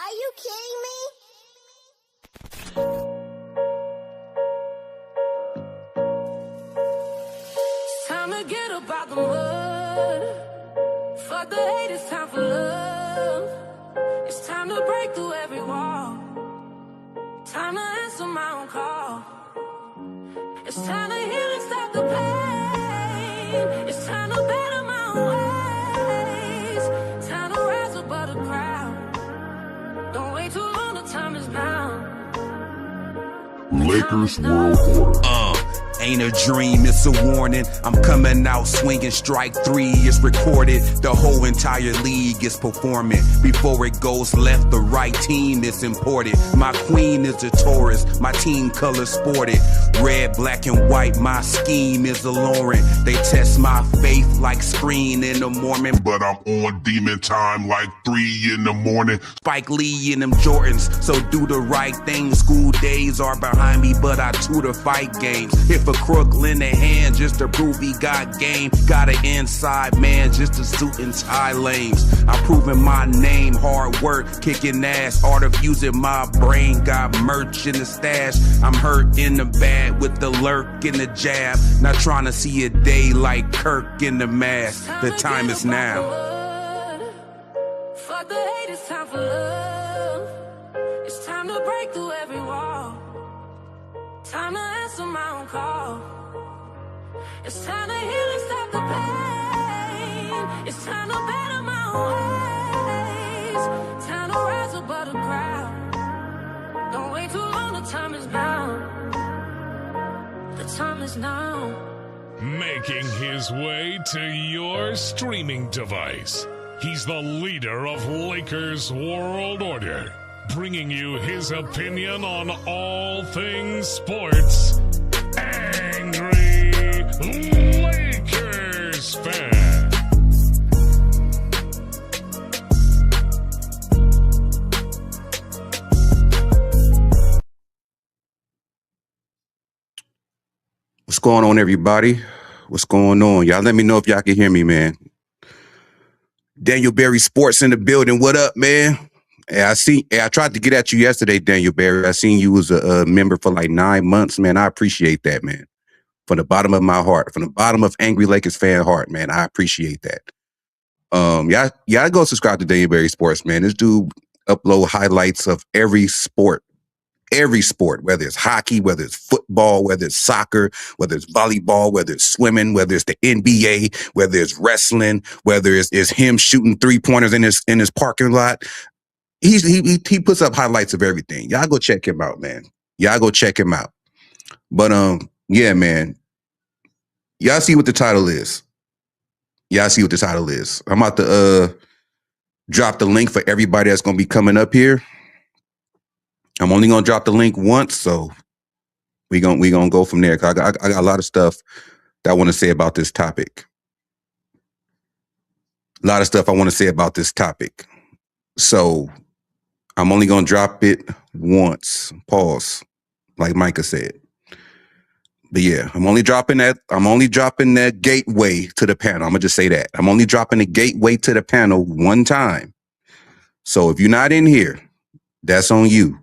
Are you kidding me? It's time to get up out the mud. Fuck the hate, it's time for love. It's time to break through every wall. Time to answer my own call. It's time to heal and stop the pain. It's time to better my own ways. Time to rise above the crowd. Don't wait too long, the time is now. Lakers World Order. Ain't a dream, it's a warning. I'm coming out swinging, strike three is recorded. The whole entire league is performing. Before it goes left, the right team is imported. My queen is a Taurus, my team color sported. Red, black, and white, my scheme is alluring. They test my faith like screen in the morning. But I'm on demon time like 3 in the morning. Spike Lee in them Jordans, so do the right thing. School days are behind me, but I tutor fight games. If a crook lend a hand just to prove he got game. Got an inside man just to suit and tie lanes. I'm proving my name, hard work, kicking ass. Art of using my brain, got merch in the stash. I'm hurt in the bad with the lurk and the jab. Not trying to see a day like Kirk in the mask. The time is now. Fuck the hate, it's time for love. It's time to break through every wall. Time to answer my own call. It's time to heal and stop the pain. It's time to better my own ways. Time to rise above the crowd. Don't wait too long, the time is now. The time is now. Making his way to your streaming device. He's the leader of Lakers World Order, bringing you his opinion on all things sports. Angry Lakers fan. What's going on, everybody? What's going on? Y'all let me know if y'all can hear me, man. Daniel Berry Sports in the building. What up, man? Hey, I tried to get at you yesterday, Daniel Berry. I seen you was a member for like 9 months, man. I appreciate that, man. From the bottom of my heart, from the bottom of Angry Lakers fan heart, man. I appreciate that. Y'all go subscribe to Daniel Berry Sports, man. This dude upload highlights of every sport, whether it's hockey, whether it's football, whether it's soccer, whether it's volleyball, whether it's swimming, whether it's the NBA, whether it's wrestling, whether it's him shooting 3-pointers in his parking lot. He puts up highlights of everything. Y'all go check him out, man. Y'all go check him out. But yeah, man. Y'all see what the title is. I'm about to drop the link for everybody that's gonna be coming up here. I'm only gonna drop the link once, so we gonna go from there. 'Cause I got a lot of stuff that I want to say about this topic. So I'm only gonna drop it once. Pause, like Micah said. But yeah, I'm only dropping that gateway to the panel. I'm gonna just say that. I'm only dropping the gateway to the panel one time. So if you're not in here, that's on you.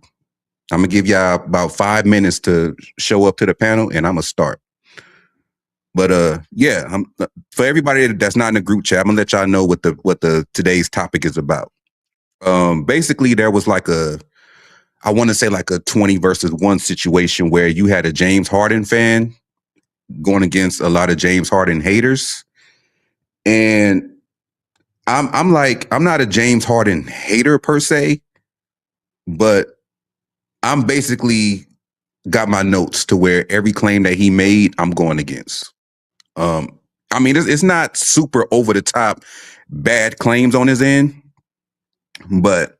I'm gonna give y'all about 5 minutes to show up to the panel, and I'm gonna start. But yeah, for everybody that's not in the group chat, I'm gonna let y'all know what the today's topic is about. Basically, there was like I want to say like a 20 versus 1 situation where you had a James Harden fan going against a lot of James Harden haters, and I'm not a James Harden hater per se, but I'm basically got my notes to where every claim that he made, I'm going against. I mean, it's not super over the top bad claims on his end, but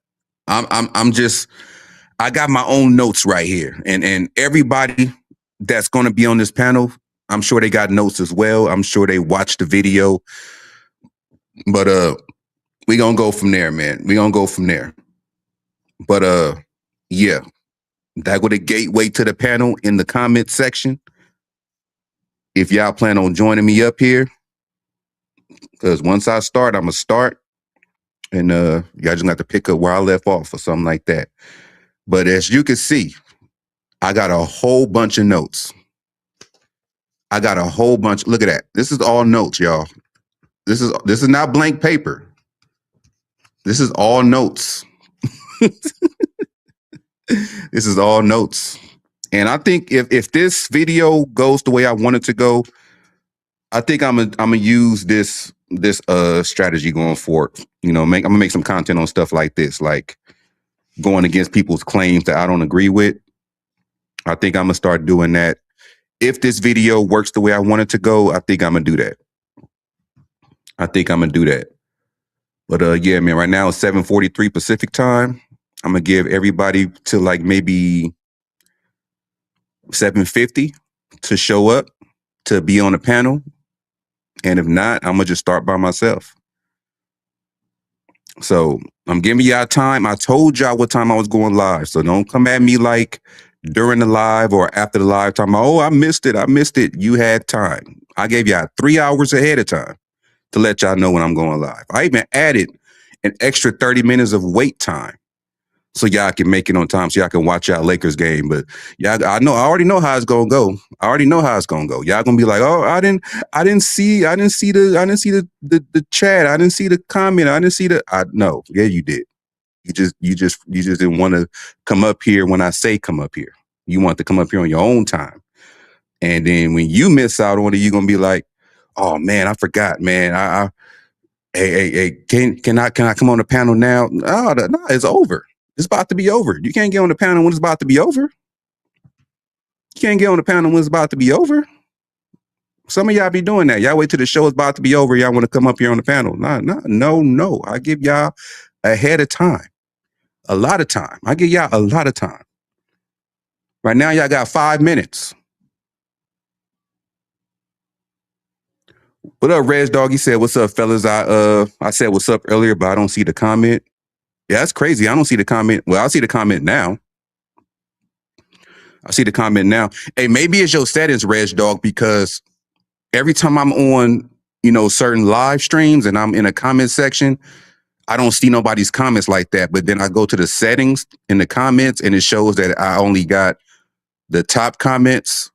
I got my own notes right here, and everybody that's going to be on this panel, I'm sure they got notes as well. I'm sure they watched the video, but we gonna go from there, man. But yeah. That go the gateway to the panel in the comment section. If y'all plan on joining me up here, because once I start, I'm going to start. And y'all just got to pick up where I left off or something like that. But as you can see, I got a whole bunch of notes. I got a whole bunch. Look at that. This is all notes, y'all. This is not blank paper. This is all notes. This is all notes. And I think if this video goes the way I want it to go, I think I'm gonna use this strategy going forward. You know, I'm gonna make some content on stuff like this, like going against people's claims that I don't agree with. I think I'm gonna start doing that. If this video works the way I want it to go, I think I'm gonna do that. But yeah, man, right now it's 7:43 Pacific time. I'm gonna give everybody to like maybe 7:50 to show up to be on the panel. And if not, I'm gonna just start by myself. So I'm giving y'all time. I told y'all what time I was going live. So don't come at me like during the live or after the live time. Oh, I missed it. You had time. I gave y'all 3 hours ahead of time to let y'all know when I'm going live. I even added an extra 30 minutes of wait time so y'all can make it on time, so y'all can watch y'all Lakers game. But y'all, I already know how it's gonna go. Y'all gonna be like, oh, I didn't see the chat. I didn't see the comment. No, yeah, you did. You just didn't want to come up here when I say come up here. You want to come up here on your own time. And then when you miss out on it, you're gonna be like, oh man, I forgot, man. Hey, can I come on the panel now? No, it's over. It's about to be over. You can't get on the panel when it's about to be over. Some of y'all be doing that. Y'all wait till the show is about to be over. Y'all want to come up here on the panel. No. I give y'all ahead of time. A lot of time. I give y'all a lot of time. Right now, y'all got 5 minutes. What up, Reg Dog? He said, what's up, fellas? I said what's up earlier, but I don't see the comment. Yeah, that's crazy. I don't see the comment. Well, I see the comment now. Hey, maybe it's your settings, Reg Dog, because every time I'm on, certain live streams and I'm in a comment section, I don't see nobody's comments like that. But then I go to the settings in the comments and it shows that I only got the top comments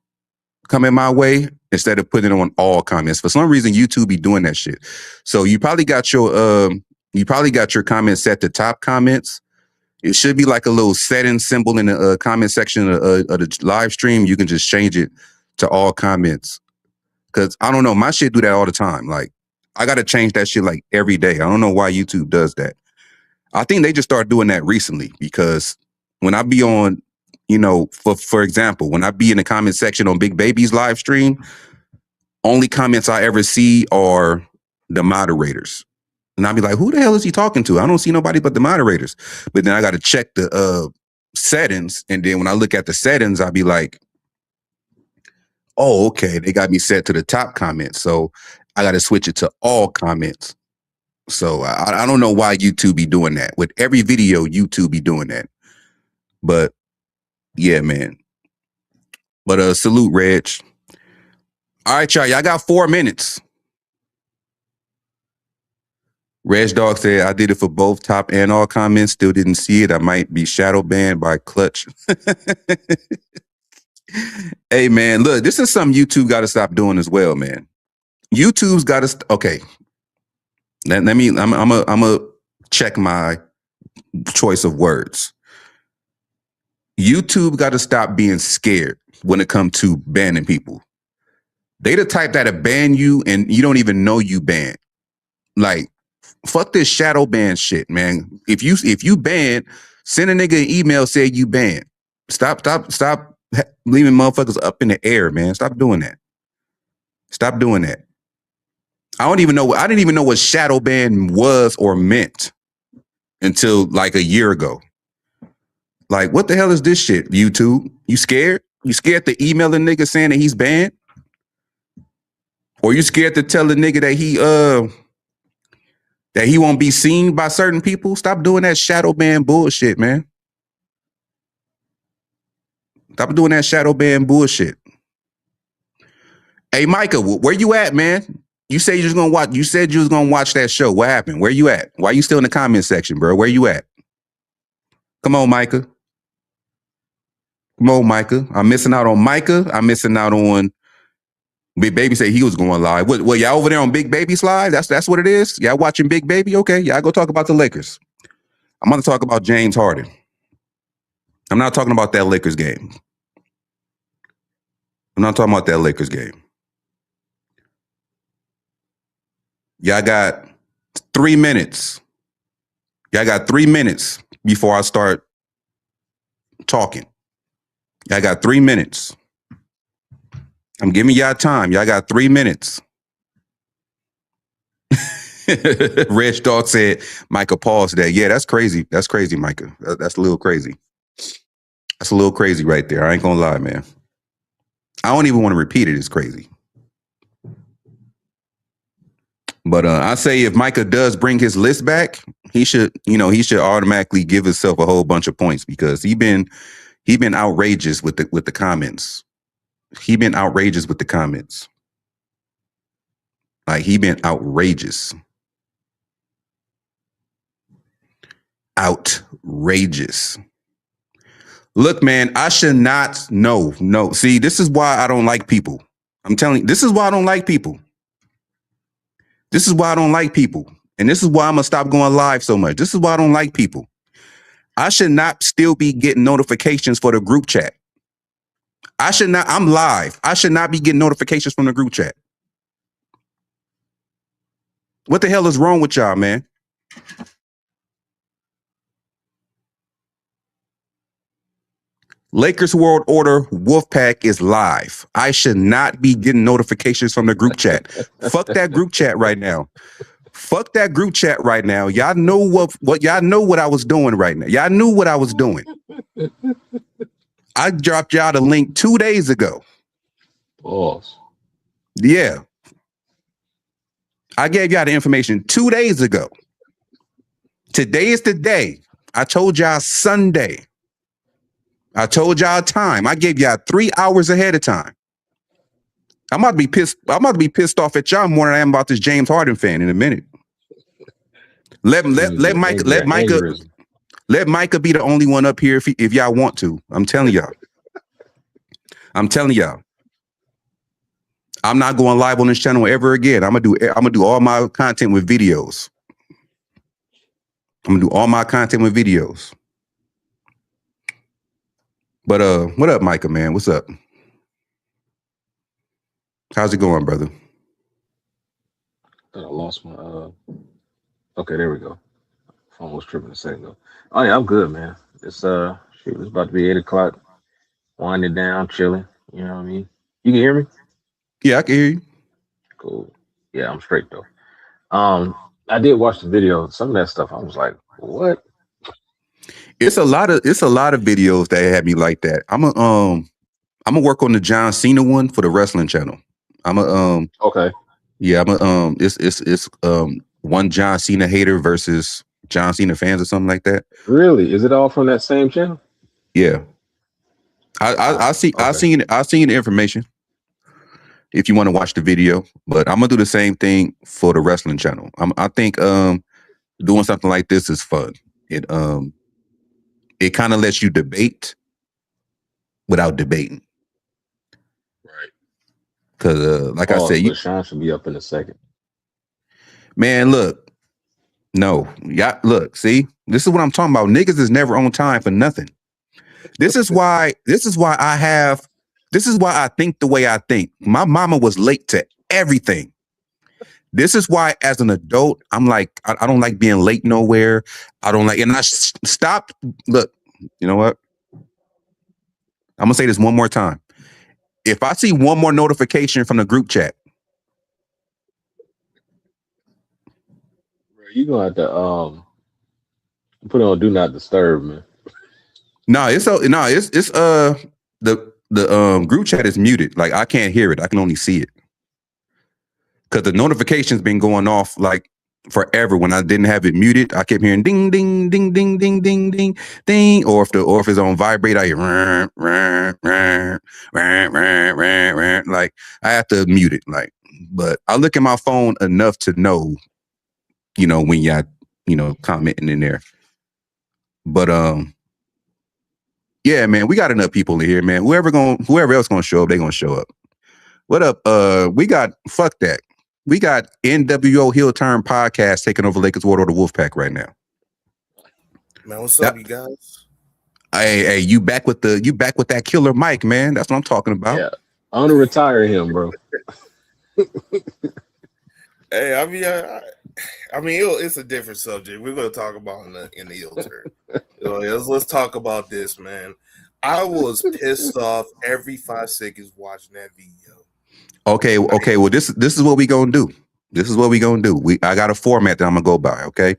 coming my way instead of putting it on all comments. For some reason, YouTube be doing that shit. So you probably got your comments set to top comments. It should be like a little setting symbol in the comment section of the live stream. You can just change it to all comments. Cause I don't know, my shit do that all the time. Like I got to change that shit like every day. I don't know why YouTube does that. I think they just started doing that recently because when I be on, for example, when I be in the comment section on Big Baby's live stream, only comments I ever see are the moderators. And I'll be like, who the hell is he talking to? I don't see nobody but the moderators. But then I got to check the settings. And then when I look at the settings, I'll be like, oh, okay, they got me set to the top comments. So I got to switch it to all comments. So I don't know why YouTube be doing that. With every video, YouTube be doing that. But yeah, man. But salute, Reg. All right, y'all got 4 minutes. Reg Dog said, I did it for both top and all comments. Still didn't see it. I might be shadow banned by Clutch. Hey, man, look, this is something YouTube got to stop doing as well, man. YouTube's got to, okay. I'm going to check my choice of words. YouTube got to stop being scared when it comes to banning people. They the type that'll ban you and you don't even know you banned. Like, fuck this shadow ban shit, man. If you ban, send a nigga an email saying you banned. Stop leaving motherfuckers up in the air, man. Stop doing that. I didn't even know what shadow ban was or meant until like a year ago. Like, what the hell is this shit, YouTube? You scared? You scared to email a nigga saying that he's banned? Or you scared to tell the nigga that he won't be seen by certain people? Stop doing that shadow ban bullshit, man. Stop doing that shadow ban bullshit. Hey, Micah, where you at, man? You say you're just gonna watch. You said you was gonna watch that show. What happened? Where you at? Why you still in the comment section, bro? Where you at? Come on, Micah. Come on, Micah. I'm missing out on Micah. I'm missing out on Big Baby. Say he was going live. What y'all over there on Big Baby's live? That's what it is. Y'all watching Big Baby? Okay, y'all go talk about the Lakers. I'm gonna talk about James Harden. I'm not talking about that Lakers game. I'm not talking about that Lakers game. Y'all got 3 minutes. Y'all got 3 minutes before I start talking. Y'all got 3 minutes. I'm giving y'all time. Y'all got 3 minutes. Reg Dog said, Micah paused that. Yeah, that's crazy. That's crazy, Micah. That's a little crazy. That's a little crazy right there. I ain't gonna lie, man. I don't even want to repeat it. It's crazy. But I say if Micah does bring his list back, he should automatically give himself a whole bunch of points because he been outrageous with the comments. He been outrageous with the comments. Like he been outrageous. Outrageous. Look, man, I should not. No. See, this is why I don't like people. I'm telling you, this is why I don't like people. This is why I don't like people. And this is why I'm going to stop going live so much. This is why I don't like people. I should not still be getting notifications for the group chat. I should not. I'm live. I should not be getting notifications from the group chat. What the hell is wrong with y'all, man? Lakers World Order Wolfpack is live. I should not be getting notifications from the group chat. Fuck that group chat right now. Fuck that group chat right now. Y'all know what y'all know what I was doing right now. Y'all knew what I was doing. I dropped y'all the link 2 days ago. Pause. Yeah. I gave y'all the information 2 days ago. Today is the day. I told y'all Sunday. I told y'all time. I gave y'all 3 hours ahead of time. I'm about to be pissed. I'm about to be pissed off at y'all more than I am about this James Harden fan in a minute. Let Micah be the only one up here if y'all want to. I'm telling y'all. I'm not going live on this channel ever again. I'm gonna do all my content with videos. But what up, Micah, man? What's up? How's it going, brother? I lost my okay, there we go. Phone was tripping a second ago. Oh yeah, I'm good, man. It's it's about to be 8 o'clock. Winding down, chilling. You know what I mean? You can hear me? Yeah, I can hear you. Cool. Yeah, I'm straight though. I did watch the video. Some of that stuff, I was like, what? It's a lot of videos that had me like that. I'm gonna work on the John Cena one for the wrestling channel. Okay. Yeah, it's one John Cena hater versus John Cena fans or something like that. Really? Is it all from that same channel? Yeah. I seen the information if you want to watch the video, but I'm gonna do the same thing for the wrestling channel. I think doing something like this is fun. It kind of lets you debate without debating. Right. Because like I said, Sean should be up in a second. Man, look. No. Yeah, look, see? This is what I'm talking about. Niggas is never on time for nothing. This is why I think the way I think. My mama was late to everything. This is why, as an adult, I'm like, I don't like being late nowhere. I don't like, and I stopped. Look, you know what? I'm gonna say this one more time. If I see one more notification from the group chat, You're gonna have to put on do not disturb, man. the group chat is muted. Like I can't hear it. I can only see it. Because the notification's been going off like forever. When I didn't have it muted, I kept hearing ding, ding, ding, ding, ding, ding, ding, ding. Or if it's on vibrate, I hear like I have to mute it. Like But I look at my phone enough to know, when y'all, commenting in there. But yeah, man, we got enough people in here, man. Whoever else gonna show up, they gonna show up. What up? We got fuck that. We got NWO Heel Turn Podcast taking over Lakers World Order Wolfpack right now. Man, what's up, you guys? Hey, you back with that killer mic, man. That's what I'm talking about. Yeah, I want to retire him, bro. Hey, I mean, it's a different subject. We're going to talk about in the heel turn. Let's talk about this, man. I was pissed off every 5 seconds watching that video. Okay. Well, this is what we gonna do. This is what we gonna do. I got a format that I'm gonna go by. Okay.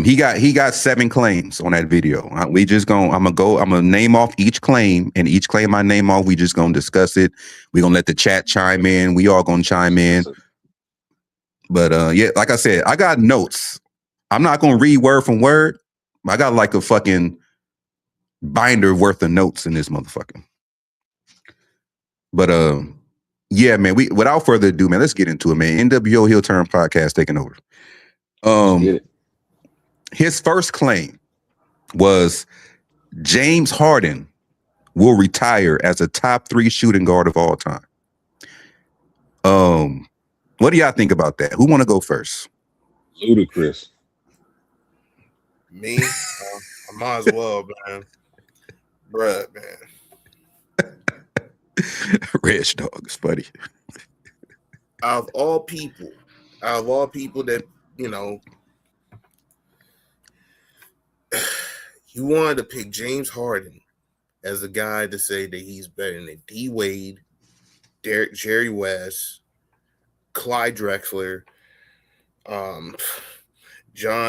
He got 7 claims on that video. I'm gonna name off each claim, and each claim I name off, we just gonna discuss it. We gonna let the chat chime in. We all gonna chime in. But yeah, like I said, I got notes. I'm not gonna read word from word. I got like a fucking binder worth of notes in this motherfucker. But yeah, man. Without further ado, man, let's get into it, man. NWO Heel Turn Podcast taking over. His first claim was James Harden will retire as a top 3 shooting guard of all time. What do y'all think about that? Who want to go first? Ludicrous. Me? I might as well, man. Bruh, man. Rich dog, it's funny. Out of all people that, you wanted to pick James Harden as a guy to say that he's better than D Wade, Jerry West, Clyde Drexler, John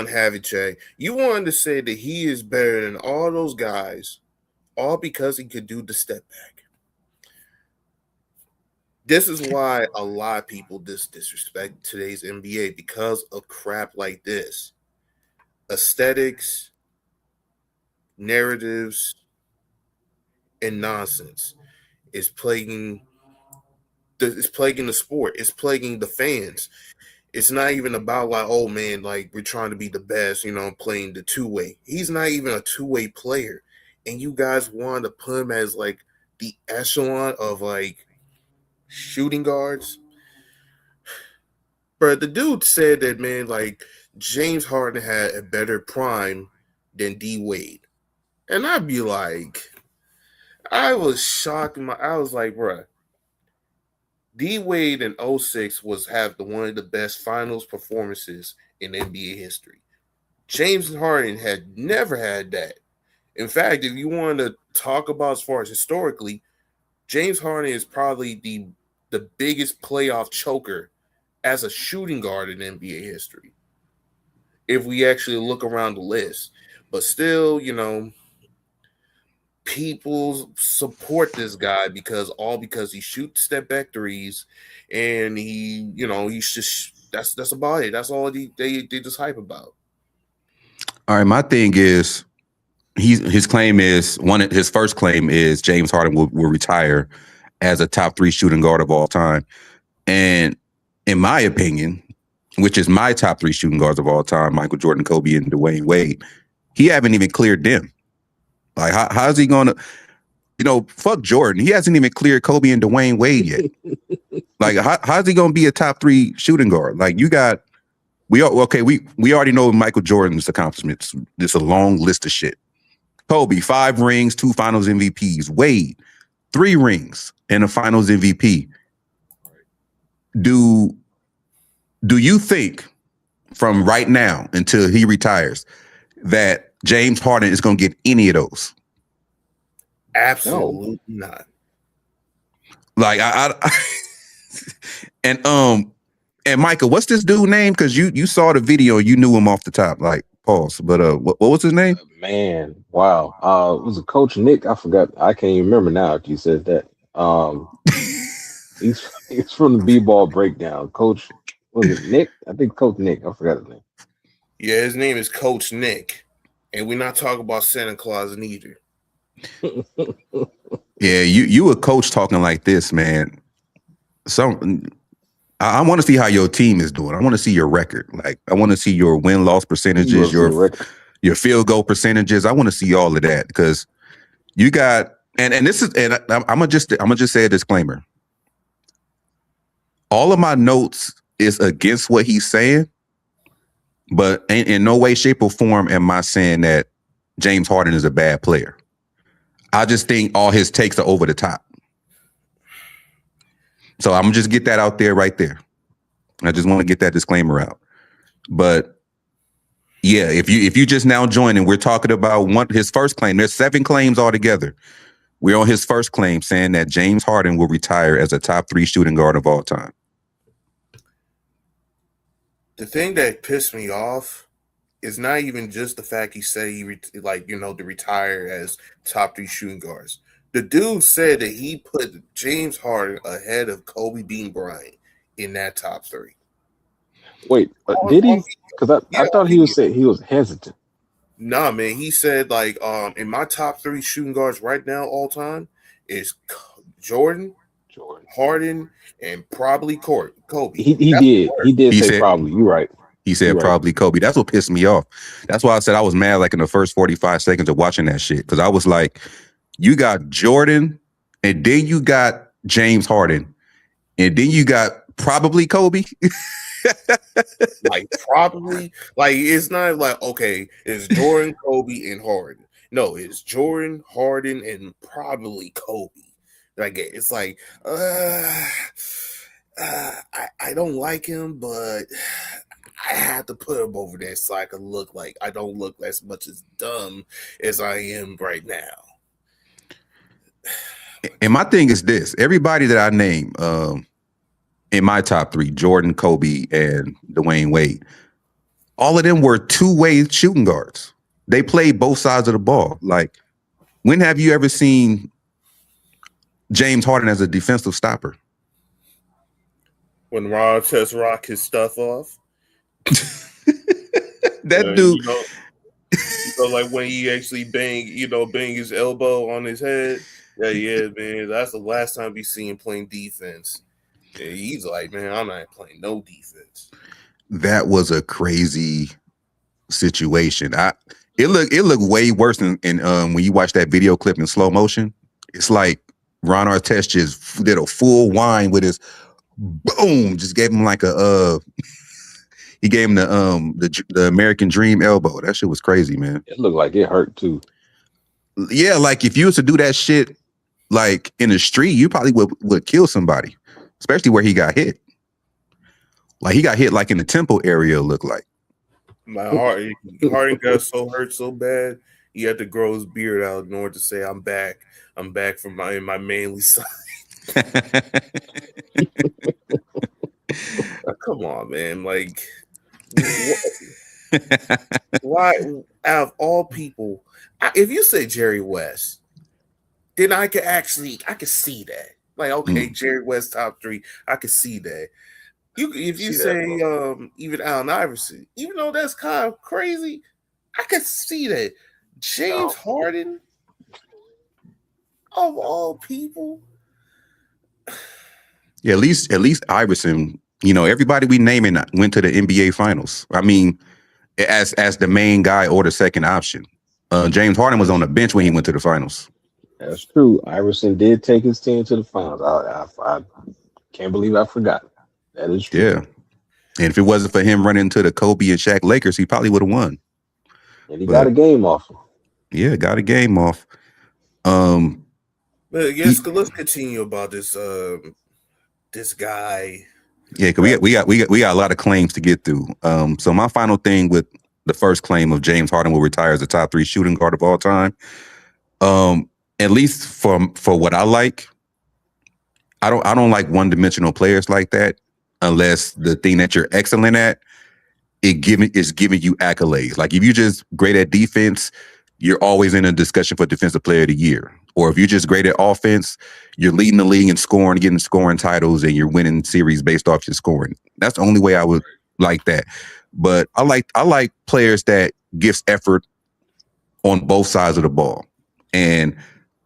Havlicek. You wanted to say that he is better than all those guys, all because he could do the step back. This is why a lot of people disrespect today's NBA, because of crap like this. Aesthetics, narratives, and nonsense is plaguing the sport. It's plaguing the fans. It's not even about like, oh man, like we're trying to be the best, playing the 2-way. He's not even a 2-way player. And you guys want to put him as like the echelon of like shooting guards. But the dude said that, man, like James Harden had a better prime than D Wade. And I'd be like, I was shocked. I was like, bruh, D Wade in 06 have one of the best finals performances in NBA history. James Harden had never had that. In fact, if you want to talk about as far as historically, James Harden is probably the biggest playoff choker as a shooting guard in NBA history, if we actually look around the list. But still, people support this guy because he shoots step back threes, and he's just that's about it. That's all they just hype about. All right, my thing is his first claim is James Harden will retire as a top 3 shooting guard of all time. And in my opinion, which is my top 3 shooting guards of all time, Michael Jordan, Kobe, and Dwayne Wade, he haven't even cleared them. Like, how's he going to, fuck Jordan. He hasn't even cleared Kobe and Dwayne Wade yet. Like, how's he going to be a top 3 shooting guard? Like, we already know Michael Jordan's accomplishments. It's a long list of shit. Kobe, 5 rings, 2 finals MVPs. Wade, 3 rings and a finals MVP. Do you think from right now until he retires that James Harden is going to get any of those? Absolutely not. Like and Michael, what's this dude's name? Because you saw the video, you knew him off the top. Like, pause. But what was his name? Man, wow. Was it Coach Nick? I forgot. I can't even remember now if you said that. He's from the B-ball breakdown. Coach, was it Nick? I think Coach Nick. I forgot his name. Yeah, his name is Coach Nick. And we're not talking about Santa Claus neither. Yeah, you a coach talking like this, man. I want to see how your team is doing. I want to see your record. Like, I want to see your win-loss percentages, your field goal percentages. I want to see all of that because you got and this is and I'm gonna just say a disclaimer. All of my notes is against what he's saying, but in no way, shape, or form am I saying that James Harden is a bad player. I just think all his takes are over the top. So I'm gonna just get that out there right there. I just want to get that disclaimer out. But yeah, if you just now joining, we're talking about his first claim. There's 7 claims altogether. We're on his first claim saying that James Harden will retire as a top 3 shooting guard of all time. The thing that pissed me off is not even just the fact he said to retire as top 3 shooting guards. The dude said that he put James Harden ahead of Kobe Bean Bryant in that top 3. Wait, did he? Because I thought he was hesitant. Nah, man. He said in my top 3 shooting guards right now all time is Jordan, Harden, and probably Kobe. He did say probably. You're right. He said probably Kobe. That's what pissed me off. That's why I said I was mad like in the first 45 seconds of watching that shit. Because I was like, you got Jordan, and then you got James Harden, and then you got probably Kobe. Probably. It's not like, okay, it's Jordan, Kobe, and Harden. No, it's Jordan, Harden, and probably Kobe. It's like, I don't like him, but I have to put him over there so I can look like I don't look as much as dumb as I am right now. And my thing is this: everybody that I name in my top 3, Jordan, Kobe, and Dwayne Wade, all of them were two-way shooting guards. They played both sides of the ball. Like, when have you ever seen James Harden as a defensive stopper? When Ron Test rock his stuff off. That dude, like when he actually bang his elbow on his head. Yeah, man. That's the last time we seen him playing defense. Yeah, he's like, man, I'm not playing no defense. That was a crazy situation. It looked way worse than when you watch that video clip in slow motion. It's like Ron Artest just did a full wind with his boom, just gave him like he gave him the American Dream elbow. That shit was crazy, man. It looked like it hurt too. Yeah, like if you was to do that shit like in the street, you probably would kill somebody, especially where he got hit. Like he got hit like in the temple area, it looked like. My Harden got hurt so bad, he had to grow his beard out in order to say, I'm back. I'm back from my manly side. Come on, man. Like, why, out of all people, if you say Jerry West, then I could see that. Like, okay, Jerry West top 3, I could see that. If you say even Allen Iverson, even though that's kind of crazy, I could see that. James Harden, of all people. Yeah, at least Iverson, everybody we naming went to the NBA Finals. I mean, as the main guy or the second option. James Harden was on the bench when he went to the finals. That's true. Iverson did take his team to the finals. I can't believe I forgot. That is true. Yeah. And if it wasn't for him running to the Kobe and Shaq Lakers, he probably would have won. And he got a game off. Yeah, got a game off. But yes, let's continue about this this guy. Yeah, because we got a lot of claims to get through. So my final thing with the first claim of James Harden will retire as a top 3 shooting guard of all time. At least for what I like, I don't like one-dimensional players like that unless the thing that you're excellent at is giving you accolades. Like if you're just great at defense, you're always in a discussion for Defensive Player of the Year. Or if you're just great at offense, you're leading the league in scoring, getting scoring titles, and you're winning series based off your scoring. That's the only way I would like that. But I like players that gives effort on both sides of the ball. And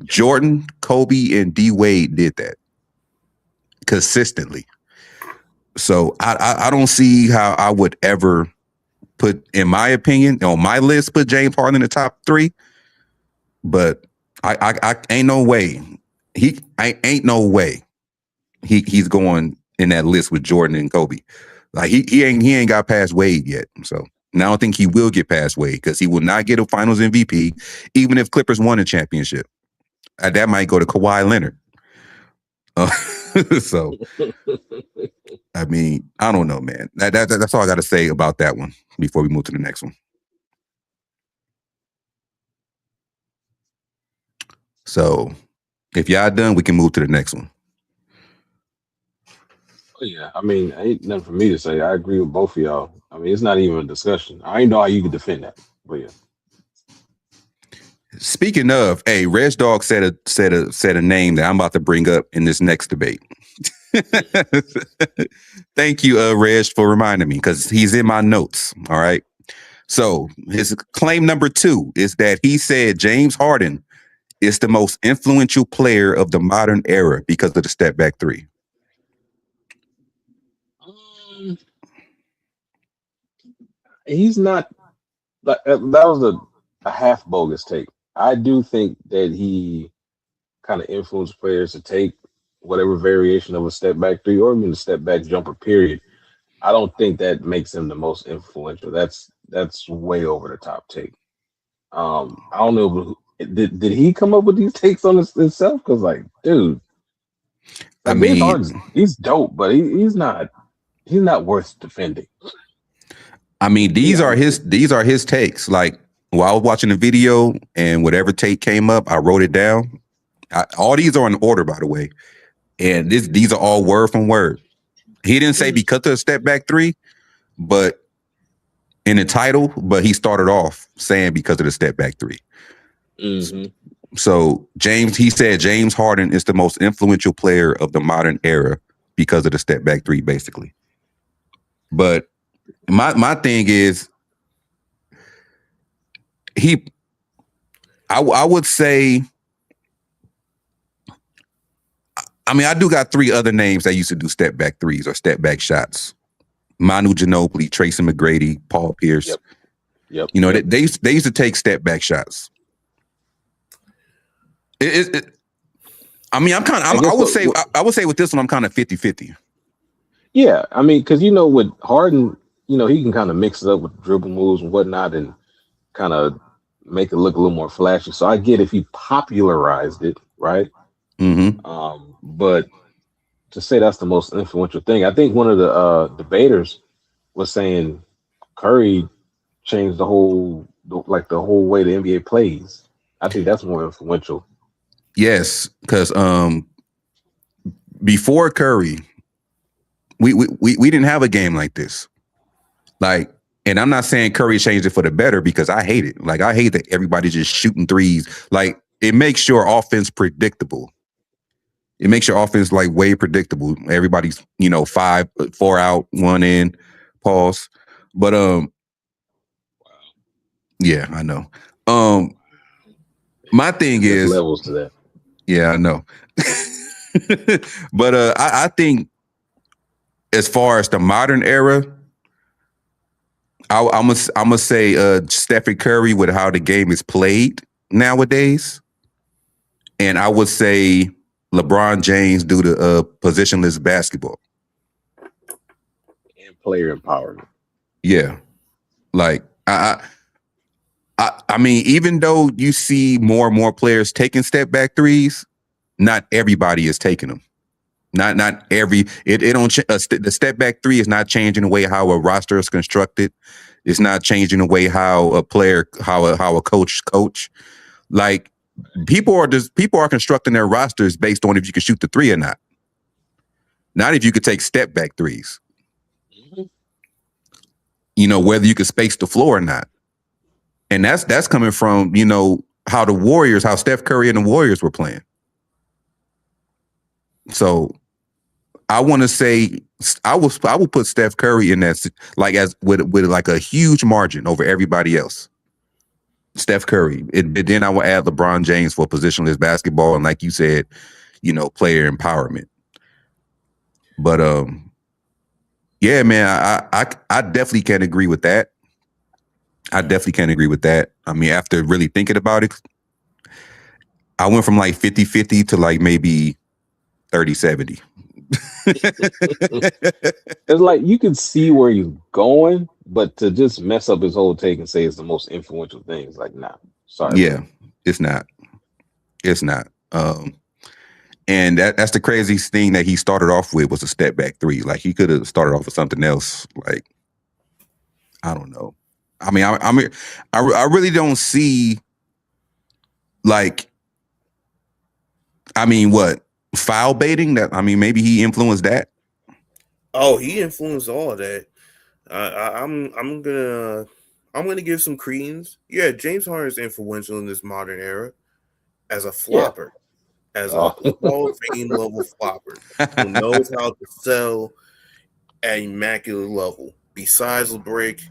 Jordan, Kobe, and D Wade did that consistently. So I don't see how I would ever put, in my opinion, on my list, put James Harden in the top 3. But I ain't no way. Ain't no way he's going in that list with Jordan and Kobe. Like he ain't got past Wade yet. So and I don't think he will get past Wade because he will not get a Finals MVP, even if Clippers won a championship. That might go to Kawhi Leonard. So I mean, I don't know, man. That's all I got to say about that one before we move to the next one. So if y'all done, we can move to the next one. Oh, yeah, I mean, ain't nothing for me to say. I agree with both of y'all. I mean, it's not even a discussion. I ain't know how you could defend that, but yeah. Speaking of, hey, Reg Dog said a name that I'm about to bring up in this next debate. Thank you, Reg, for reminding me because he's in my notes. All right. So his claim number 2 is that he said James Harden is the most influential player of the modern era because of the step back 3. He's not. That was a half bogus take. I do think that he kind of influenced players to take whatever variation of a step back 3 or even a step back jumper. Period. I don't think that makes him the most influential. That's way over the top take. I don't know. Did he come up with these takes on himself? Because like, dude, I like James mean, Harden's he's dope, but he's not worth defending. I mean, these are his takes. Like while I was watching the video and whatever take came up, I wrote it down. All these are in order, by the way, and these are all word from word. He didn't say because of the step back 3, but in the title, but he started off saying because of the step back 3. Mm-hmm. So he said James Harden is the most influential player of the modern era because of the step back 3, basically. But my thing is, I would say, I mean, I do got 3 other names that used to do step back 3s or step back shots. Manu Ginobili, Tracy McGrady, Paul Pierce. Yep. You know, they used to take step back shots. I mean, I would say with this one, I'm kind of 50-50. Yeah, I mean, because with Harden, he can kind of mix it up with dribble moves and whatnot, and kind of make it look a little more flashy. So I get if he popularized it, right? Mm-hmm. But to say that's the most influential thing, I think one of the debaters was saying Curry changed the whole way the NBA plays. I think that's more influential. Yes, because before Curry, we didn't have a game like this. Like, and I'm not saying Curry changed it for the better because I hate it. Like, I hate that everybody's just shooting threes. Like, it makes your offense predictable. It makes your offense like way predictable. Everybody's 4 out, 1 in, pause. But yeah, I know. My thing There's is levels to that. Yeah, I know. But I think as far as the modern era, I'm gonna say Stephen Curry with how the game is played nowadays, and I would say LeBron James due to positionless basketball And player empowerment. Yeah, like I mean, even though you see more and more players taking step back 3s, not everybody is taking them. Not every it don't the step back 3 is not changing the way how a roster is constructed. It's not changing the way how a player how a coach. Like people are constructing their rosters based on if you can shoot the 3 or not. Not if you could take step back 3s. Mm-hmm. Whether you could space the floor or not. And that's coming from how Steph Curry and the Warriors were playing. So I want to say I will put Steph Curry in that like as with like a huge margin over everybody else. Steph Curry. Then I will add LeBron James for positionless basketball and like you said, player empowerment. But Yeah, man, I definitely can agree with that. I definitely can agree with that. I mean, after really thinking about it, I went from like 50-50 to like maybe 30-70. It's like you can see where he's going, but to just mess up his whole take and say it's the most influential thing, it's like, nah, sorry, Yeah, bro. it's not. It's not. And that's the craziest thing that he started off with was a step back three. Like he could have started off with something else. Like, I don't know. I mean, I really don't see like, I mean, what foul baiting? That I mean, maybe he influenced that. Oh, he influenced all that. I'm gonna give some credence. Yeah, James Harden is influential in this modern era as a Yeah. flopper, as a Oh, Hall of Fame level flopper who knows how to sell at immaculate level. Besides the break,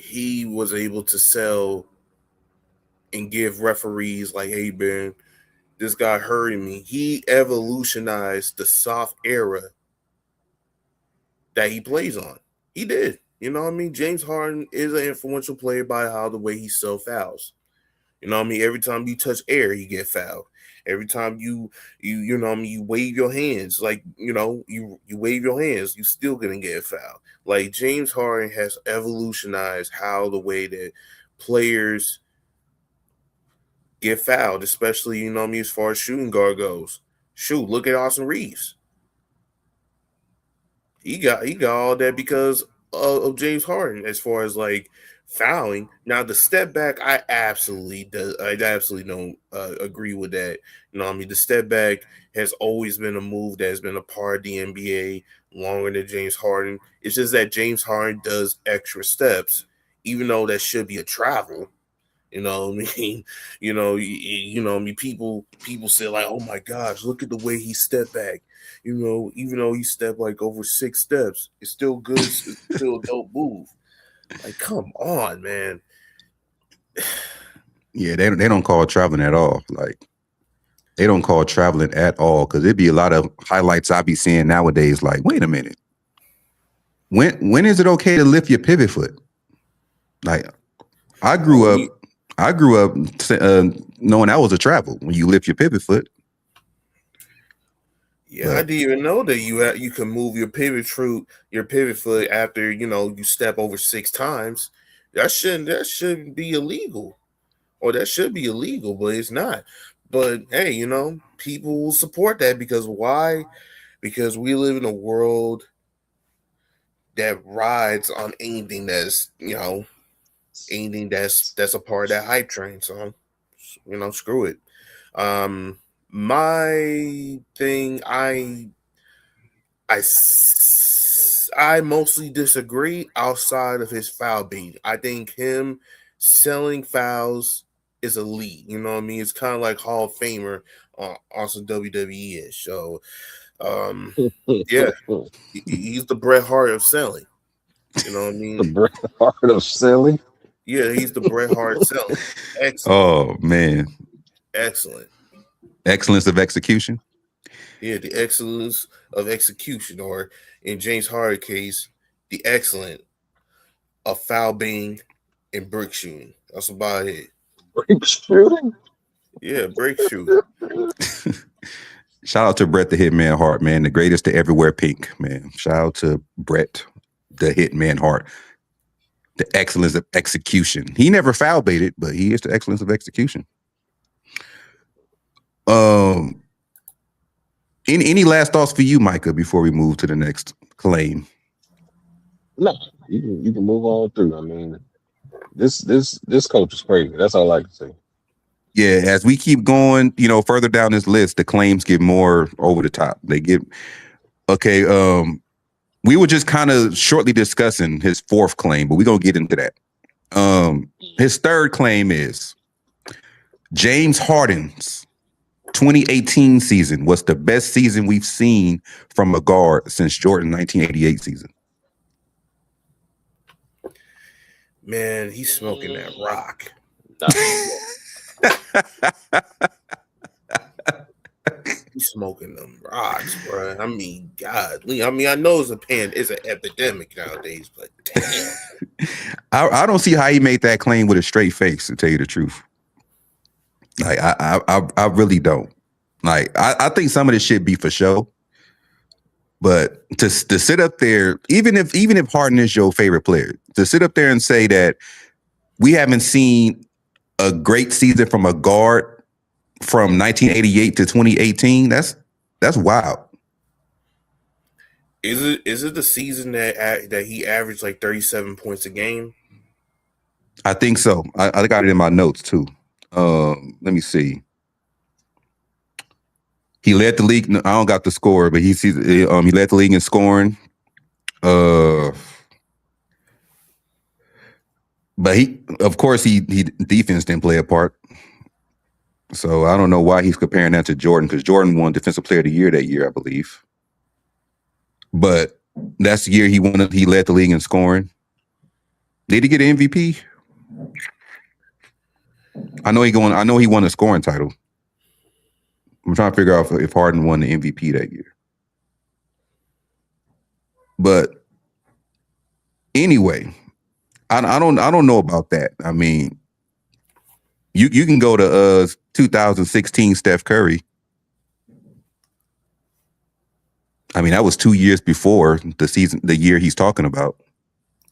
he was able to sell and give referees like, "Hey, man, this guy hurting me." He evolutionized the soft era that he plays on. He did. You know what I mean? James Harden is an influential player by how the way he self fouls. You know what I mean? Every time you touch air, you get fouled. Every time you know what I mean, you wave your hands, like you wave your hands, you still gonna get fouled. Like James Harden has evolutionized how the way that players get fouled, especially you know what I mean, as far as shooting guard goes. Shoot, look at Austin Reeves. He got all that because of James Harden as far as like fouling. Now the step back, I absolutely don't agree with that. You know, what I mean, the step back has always been a move that has been a part of the NBA longer than James Harden. It's just that James Harden does extra steps, even though that should be a travel. You know what I mean? You know what I mean? People say like, oh my gosh, look at the way he stepped back. You know, even though he stepped like over 6 steps, it's still good. It's still a dope move. Like, come on, man. Yeah, they don't call it traveling at all. Like they don't call it traveling at all because it'd be a lot of highlights I be seeing nowadays. Like, wait a minute, when is it okay to lift your pivot foot? Like, I Oh, grew up, I grew up knowing that was a travel when you lift your pivot foot. yeah, I But didn't even know that you can move your pivot foot after you step over 6 times. That shouldn't be illegal, or that should be illegal, but it's not. But hey, people will support that because why? Because we live in a world that rides on anything that's a part of that hype train. So screw it. Um, my thing, I mostly disagree outside of his foul beat. I think him selling fouls is elite. You know what I mean? It's kind of like Hall of Famer on some WWE ish. So, um, yeah, he's the Bret Hart of selling. You know what I the mean? Bret Hart of selling. Yeah, he's the Bret Hart selling. Excellent, oh man, excellent. excellence of execution. Yeah, the excellence of execution, or in James Harden case, the excellent of foul being and brick shooting. That's about it. Break shooting. Yeah, break shooting. Shout out to Bret the Hitman Hart, man, the greatest to ever wear pink, man. Shout out to Bret the Hitman Hart, the excellence of execution. He never foul baited, but he is the excellence of execution. Um, any last thoughts for you, Micah, before we move to the next claim? No, you can move on through. I mean, this coach is crazy. That's all I can say. Yeah, as we keep going, further down this list, the claims get more over the top. They get okay. We were just kind of shortly discussing his fourth claim, but we're gonna get into that. His third claim is James Harden's 2018 season was the best season we've seen from a guard since Jordan 1988 season. Man, he's smoking that rock. Nah, He's smoking them rocks, bro. I mean, godly. I mean, I know it's an epidemic nowadays, but damn. I don't see how he made that claim with a straight face, to tell you the truth. Like I really don't. Like I think some of this shit be for show. But to sit up there, even if Harden is your favorite player, to sit up there and say that we haven't seen a great season from a guard from 1988 to 2018, that's wild. Is it the season that he averaged like 37 points a game? I think so. I got it in my notes too. Let me see. He led the league. I don't got the score, but he led the league in scoring. But of course, he defense didn't play a part. So I don't know why he's comparing that to Jordan, because Jordan won Defensive Player of the Year that year, I believe. But that's the year he won. He led the league in scoring. Did he get an MVP? I know he won a scoring title. I'm trying to figure out if Harden won the MVP that year. But anyway, I don't know about that. I mean, you can go to 2016 Steph Curry. I mean, that was 2 years before the year he's talking about.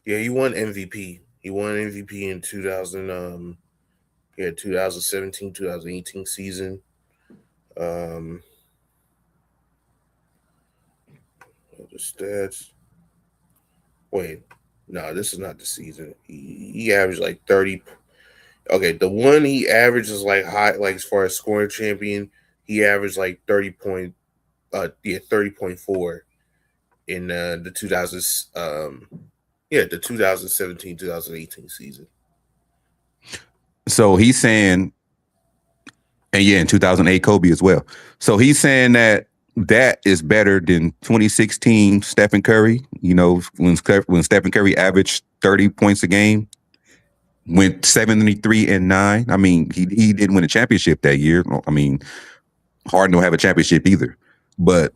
Yeah, he won MVP. He won MVP in 2017, 2018 season. The stats. Wait, no, this is not the season. He averaged like 30. Okay, the one he averaged is like high, like as far as scoring champion, he averaged like 30.4 in the 2017 2018 season. So he's saying, and yeah, in 2008 Kobe as well. So he's saying that is better than 2016 Stephen Curry. You know, when Stephen Curry averaged 30 points a game, went 73-9. I mean, he didn't win a championship that year. I mean, Harden don't have a championship either. But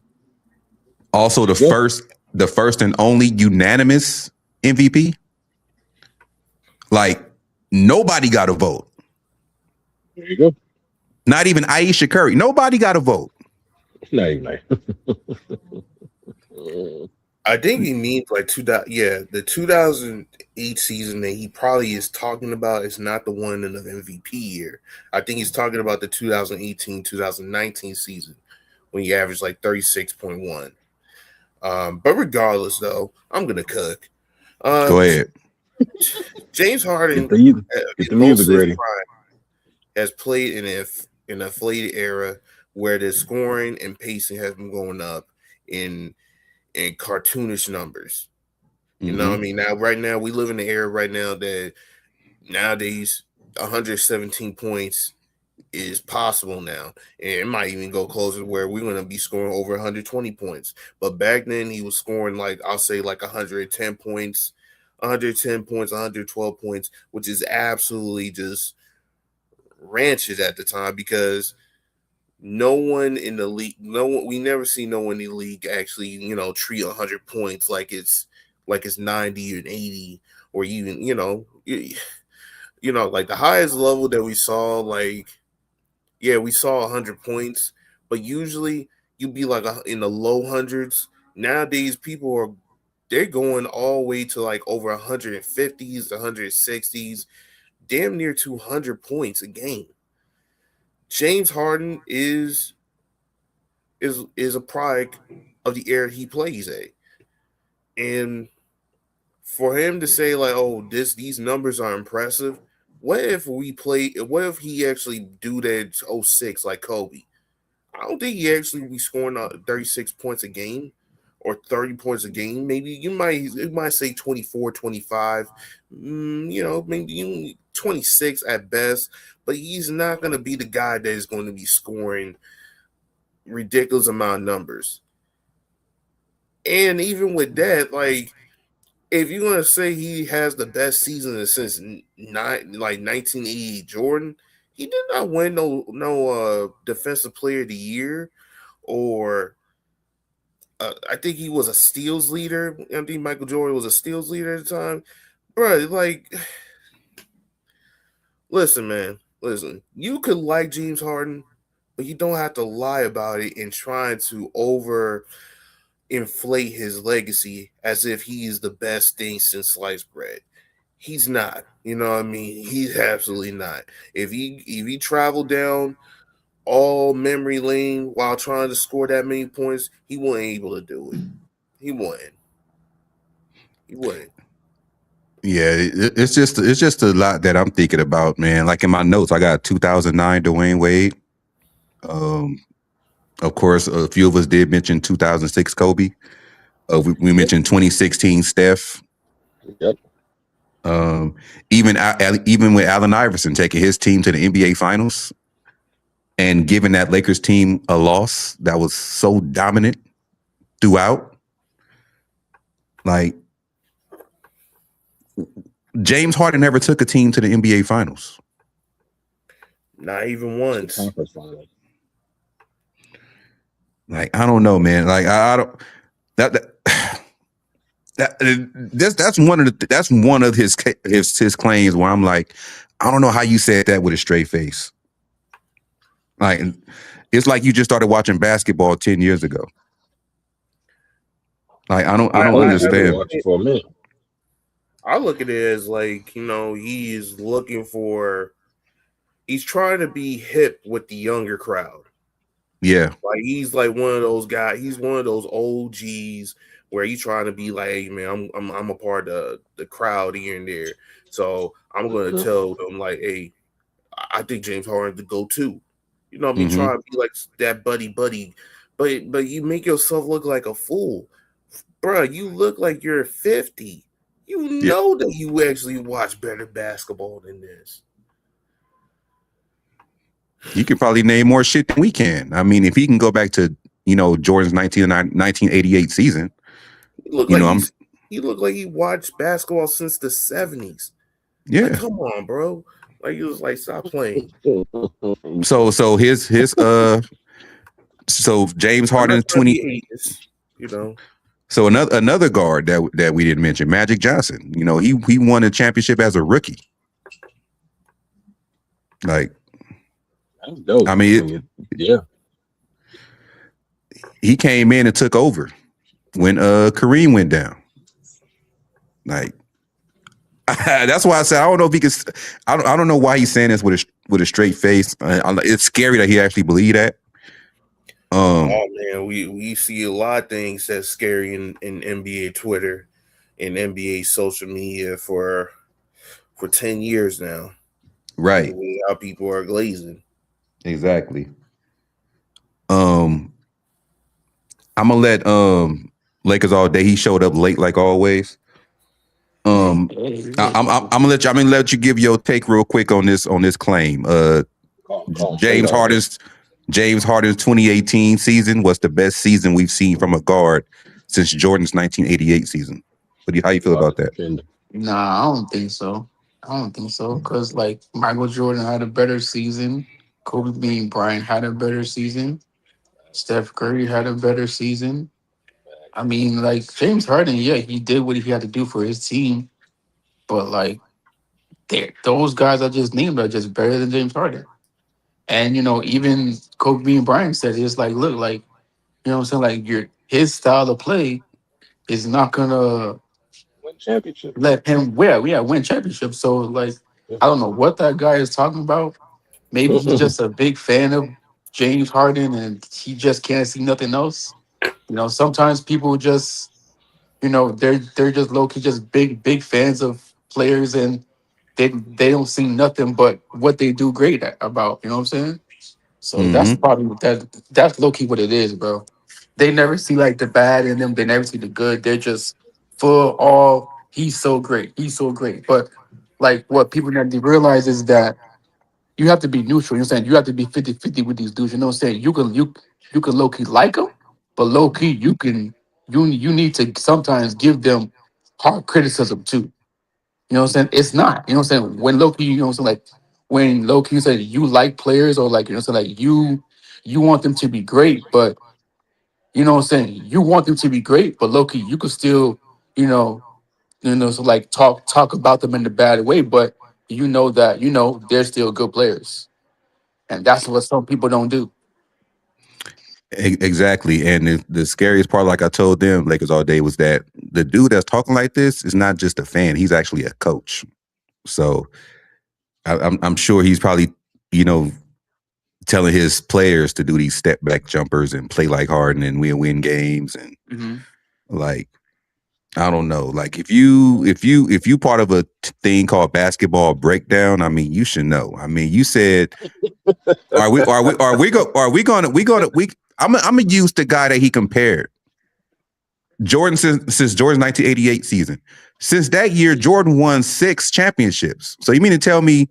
also the first and only unanimous MVP. Like, nobody got a vote. There you go. Not even Aisha Curry. Nobody got a vote. Not even I think he means like the 2008 season that he probably is talking about is not the one in the MVP year. I think he's talking about the 2018-2019 season when he averaged like 36.1. But regardless, though, I'm gonna cook. Go ahead. James Harden, get the music ready. Has played in an inflated era where the scoring and pacing has been going up in cartoonish numbers. You know what I mean? Right now, we live in the era right now that nowadays 117 points is possible now. And it might even go closer to where we're going to be scoring over 120 points. But back then, he was scoring like, I'll say like 110 points, 112 points, which is absolutely just ranches at the time, because no one in the league, we never see no one in the league actually, treat 100 points like it's 90 and 80, or even, like the highest level that we saw, like, yeah, we saw 100 points, but usually you'd be like in the low hundreds. Nowadays, they're going all the way to like over 150s, 160s, damn near 200 points a game. James Harden is a product of the era he plays at. And for him to say like, oh, these numbers are impressive, what if he actually do that 06 like Kobe? I don't think he actually be scoring 36 points a game or 30 points a game. Maybe you might say 24, 25, maybe 26 at best, but he's not going to be the guy that is going to be scoring ridiculous amount of numbers. And even with that, like, if you're going to say he has the best season since 1988 Jordan, he did not win no defensive player of the year or I think he was a steals leader. I think Michael Jordan was a steals leader at the time. Bro, like, listen, man, listen. You could like James Harden, but you don't have to lie about it and trying to over inflate his legacy as if he's the best thing since sliced bread. He's not. You know what I mean? He's absolutely not. If he traveled down all memory lane while trying to score that many points, he wasn't able to do it. He wouldn't. He wouldn't. Yeah, it's just a lot that I'm thinking about, man. Like in my notes, I got 2009 Dwayne Wade. Um, of course, a few of us did mention 2006 Kobe. We mentioned 2016 Steph. Yep. Um, even with Allen Iverson taking his team to the NBA Finals and giving that Lakers team a loss that was so dominant throughout. Like James Harden never took a team to the NBA Finals. Not even once. Conference finals. Like I don't know, man. Like I don't that's one of his claims where I'm like, I don't know how you said that with a straight face. Like it's like you just started watching basketball 10 years ago. Like I don't I've been understand. watching for a minute. I look at it as like, he's looking for, he's trying to be hip with the younger crowd. Yeah. Like he's like one of those guys. He's one of those OGs where he's trying to be like, hey, man, I'm a part of the crowd here and there. So I'm gonna tell them like, hey, I think James Harden to go too. You know what I mean? Trying to be like that buddy, but you make yourself look like a fool, bro. You look like you're 50. You know that you actually watch better basketball than this. He can probably name more shit than we can. I mean, if he can go back to, Jordan's 1988 season, He looked like he watched basketball since the 70s. Yeah. Like, come on, bro. Like he was like, stop playing. So so James Harden 20. So another guard that we didn't mention, Magic Johnson. He won a championship as a rookie. Like, that's dope. I mean, yeah. He came in and took over when Kareem went down. Like, that's why I said I don't know if he can. I don't know why he's saying this with a straight face. It's scary that he actually believed that. Oh man, we see a lot of things that's scary in NBA Twitter and NBA social media for 10 years now. Right. How people are glazing. Exactly. I'm gonna let Lakers all day. He showed up late like always. I'm gonna let you give your take real quick on this claim. James Harden's 2018 season was the best season we've seen from a guard since Jordan's 1988 season. How you feel about that? Nah, I don't think so. Because like Michael Jordan had a better season, Kobe Bryant had a better season, Steph Curry had a better season. I mean, like James Harden, yeah, he did what he had to do for his team, but like those guys I just named are just better than James Harden. And even Kobe Bryant said it's like, look, like what I'm saying, like his style of play is not gonna Win championship. let him win championships. So like I don't know what that guy is talking about. Maybe he's just a big fan of James Harden and he just can't see nothing else. Sometimes people just they're just low key just big fans of players and they don't see nothing but what they do great about. You know what I'm saying? So that's probably that's low key what it is, bro. They never see like the bad in them. They never see the good. They're just full all. He's so great. He's so great. But like what people need to realize is that you have to be neutral. You know what I'm saying? You have to be 50-50 with these dudes. You know what I'm saying? You can low key like them, but low key you need to sometimes give them hard criticism too. You know what I'm saying? It's not. You know what I'm saying? When low key, you know what I'm saying? Like when low key you say you like players or like you know what I'm saying, like you want them to be great, but You know what I'm saying? You want them to be great, but low key, you could still, you know, so like talk about them in the bad way, but you know that they're still good players, and that's what some people don't do. Exactly. And the scariest part, like I told them, Lakers all day, was that the dude that's talking like this is not just a fan; he's actually a coach. So I'm sure he's probably, you know, telling his players to do these step back jumpers and play like Harden and win games and Hmm. like I don't know. Like if you part of a thing called basketball breakdown, I mean, you should know. I mean, you said, are we gonna I'm gonna use the guy that he compared. Jordan since Jordan's 1988 season. Since that year, Jordan won 6 championships. So you mean to tell me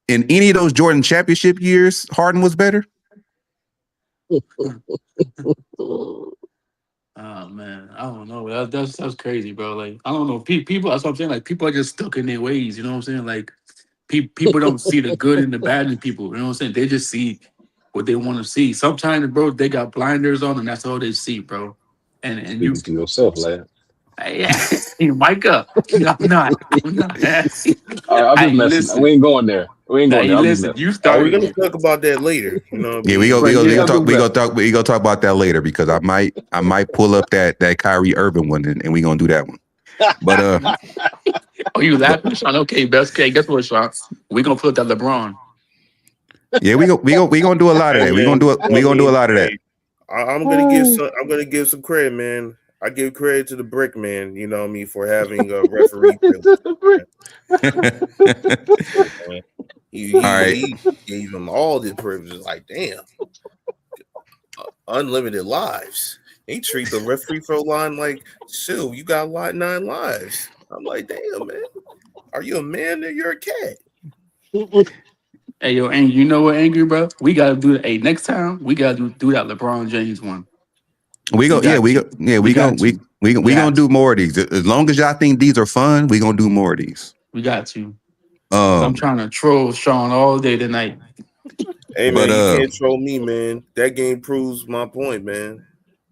in any of those Jordan championship years, Harden was better? Oh man, I don't know. That's crazy, bro. Like I don't know. People, that's what I'm saying. Like people are just stuck in their ways. You know what I'm saying? Like people don't see the good and the bad in people. You know what I'm saying? They just see what they want to see. Sometimes, bro, they got blinders on, and that's all they see, bro. And you, Speaking to yourself, lad. yeah, you mic up. I'm not. I'm not. All right, I'm just Hey, messing. listen. We ain't going there. We ain't going Hey, there. I'm just listen. messing. You We're started gonna it, talk about that later. You know what I Yeah, we mean? go But we go we yeah, gonna I'm talk just messing. we gonna talk about that later because I might pull up that Kyrie Irving one and we gonna do that one. But Oh, you but laughing, Sean? Okay, best case. Guess what, Sean? We gonna put that LeBron. yeah, we gonna do a lot of Hey that. man, you know We what I gonna do a mean? lot of that. Hey, I'm gonna give some. I'm gonna give some credit, man. I give credit to the Brick Man. You know what I mean, for having a referee privilege. Man. All right. He gave him all the privileges. Like, damn, unlimited lives. He treat the referee for a line like, shoot, you got 9 lives. I'm like, damn, man, are you a man or you're a cat? Hey, yo, and you know what, angry bro? We gotta do it. Hey, next time we gotta do that LeBron James one. We got to. We got to. We We gonna have do to. more of these. As long as y'all think these are fun, we gonna do more of these. We got to. I'm Um, trying to troll Sean all day tonight. Hey, but man, you can't troll me, man. That game proves my point, man.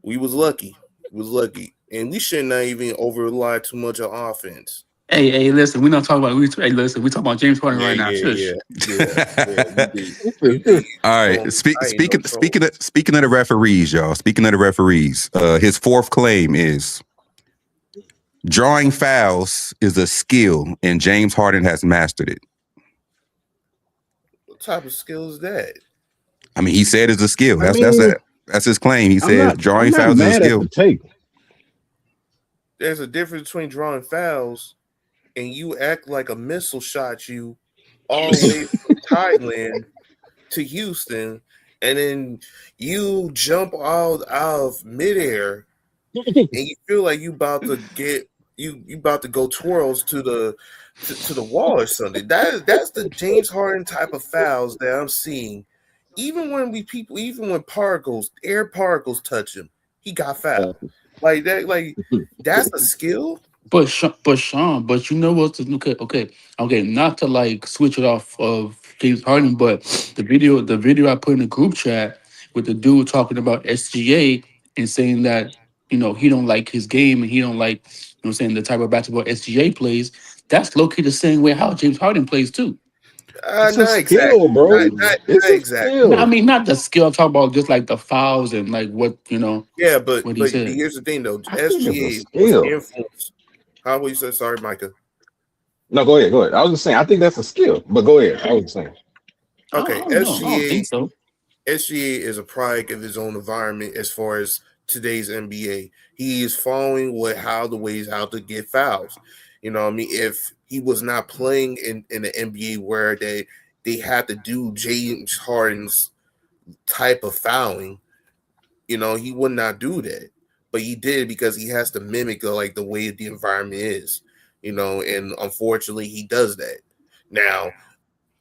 We was lucky. We was lucky. And we should not even over rely too much on offense. Hey, listen, we not talking about. Hey, listen, we talking about James Harden Yeah, right now. yeah, yeah, Shush. yeah. You be, you All be all right. trolling. I ain't no troll. Speaking of the referees, y'all. Speaking of the referees, his fourth claim is drawing fouls is a skill, and James Harden has mastered it. What type of skill is that? I mean, he said it's a skill. I mean, That's his claim. He I'm says not. I'm drawing not fouls is a mad at the skill. take. There's a difference between drawing fouls and you act like a missile shot you all the way from Thailand to Houston, and then you jump out of midair and you feel like you about to get you about to go twirls to the wall or something. That's the James Harden type of fouls that I'm seeing. Even when particles, air particles touch him, he got fouled. Like that, like that's a skill. But Sean, but you know what's okay. Not to like switch it off of James Harden, but the video I put in the group chat with the dude talking about SGA and saying that he don't like his game and he don't like saying the type of basketball SGA plays. That's low key the same way how James Harden plays too. It's a Not skill, exactly. bro. It's Not a exactly. No, I skill. mean not the skill. I'm talking about just like the fouls and like what Yeah, what he but said. here's the thing though. I think it's a SGA was skill. influenced. How will you say sorry, Micah? No, go ahead. Go ahead. I was just saying. I think that's a skill. But go ahead. I was just saying. Okay, I don't know. I don't think so. SGA is a product of his own environment as far as today's NBA. He is following how the ways how to get fouls. You know what I mean? If he was not playing in the NBA where they had to do James Harden's type of fouling, he would not do that. But he did because he has to mimic like the way the environment is, and unfortunately he does that. Now,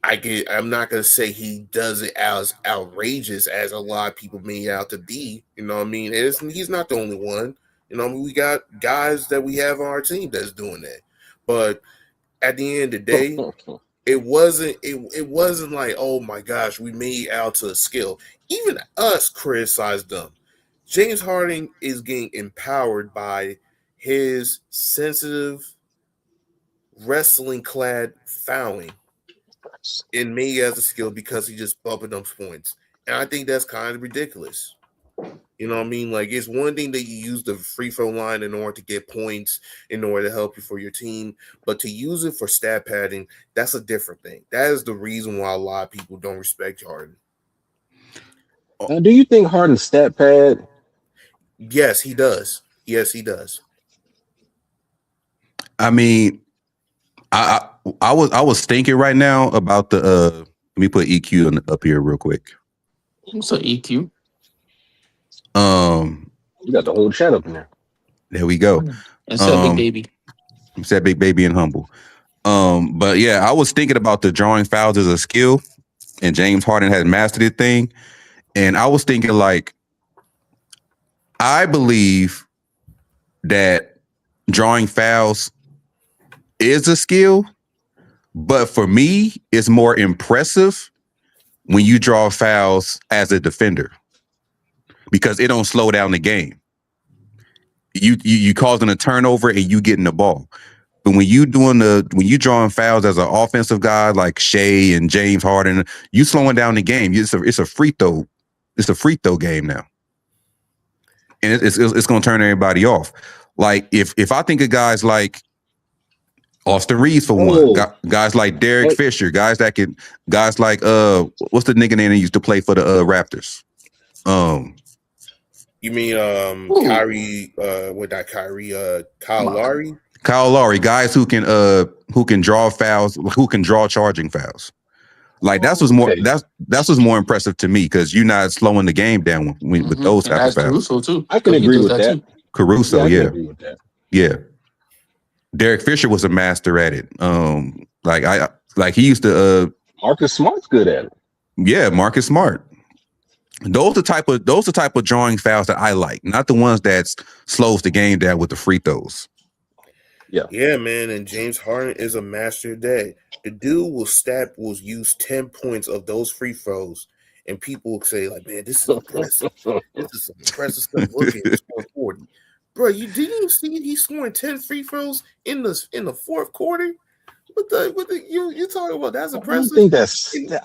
I'm not gonna say he does it as outrageous as a lot of people made out to be. You know what I mean? He's not the only one. I mean, we got guys that we have on our team that's doing that. But at the end of the day, it wasn't like, oh my gosh, we made out to a skill. Even us criticized them. James Harden is getting empowered by his sensitive, wrestling clad fouling in me as a skill because he just bumping them points. And I think that's kind of ridiculous. You know what I mean? Like, it's one thing that you use the free throw line in order to get points, in order to help you for your team, but to use it for stat padding, that's a different thing. That is the reason why a lot of people don't respect Harden. Now, do you think Harden's stat pad? Yes, he does. Yes, he does. I mean, I was thinking right now about the let me put EQ up here real quick. So EQ. You got the whole chat up in there. There we go. And said Big Baby. Said Big Baby and Humble. But yeah, I was thinking about the drawing fouls as a skill, and James Harden has mastered the thing. And I was thinking, like, I believe that drawing fouls is a skill, but for me, it's more impressive when you draw fouls as a defender because it don't slow down the game. You causing a turnover and you getting the ball. But when you drawing fouls as an offensive guy like Shea and James Harden, you slowing down the game. It's a free throw. It's a free throw game now, and it's going to turn everybody off. Like if I think of guys like Austin Reeves for one, guys like Derek Fisher, guys like what's the nigga name that used to play for the Raptors? You mean Kyrie? Kyle Lowry? Kyle Lowry, guys who can draw fouls, who can draw charging fouls. Like that's what's more impressive to me because you're not slowing the game down with those type of fouls. Caruso too. I can agree with that. Caruso, yeah. I can agree with that. Yeah. Derek Fisher was a master at it. He used to. Marcus Smart's good at it. Yeah, Marcus Smart. Those the type of drawing fouls that I like, not the ones that slows the game down with the free throws. Yeah, man. And James Harden is a master of that. The dude will use 10 points of those free throws, and people will say, like, man, this is impressive. This is some impressive stuff. Look at him score 40. Bro, didn't see he's scoring 10 free throws in the fourth quarter? You talking about? That's impressive.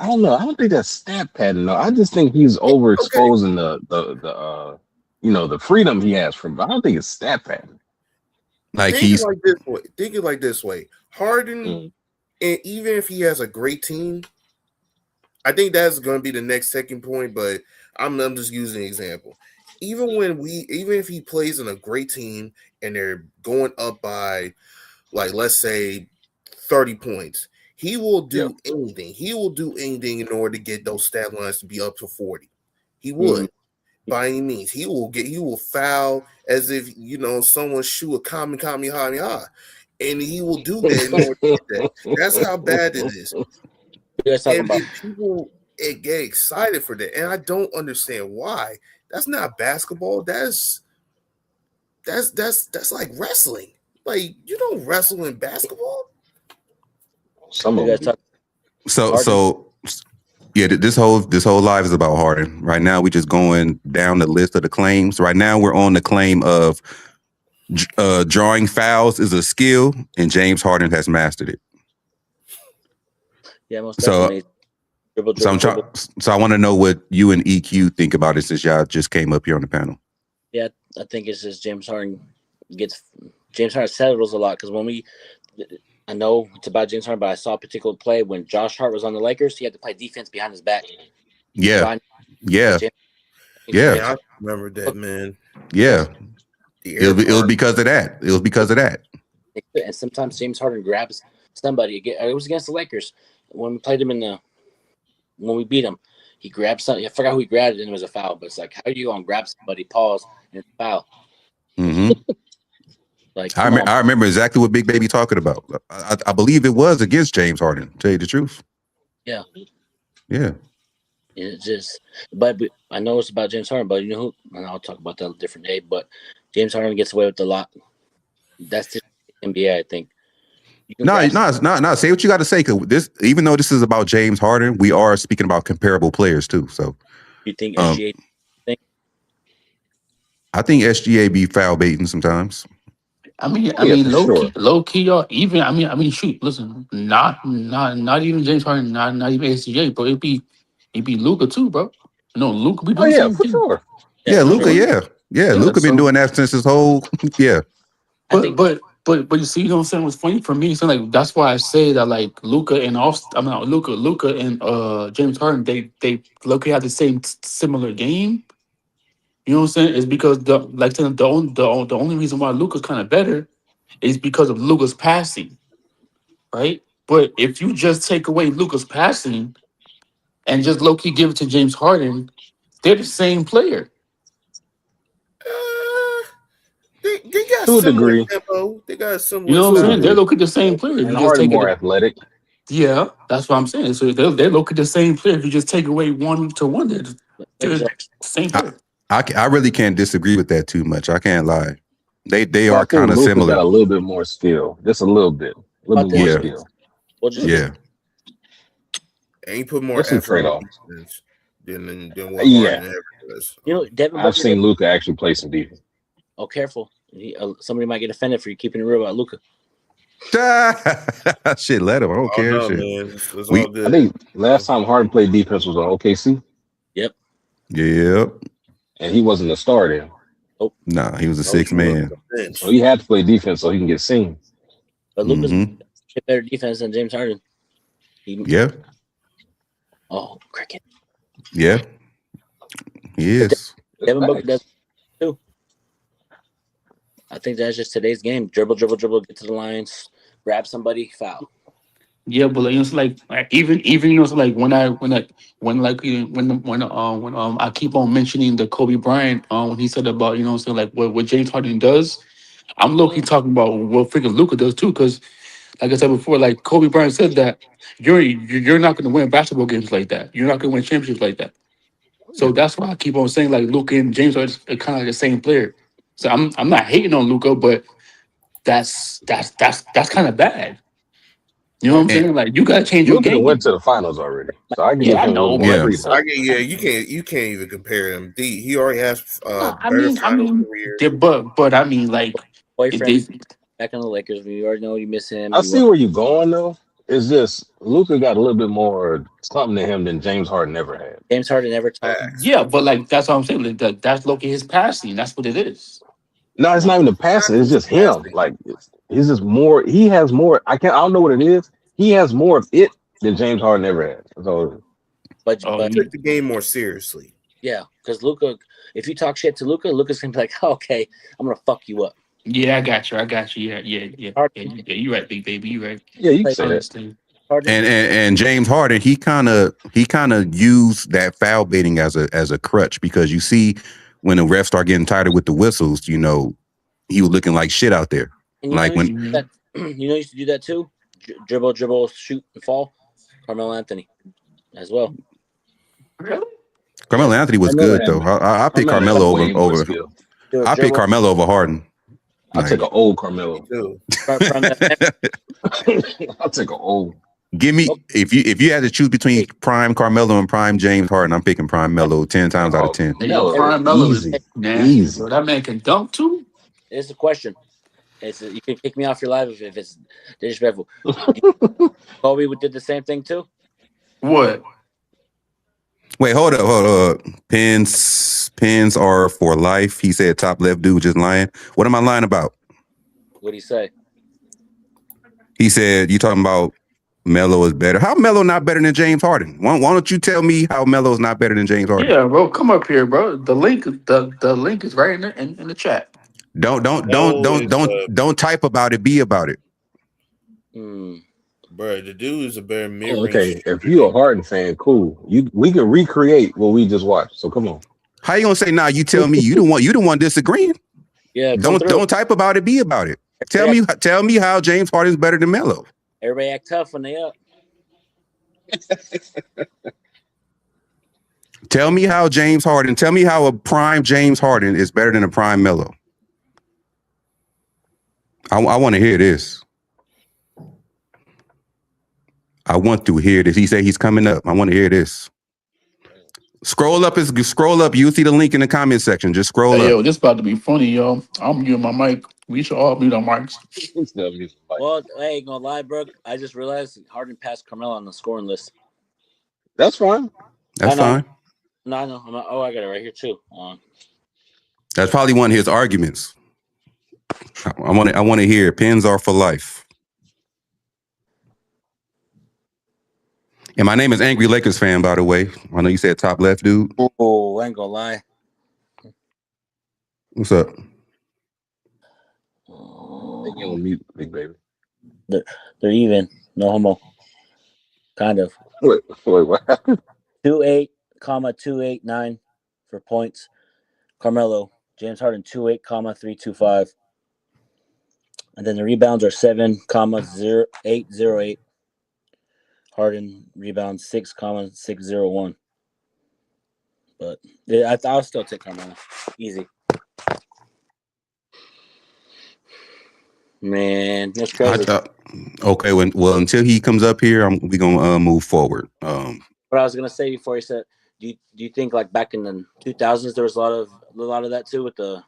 I don't know. I don't think that's stat padding though. I just think he's overexposing the freedom he has from. I don't think it's stat padding. Like think it like this way. Harden, and even if he has a great team, I think that's going to be the next second point. But I'm just using an example. Even if he plays in a great team and they're going up by, like, let's say 30 points, he will do anything. He will do anything in order to get those stat lines to be up to 40. He would. By any means, he will foul as if someone shoot a Kamehameha, and he will do that in order to get that. That's how bad it is. And people get excited for that, and I don't understand why. That's not basketball. That's like wrestling. Like, you don't wrestle in basketball. Some of them. Yeah, this whole live is about Harden. Right now, we're just going down the list of the claims. Right now, we're on the claim of drawing fouls is a skill, and James Harden has mastered it. Yeah, most definitely. So I want to know what you and EQ think about it since y'all just came up here on the panel. Yeah, I think it's just James Harden settles a lot because I know it's about James Harden, but I saw a particular play when Josh Hart was on the Lakers. He had to play defense behind his back. Yeah. I remember that, man. Yeah. It was because of that. And sometimes James Harden grabs somebody. It was against the Lakers when we played him when we beat him. He grabbed something. I forgot who he grabbed, and it was a foul. But it's like, how are you gonna grab somebody, pause, and foul? Mm-hmm. Like, I remember exactly what Big Baby talking about. I believe it was against James Harden. To tell you the truth. Yeah. It's just, but I know it's about James Harden, but you know who? And I'll talk about that a different day. But James Harden gets away with a lot. That's just NBA, I think. No. Say what you got to say. Cause even though this is about James Harden, we are speaking about comparable players too. So you think SGA? I think SGA be foul baiting sometimes. I mean, Oh, yeah, for sure. low key, y'all. Even I mean, shoot. Listen, not even James Harden, not even SGA, bro. It be Luca too, bro. No, Luca be Oh, doing the yeah, same for thing. sure. Yeah, Yeah, Luca. Luka. Yeah, Yeah, Luca been so doing that since his whole. Yeah, I think but you see, you know what I'm saying? What's funny for me? So like that's why I say that like Luca and Luca and James Harden, they look have the same similar game. You know what I'm saying? It's because the only reason why Luca's kind of better is because of Luca's passing, right? But if you just take away Luca's passing and just low key give it to James Harden, they're the same player. Uh, they got To a similar degree. tempo. They got You similar know what I'm To a saying? style. They're degree. low key the same player. If And you just Harden take more it, athletic. yeah, that's what I'm saying. So they look at the same player. If you just take away one to one, they're Lakers the are same I, player. I really can't disagree with that too much. I can't lie. They But I are think kind of Luca got similar. a little bit more skill. Just a little bit. A little about bit more this. Yeah, skill. We'll A just little bit. yeah. And he put more There's some effort trade on offs. defense than what Yeah. Harden ever does. Devin I've Booker did. seen Luca actually play some defense. Oh, careful. Somebody might get offended for you keeping it real about Luca. Shit, let him. I don't Oh care. no, Shit. man, it's all We. I good. think last time Harden played defense was on OKC, Yep. Yep. and he wasn't a star then. Oh, Nah, he was a No, he six was on man. the So bench. he had to play defense so he can get seen. but Luca's Mm-hmm. better defense than James Harden. Yeah. Oh, cricket. Yeah. He But is. Devin Booker does Facts. too. I think that's just today's game. Dribble, get to the lines, grab somebody, foul. Yeah, but like, it's like even you know, it's like when I keep on mentioning the Kobe Bryant when he said about you know what I'm saying like what James Harden does, I'm low key talking about what freaking Luca does too. Because like I said before, like Kobe Bryant said that you're not going to win basketball games like that. You're not going to win championships like that. So that's why I keep on saying like Luca and James are kind of like the same player. So I'm not hating on Luca, but that's kind of bad. You know what I'm Like, And saying? Like you gotta change your Luka done went game. to the finals already, so I can Yeah, give I him a little know, more yeah. but freedom. I get, yeah, you can't even compare him. He already has no, better final career. but I mean, like, it, boyfriend they, back on the Lakers. We already know you miss him. I You see want where you're going though. It's just Luka got a little bit more something to him than James Harden ever had. James Harden ever told. Facts. yeah, but like that's what I'm saying. Like, that's Loki his passing. That's what it is. No, it's No, not even the Not passing. It's just just him. passing. Like he's just more. He has more. I don't know what it is. He has more of it than James Harden ever had. So Oh, He but took the game more seriously. yeah, because Luca, if you talk shit to Luca, Luca's gonna be like, okay, I'm gonna fuck you up. yeah, I got you. I got you. Harden You right, big baby. You right. yeah, you can play say I that. understand. Harden. and James Harden, he kind of used that foul baiting as a crutch because you see when the refs start getting tighter with the whistles, he was looking like shit out there. And Like when Mhm. you know, used to do that too. Dribble, shoot and fall. Carmelo Anthony as well. Really? Carmelo Yep. Anthony was Carmelo good had though. I pick Carmelo had Carmelo over way more over. skill. Do a I pick dribble. Carmelo over Harden. I take Like, an old Me Carmelo. too. From I take an old. give me if you had to choose between hey, prime Carmelo and prime James Harden, I'm picking prime Melo 10 times out of Oh, 10. Hey, yo, Melo, Prime Mello is easy, nasty, easy. bro. That man can dunk too. it's a question. You can kick me off your live if it's disrespectful. Kobe did the same thing too. What? Wait, hold up. Pins are for life. He said top left dude just lying. What am I lying about? What'd he say? He said you talking about Melo is better. How Melo not better than James Harden? Why don't you tell me how Melo is not better than James Harden? Yeah, bro. Come up here, bro. The link is right in the chat. Don't don't don't Melo don't is don't type about it. Be about it. bro. The dude is a better mid Oh, range okay. If shooter you're a than Harden fan, cool. We can recreate what we just watched. So come on. How you gonna say nah? You tell me you the one disagreeing. Yeah, come Don't through. don't type about it. Be about it. Tell me how James Harden is better than Melo. Everybody act tough when they up. Tell me how James Harden. Tell me how a prime James Harden is better than a prime Melo. I want to hear this. I want to hear this. He said he's coming up. I want to hear this. Scroll up. You'll see the link in the comment section. Just scroll Hey, up. yo, this about to be funny, yo. I'm muting my mic. We should all mute our mics. Well, I ain't gonna lie, bro. I just realized Harden passed Carmelo on the scoring list. That's fine. That's fine. No, I know. I got it right here too. That's probably one of his arguments. I want to hear pins are for life. And my name is Angry Lakers fan, by the way. I know you said top left, dude. Oh, I ain't gonna lie. What's up? You on mute, big baby. They're even. No homo. Kind of. Wait, what happened? 2-8, 289 for points. Carmelo, James Harden 2-8, 325. And then the rebounds are 7, 0808. Harden rebounds 6, 601. But yeah, I'll still take Carmelo. Easy. Man, that's crazy. Okay, until he comes up here, we gonna move forward. What I was gonna say before he said, do you think like back in the 2000s there was a lot of that too with the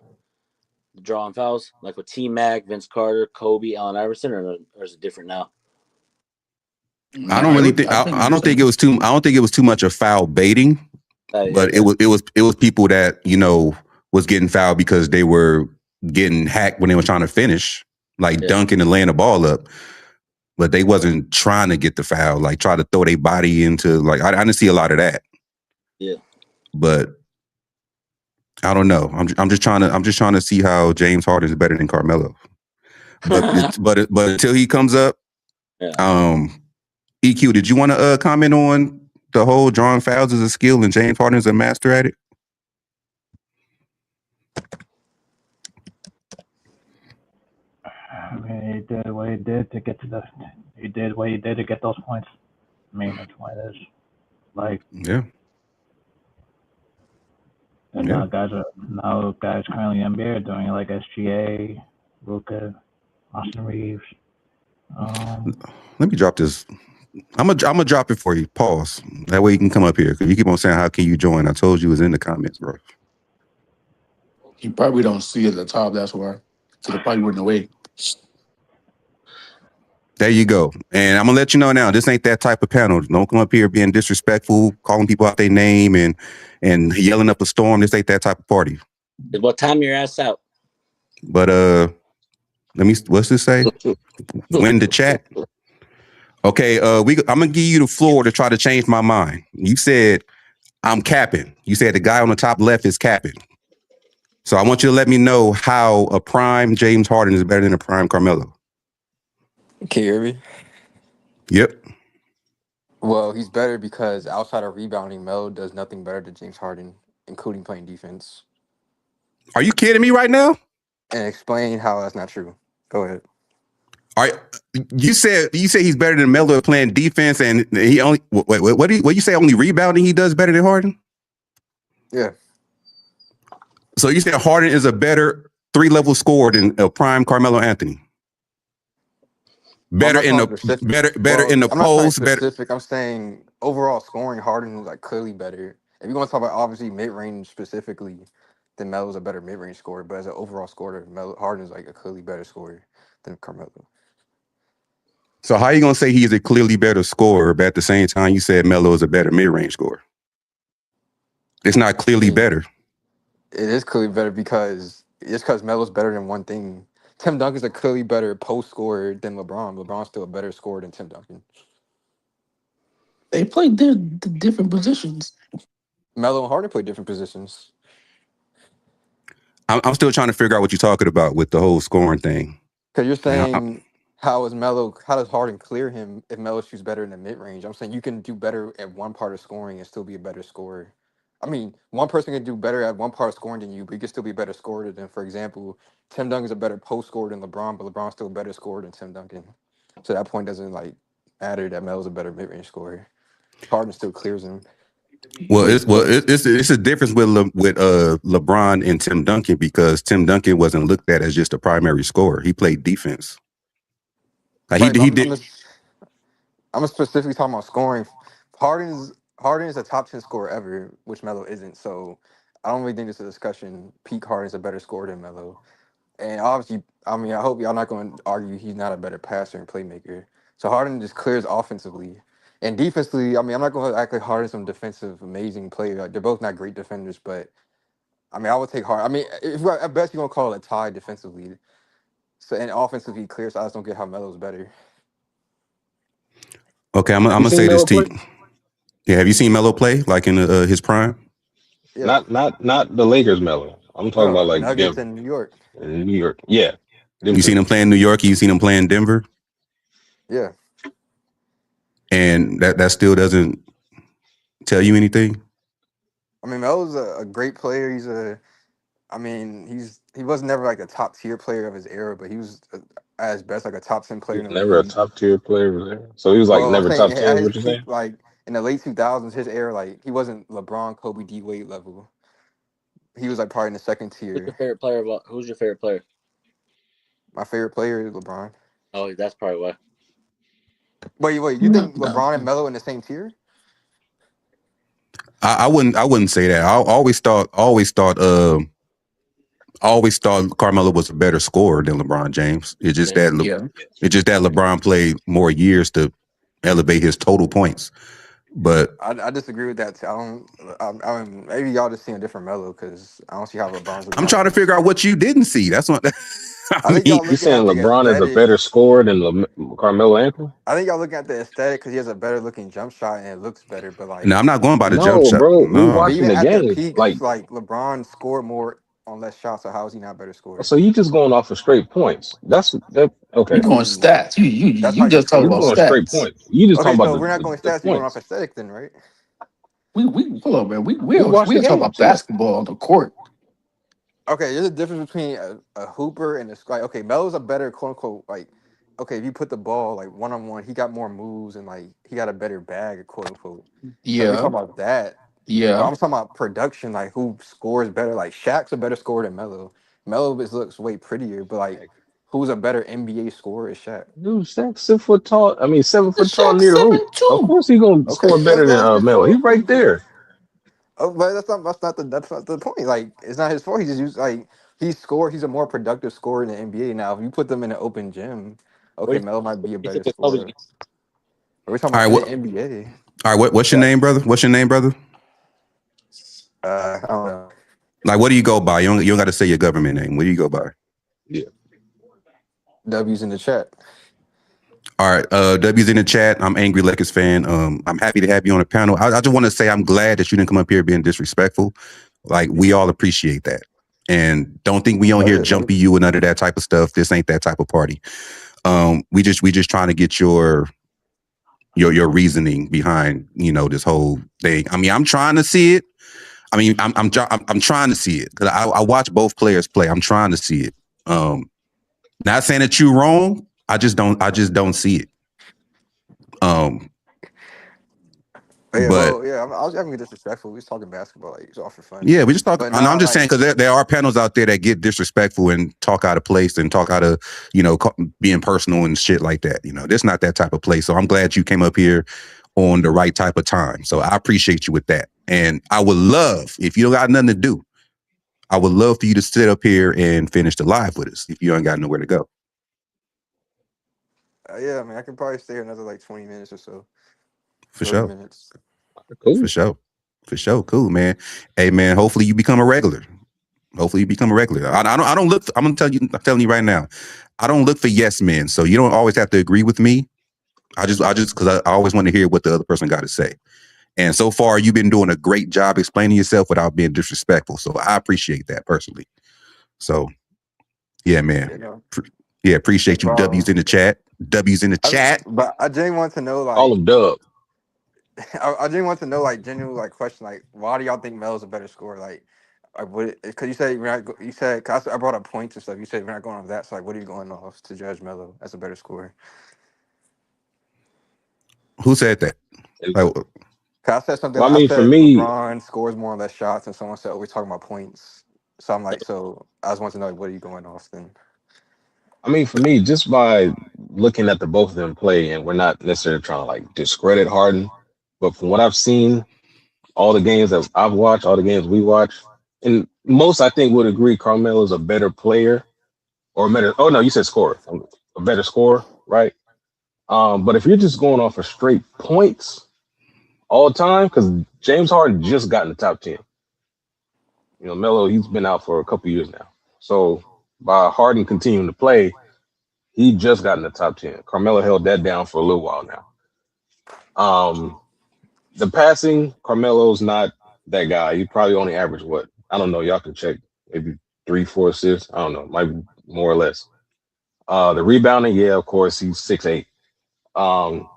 drawing fouls, like with T-Mac, Vince Carter, Kobe, Allen Iverson, or is it different now? I don't really think. I don't think it was too. I don't think it was too much of foul baiting, but it was people that was getting fouled because they were getting hacked when they were trying to finish, like dunking and laying the ball up. But they wasn't trying to get the foul, like try to throw their body into like. I didn't see a lot of that. Yeah. But I don't know. I'm just trying to see how James Harden is better than Carmelo. But until he comes up, EQ, did you want to comment on the whole drawing fouls as a skill and James Harden is a master at it? I mean, he did what he did to get to he did what he did to get those points. I mean, that's why it is. Like, yeah. And now guys currently in the NBA are doing it, like SGA, Luka, Austin Reeves. Let me drop this. I'm gonna drop it for you. Pause. That way you can come up here. Because you keep on saying, "How can you join?" I told you it was in the comments, bro. You probably don't see it at the top. That's why. So they probably wouldn't wait. There you go. And I'm gonna let you know now. This ain't that type of panel. Don't come up here being disrespectful, calling people out their name, and yelling up a storm. This ain't that type of party. What time your ass out? But what's this say? Win the chat. Okay, I'm gonna give you the floor to try to change my mind. You said I'm capping. You said the guy on the top left is capping. So I want you to let me know how a prime James Harden is better than a prime Carmelo. Can you hear me? Yep. Well, he's better because outside of rebounding, Melo does nothing better than James Harden, including playing defense. Are you kidding me right now? And explain how that's not true. Go ahead. All right. You said he's better than Melo at playing defense, and he only what you say? Only rebounding he does better than Harden? Yeah. So you said Harden is a better 3-level scorer than a prime Carmelo Anthony? Better in the post. Specific. I'm saying overall scoring, Harden is like clearly better. If you want to talk about obviously mid range specifically, then Melo's a better mid range scorer. But as an overall scorer, Harden is like a clearly better scorer than Carmelo. So how are you gonna say he's a clearly better scorer, but at the same time you said Melo is a better mid range scorer? It's not clearly better. It is clearly better because Melo's better than one thing. Tim Duncan's a clearly better post scorer than LeBron. LeBron's still a better scorer than Tim Duncan. They play the different positions. Melo and Harden play different positions. I'm still trying to figure out what you're talking about with the whole scoring thing. Because you're saying, how does Harden clear him if Melo shoots better in the mid range? I'm saying you can do better at one part of scoring and still be a better scorer. I mean, one person can do better at one part of scoring than you, but you can still be a better scorer than, for example, Tim Duncan's a better post scorer than LeBron, but LeBron's still a better scorer than Tim Duncan. So that point doesn't matter that Melo's a better mid range scorer. Harden still clears him. Well, it's a difference with LeBron and Tim Duncan because Tim Duncan wasn't looked at as just a primary scorer. He played defense. Like he did. I'm specifically talking about scoring. Harden's Harden is a top 10 scorer ever, which Melo isn't. So I don't really think it's a discussion. Peak Harden is a better scorer than Melo. And obviously, I mean, I hope y'all not going to argue he's not a better passer and playmaker. So Harden just clears offensively. And defensively, I mean, I'm not going to act like Harden's some defensive amazing player. Like, they're both not great defenders, but I mean, I would take Harden. I mean, I bet you're going to call it a tie defensively. So and offensively, he clears. So I just don't get how Melo's better. Okay, I'm Have you gonna seen say this Melo to play? you. Yeah, have you seen Melo play like in his prime? Yeah. Not the Lakers Melo. I'm talking about Oh, like Nuggets Denver in New York. and New York. Yeah, them You seen two. him play in New York? You seen him play in Denver? Yeah. And that still doesn't tell you anything. I mean, Melo's a great player. I mean, he was never like a top tier player of his era, but he was at his best like a top 10 He player was in the never a league. top tier player, was there? So he was like Well, I'm never saying top ten. at Is his what you're peak, saying? like in the late 2000s, his era, like he wasn't LeBron, Kobe, D Wade level. He was like probably in the second Who's your tier. favorite player? Who's your favorite player? My favorite player is LeBron. Oh, that's probably why. Wait, you No, think no. LeBron and Melo in the same tier? I wouldn't say that. I always thought Carmelo was a better scorer than LeBron James. Same. Yeah. It's just that LeBron played more years to elevate his total points. But I disagree with that too. I mean, maybe y'all just seeing a different Melo because I don't see how LeBron's looking I'm at trying to him. figure out what you didn't see. That's what I I think mean. y'all You looking saying at the LeBron is a better aesthetics. scorer than Carmelo Anthony? I think y'all looking at the aesthetic because he has a better looking jump shot and it looks better. But No, like, I'm not going by the jump No, shot. bro. We No. but watching even the at their game. peaks, like LeBron scored more on less shots. So how is he not a better scorer? So you just going off of straight points. That's that. You Okay. I going mean, stats. that's You how you just talk score You're about going more. straight stats. points. You just Okay, talking about so we're not going the stats. We're going off points. aesthetic then, right? We hold on, man. We watched We the are talking game about too. basketball on the court. Okay, there's a difference between a hooper and a like. Okay, Melo's a better quote unquote like. Okay, if you put the ball like one on one, he got more moves and like he got a better bag, quote unquote. So we Yeah, talking about that. But yeah. I'm talking about production, like who scores better. Like Shaq's a better scorer than Melo. Melo just looks way prettier, but like who's a better NBA scorer is Shaq. Dude, Shaq's 7 foot tall. I mean, 7 foot tall Shaq near the hoop. Of 7'2". course, he gonna score Okay, well, better it's than not his Melo. He's fault. right there. Oh, but that's not the point. Like it's not his fault. He just used like he's a more productive scorer in the NBA now. If you put them in an open gym, What okay, do Melo might be a you better think of Kobe's scorer. game? But we're talking All about right, in the what NBA. all right, what's your Shaq. name, brother? What's your name, brother? I don't know. Like, what do you go by? You don't got to say your government name. What do you go by? Yeah. W's in the chat. All right, W's in the chat. I'm Angry Lakers fan. I'm happy to have you on the panel. I just want to say I'm glad that you didn't come up here being disrespectful. Like, we all appreciate that. And don't think we on Oh here yeah, jumpy you and none of that type of stuff. This ain't that type of party. We just trying to get your reasoning behind this whole thing. I mean, I'm trying to see it. I mean, I'm trying to see it because I watch both players play. I'm trying to see it. Not saying that you're wrong. I just don't see it. Um, yeah. but Well, yeah. I was having disrespectful. We was talking basketball. Like it's all for fun. yeah, we just talk. But And I'm now, just saying like, because there are panels out there that get disrespectful and talk out of place and talk out of being personal and shit like that. This not that type of place. So I'm glad you came up here on the right type of time. So I appreciate you with that. And I would love if you don't got nothing to do. I would love for you to sit up here and finish the live with us if you ain't got nowhere to go. yeah. I mean, I could probably stay here another like 20 minutes or so, For 30 sure. minutes. For Cool. sure. For sure. Cool, man. Hey, man, hopefully you become a regular. Hopefully you become a regular. I don't look. I'm telling you right now. I don't look for yes men. So you don't always have to agree with me. Because I always want to hear what the other person got to say. And so far, you've been doing a great job explaining yourself without being disrespectful. So I appreciate that personally. So yeah, man. You know, Yeah, no appreciate you. W's problem. in the chat. W's in the chat. But I genuinely want to know, All like, of Dub. I genuinely want to know, like, genuine, like, question, like, why do y'all think Melo's a better scorer? Like, what? Because you said we're not. You said 'cause I brought up points and stuff. You said we're not going off that. So, like, what are you going off to judge Melo as a better scorer? Who said that? Like, Cause I said something. Well, I I mean, for said me, LeBron scores more or less shots, and someone said, "Oh, we're talking about points." So I'm like, so I just want to know, like, what are you going off then? just by looking at the both of them play, and we're not necessarily trying to like discredit Harden, But from what I've seen, all the games that I've watched, all the games we watch, and most I think would agree Carmelo's a better player or a better. Oh no, you said scorer, a better scorer, right? But if you're just going off of straight points all the time, because James Harden just got in the top 10. You know, Melo, he's been out for a couple years now. So by Harden continuing to play, he just got in the top 10. Carmelo held that down for a little while now. Um, the passing, Carmelo's not that guy. He probably only averaged what? I don't know. Y'all can check. Maybe three, four assists. I don't know. Might be more or less. The rebounding, yeah, of course, he's 6'8". Um,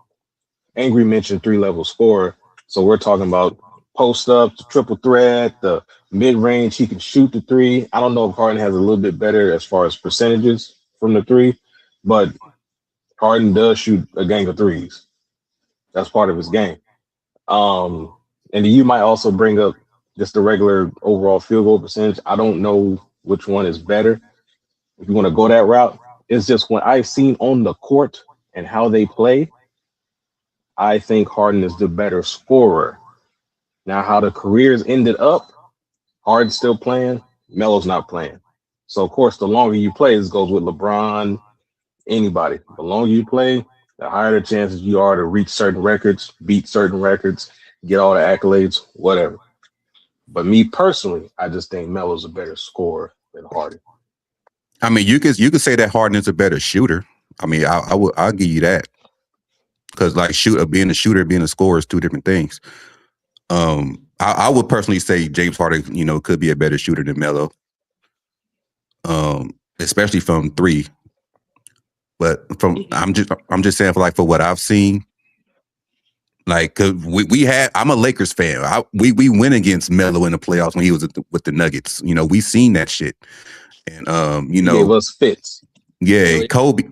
Angry mentioned three-level scorer. So we're talking about post up, the triple threat, the mid range. He can shoot the three. I don't know if Harden has a little bit better as far as percentages from the three, but Harden does shoot a gang of threes. That's part of his game. Um, and you might also bring up just the regular overall field goal percentage. I don't know which one is better. If you want to go that route, it's just when I've seen on the court and how they play, I think Harden is the better scorer. Now, how the careers ended up, Harden's still playing, Melo's not playing. So, of course, the longer you play, this goes with LeBron, anybody. The longer you play, the higher the chances you are to reach certain records, beat certain records, get all the accolades, whatever. But me personally, I just think Melo's a better scorer than Harden. I mean, you could say that Harden is a better shooter. I mean, I'll give you that because like being a shooter, being a scorer is two different things. I would personally say James Harden, could be a better shooter than Melo, especially from three. But I'm just saying for what I've seen, like, cause I'm a Lakers fan. We went against Melo in the playoffs when he was with the Nuggets. We seen that shit, and He gave us fits. yeah, Kobe,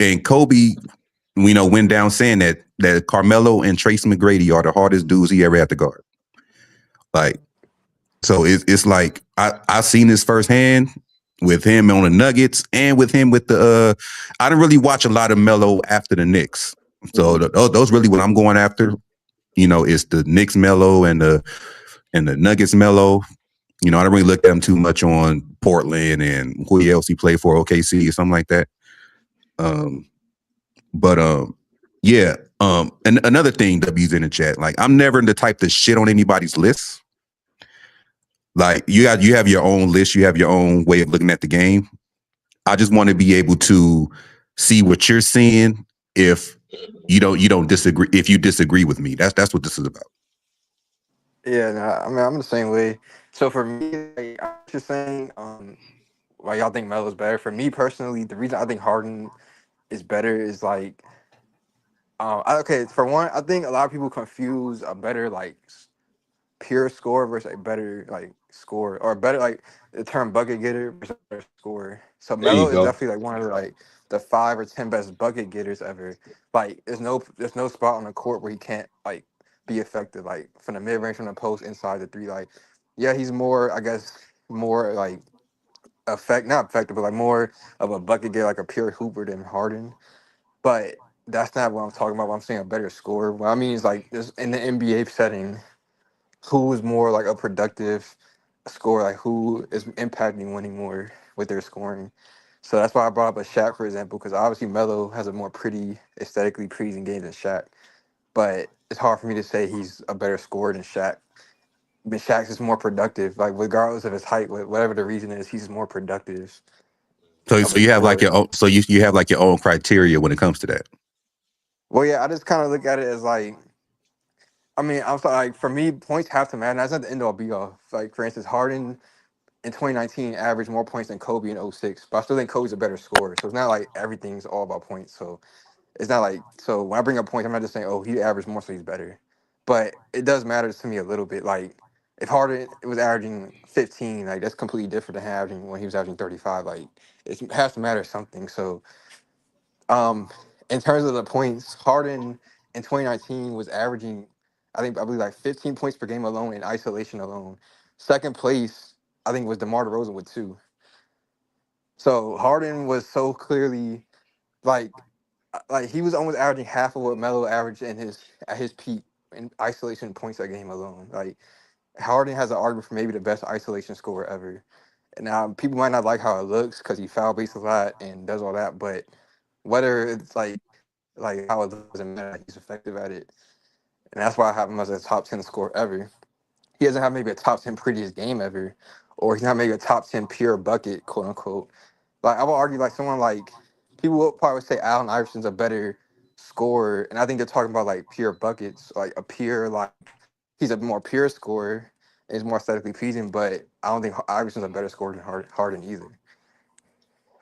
went down saying that Carmelo and Tracy McGrady are the hardest dudes he ever had to guard. Like, so it's like I seen this firsthand with him on the Nuggets and with him with the. I didn't really watch a lot of Melo after the Knicks, so those really what I'm going after. It's the Knicks Melo and the Nuggets Melo. I don't really look at him too much on Portland and who else he played for, OKC or something like that. But yeah. And another thing, W's in the chat. Like, I'm never the type to shit on anybody's list. Like, you have your own list, you have your own way of looking at the game. I just want to be able to see what you're seeing. If you don't disagree, if you disagree with me, that's what this is about. Yeah, nah, I mean, I'm the same way. So for me, like, I'm just saying, why y'all think Melo's better. For me personally, the reason I think Harden is better is like, okay, for one, I think a lot of people confuse a better like pure score versus a better like score or better like the term bucket getter versus a better scorer. So There you Melo is go. definitely like one of the 5 or 10 best bucket getters ever. Like there's no spot on the court where he can't like be effective like from the mid range, from the post, inside the three. Like yeah, he's more I guess more like not effective, but like more of a bucket getter, like a pure hooper than Harden. But that's not what I'm talking about. When I'm saying a better scorer. What I mean is like this in the NBA setting, who is more like a productive scorer, like who is impacting winning more with their scoring. So that's why I brought up a Shaq, for example, because obviously Melo has a more pretty, aesthetically pleasing game than Shaq. But it's hard for me to say he's a better scorer than Shaq. But Shaq's is more productive, like regardless of his height, whatever the reason is, he's more productive So of so a you have like scorer. your own, so you have like your own criteria when it comes to that. Well, yeah, I just kind of look at it as like, I mean, I'm sorry, like for me, points have to matter. That's not the end all be all. Like for instance, Harden in 2019 averaged more points than Kobe in '06, but I still think Kobe's a better scorer. So it's not like everything's all about points. So it's not like, so when I bring up points, I'm not just saying, oh, he averaged more, so he's better. But it does matter to me a little bit. Like if Harden was averaging 15, like that's completely different than having when he was averaging 35. Like it has to matter something. So um, in terms of the points, Harden in 2019 was averaging, I believe like 15 points per game alone in isolation alone. Second place, I think was DeMar DeRozan with 2. So Harden was so clearly like he was almost averaging half of what Melo averaged in his at his peak. in isolation points a game alone. Like Harden has an argument for maybe the best isolation scorer ever. And now people might not like how it looks because he foul bases a lot and does all that, but whether it's like how it looks doesn't matter. He's effective at it, and that's why I have him as a top 10 scorer ever. He doesn't have maybe a top 10 prettiest game ever, or he's not maybe a top 10 pure bucket, quote unquote. Like I will argue, like someone like people will probably say Allen Iverson's a better scorer, and I think they're talking about like pure buckets, like a pure like he's a more pure scorer and is more aesthetically pleasing. But I don't think Iverson's a better scorer than Harden either.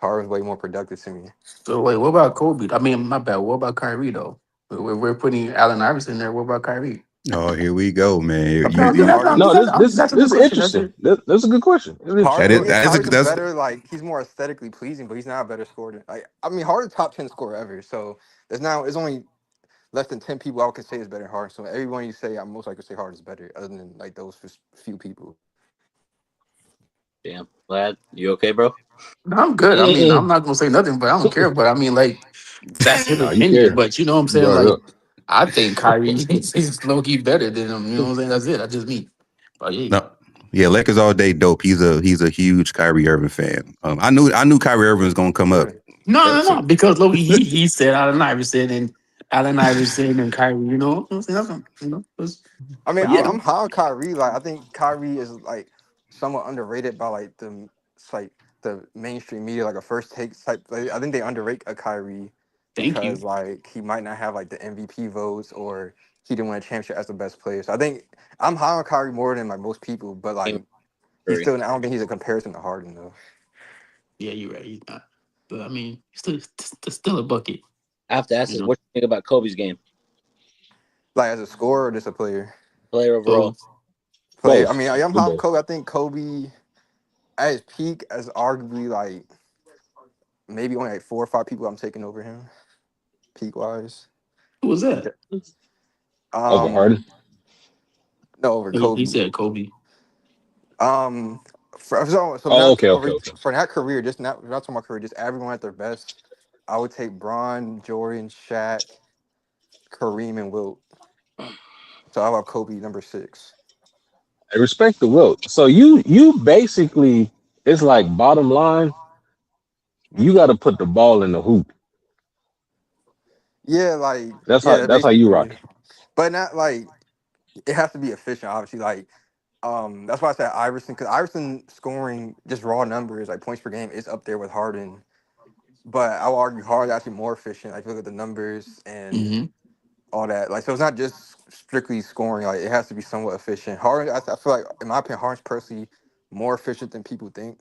Harden's way more productive to me. So wait, what about Kobe? I mean, my bad. What about Kyrie though? We're putting Allen Iverson there. What about Kyrie? Oh, here we go, man. Compared to Harden, No, That's a good this is question. That's interesting. it. That's a good question. It's interesting. Harden, Go ahead. Harden's that's better. Like he's more aesthetically pleasing, but he's not a better scorer. Like I mean, Harden's top 10 scorer ever. So there's only less than 10 people I could say is better than Harden. So everyone you say, I'm most likely to say Harden's better, other than like those few people. Damn, lad, you okay, bro? No, I'm good. I mean, I'm Mm-mm. not gonna say nothing, but I don't care. But I mean, like, that's his No, you opinion. care. But you know what I'm You saying? brought it Like, up. I think Kyrie is low key better than him. You know what I'm saying? That's it. That's just me. But yeah, no. Yeah, Lakers all day dope. He's a huge Kyrie Irving fan. I knew Kyrie Irving was gonna come up. Really. no, because low key, he said Allen Iverson and Kyrie. You know what I'm saying? That's what, I mean, but yeah, I'm high on Kyrie. Like I think Kyrie is like somewhat underrated by like the mainstream media, like a first take type. Like, I think they underrate a Kyrie thank you. because like he might not have like the MVP votes or he didn't win a championship as the best player. So I think I'm high on Kyrie more than like most people, but like he's Curry. still. I don't think he's a comparison to Harden though. Yeah, you're right. He's not. But I mean, still a bucket. I have to ask You this: know, what you think about Kobe's game, Like as a scorer or just a player. player overall? both. Player. I Both. mean, I'm Do high on both. Kobe. I think Kobe at his peak as arguably like maybe only like 4 or 5 people I'm taking over him peak wise. Who was that? Over Um, Harden. no, over He Kobe. said Kobe. Um, so Oh, not okay, okay, over okay. for that career, just not talking about career, just everyone at their best. I would take Bron, Jordan, Shaq, Kareem, and Wilt. So how about Kobe number 6? I respect the Wilt. So you basically, it's like bottom line, you got to put the ball in the hoop. Yeah, like That's how you rock basically, it. but not like it has to be efficient. Obviously, like that's why I said Iverson because Iverson scoring just raw numbers like points per game is up there with Harden. But I would argue Harden's actually more efficient. Like look at the numbers and Mm-hmm. all that. Like, so it's not just strictly scoring. Like, it has to be somewhat efficient. Harden, I feel like, in my opinion, Harden's personally more efficient than people think.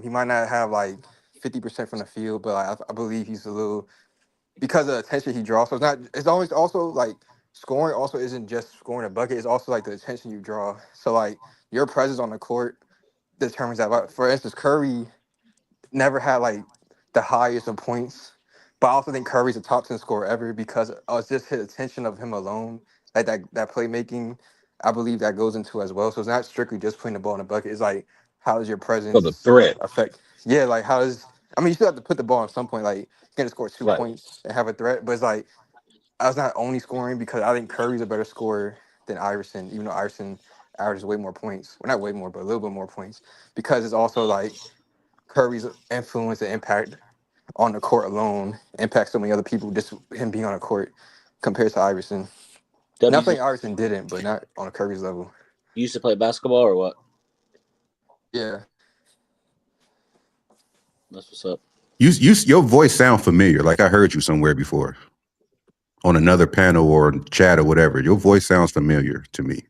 He might not have like 50% from the field, but I believe he's a little because of the attention he draws. So it's not. It's always also like scoring. Also, isn't just scoring a bucket. It's also like the attention you draw. So like your presence on the court determines that. Like, for instance, Curry never had like the highest of points. But I also think Curry's a top 10 scorer ever because it's just his attention of him alone. Like that playmaking, I believe that goes into as well. So it's not strictly just putting the ball in the bucket. It's like how does your So the presence threat, affect yeah, like how does I mean you still have to put the ball at some point. Like you're gonna score two right? points and have a threat, but it's like I was not only scoring because I think Curry's a better scorer than Iverson, even though Iverson averages way more points. Well not way more, but a little bit more points. Because it's also like Curry's influence and impact on the court alone impacts so many other people just him being on the court compared to Iverson. Not WD, saying Iverson didn't, but not on a Curry's level. you used to play basketball or what? Yeah. That's what's up. Your voice sound familiar. Like I heard you somewhere before on another panel or chat or whatever. Your voice sounds familiar to me.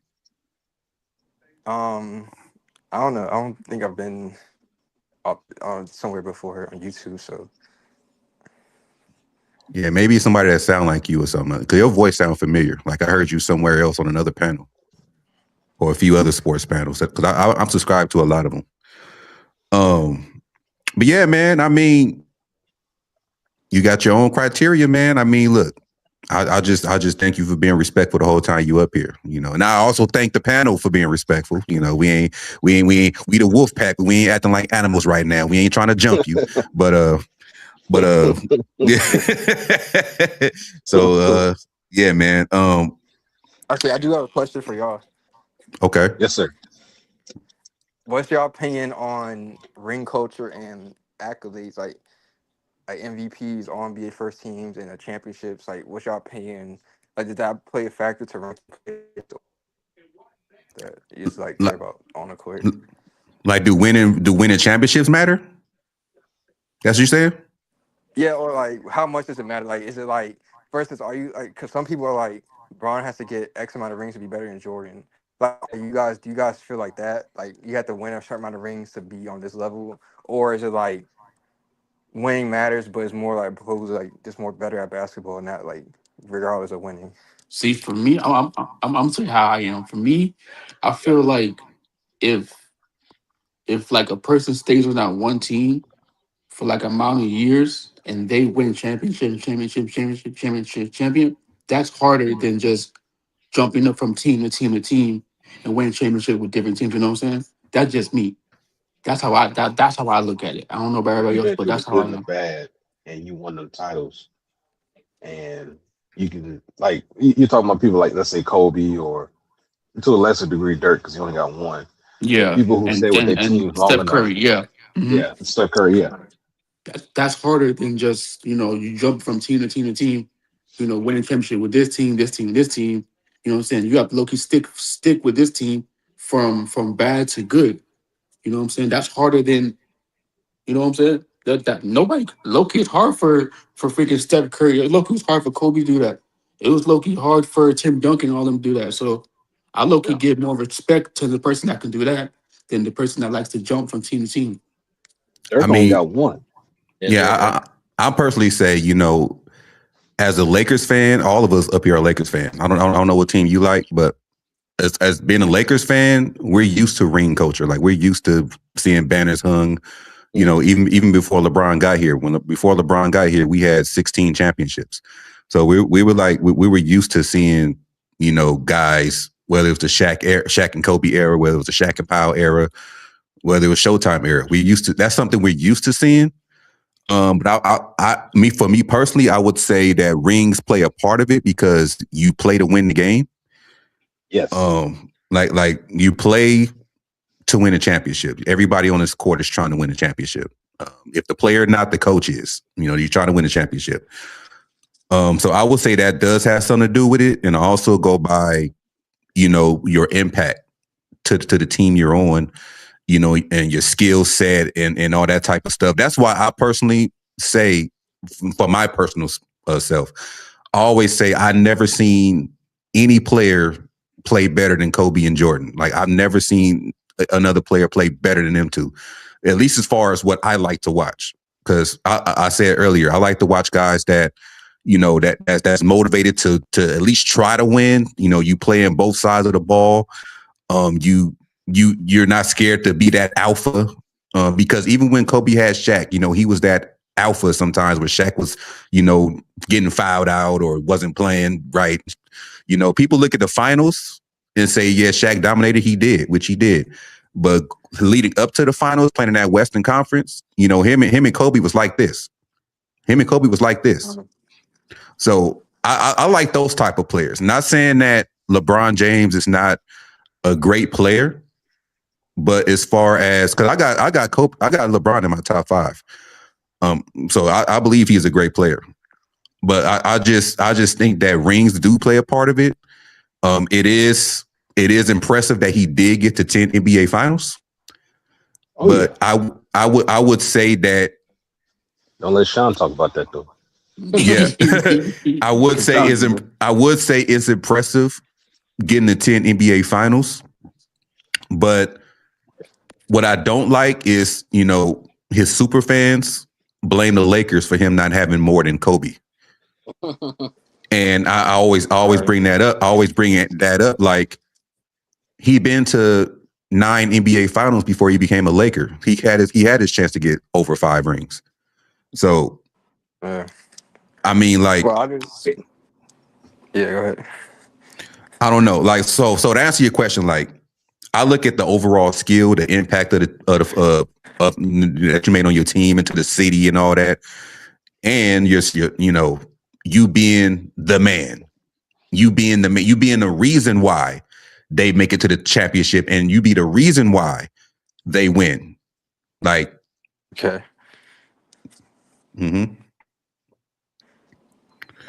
I don't know. I don't think I've been up on somewhere before on YouTube. So Yeah, maybe somebody that sound like you or something. Because your voice sound familiar. Like I heard you somewhere else on another panel or a few other sports panels. Because I'm subscribed to a lot of them. But yeah, man. I mean, you got your own criteria, man. I mean, look, I just thank you for being respectful the whole time you up here, you know. And I also thank the panel for being respectful. You know, we the wolf pack, but we ain't acting like animals right now. We ain't trying to jump you, but yeah. So yeah, man. Actually, I do have a question for y'all. Okay. Yes, sir. What's your opinion on ring culture and accolades like MVPs, All NBA first teams, and the championships? Like, what's your opinion? Like, did that play a factor to rank players that you just like care Like, about on the court? like do winning championships matter? That's what you saying? Yeah, or like, how much does it matter? Like, is it like versus? Are you like? Because some people are like, Braun has to get X amount of rings to be better than Jordan. Like, you guys, do you guys feel like that? Like, you have to win a certain amount of rings to be on this level, or is it like winning matters, but it's more like because like just more better at basketball, not like regardless of winning. See, for me, I'm saying how I am. For me, I feel like if like a person stays on that one team for like a amount of years and they win champion, that's harder than just jumping up from team to team to team and winning championship with different teams. You know what I'm saying? That's just me. That's how I look at it. I don't know about everybody else, Even if but it that's was how I good and the am. bad, and you won them titles, and you can like you're talking about people like let's say Kobe or to a lesser degree Dirk because he only got one. But Yeah, people who stay with their and teams long Steph enough, Curry. Yeah. Mm-hmm. yeah, Steph Curry, yeah, That's harder than just you jump from team to team to team, winning championship with this team, this team, this team. You know what I'm saying? You have to low-key stick with this team from bad to good. You know what I'm saying? That's harder than what I'm saying. That nobody low-key it's hard for freaking Steph Curry. Low-key it's hard for Kobe to do that. It was low-key hard for Tim Duncan and all them to do that. So I low-key yeah. give more respect to the person that can do that than the person that likes to jump from team to team. I Dirk only got mean, one. Yeah, yeah, Dirk. I personally say, as a Lakers fan, all of us up here are Lakers fans. I don't know what team you like, but as being a Lakers fan, we're used to ring culture. Like we're used to seeing banners hung. Even before LeBron got here. Before LeBron got here, we had 16 championships. So we were used to seeing guys, whether it was the Shaq and Kobe era, whether it was the Shaq and Powell era, whether it was Showtime era. That's something we're used to seeing. But for me personally, I would say that rings play a part of it because you play to win the game. Yes, Like you play to win a championship. Everybody on this court is trying to win a championship. If the player, not the coach, is you're trying to win a championship. So I would say that does have something to do with it, and also go by your impact to the team you're on. And your skill set and all that type of stuff. That's why I personally say, for my personal self, I always say I never seen any player play better than Kobe and Jordan. Like I've never seen another player play better than them two, at least as far as what I like to watch. Because I said earlier, I like to watch guys that that's motivated to at least try to win. You play in both sides of the ball. You're not scared to be that alpha, because even when Kobe had Shaq, he was that alpha sometimes where Shaq was, getting fouled out or wasn't playing right. People look at the finals and say, yeah, Shaq dominated. He did, which he did. But leading up to the finals, playing in that Western Conference, him and Kobe was like this. Him and Kobe was like this. So I like those type of players. Not saying that LeBron James is not a great player, but as far as because I got LeBron in my top 5, so I believe he's a great player. But I just think that rings do play a part of it. It is impressive that he did get to 10 NBA Finals. oh yeah. But I would say that Don't let Sean talk about that though. yeah, I would say Responsible. it's impressive getting to 10 NBA Finals. But what I don't like is, his super fans blame the Lakers for him not having more than Kobe. And I always bring that up. I always bring that up. Like he been to 9 NBA Finals before he became a Laker. He had his chance to get over 5 rings. So, Yeah. I mean, like, Well, I just yeah. Go ahead. I don't know. Like, so to answer your question, like, I look at the overall skill, the impact of that you made on your team and to the city and all that, and you being the man. You being the reason why they make it to the championship, and you be the reason why they win. Like, Okay. mm-hmm.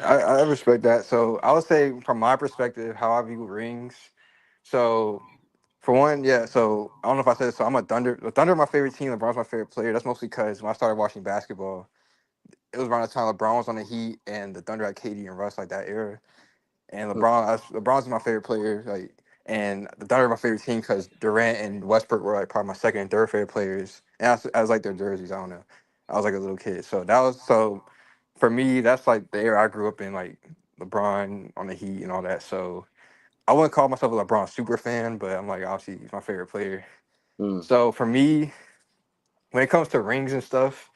I respect that. So I would say from my perspective, how I view rings. So for one, yeah. So I don't know if I said this. So I'm a Thunder. The Thunder are my favorite team. LeBron's my favorite player. That's mostly because when I started watching basketball, it was around the time LeBron was on the Heat and the Thunder had KD and Russ, like that era. And LeBron's my favorite player. Like, and the Thunder are my favorite team because Durant and Westbrook were like probably my second and third favorite players. And I was like their jerseys. I don't know. I was like a little kid. So that was so for me. That's like the era I grew up in. Like LeBron on the Heat and all that. So I wouldn't call myself a LeBron super fan, but I'm like obviously he's my favorite player. Mm. So for me, when it comes to rings and stuff,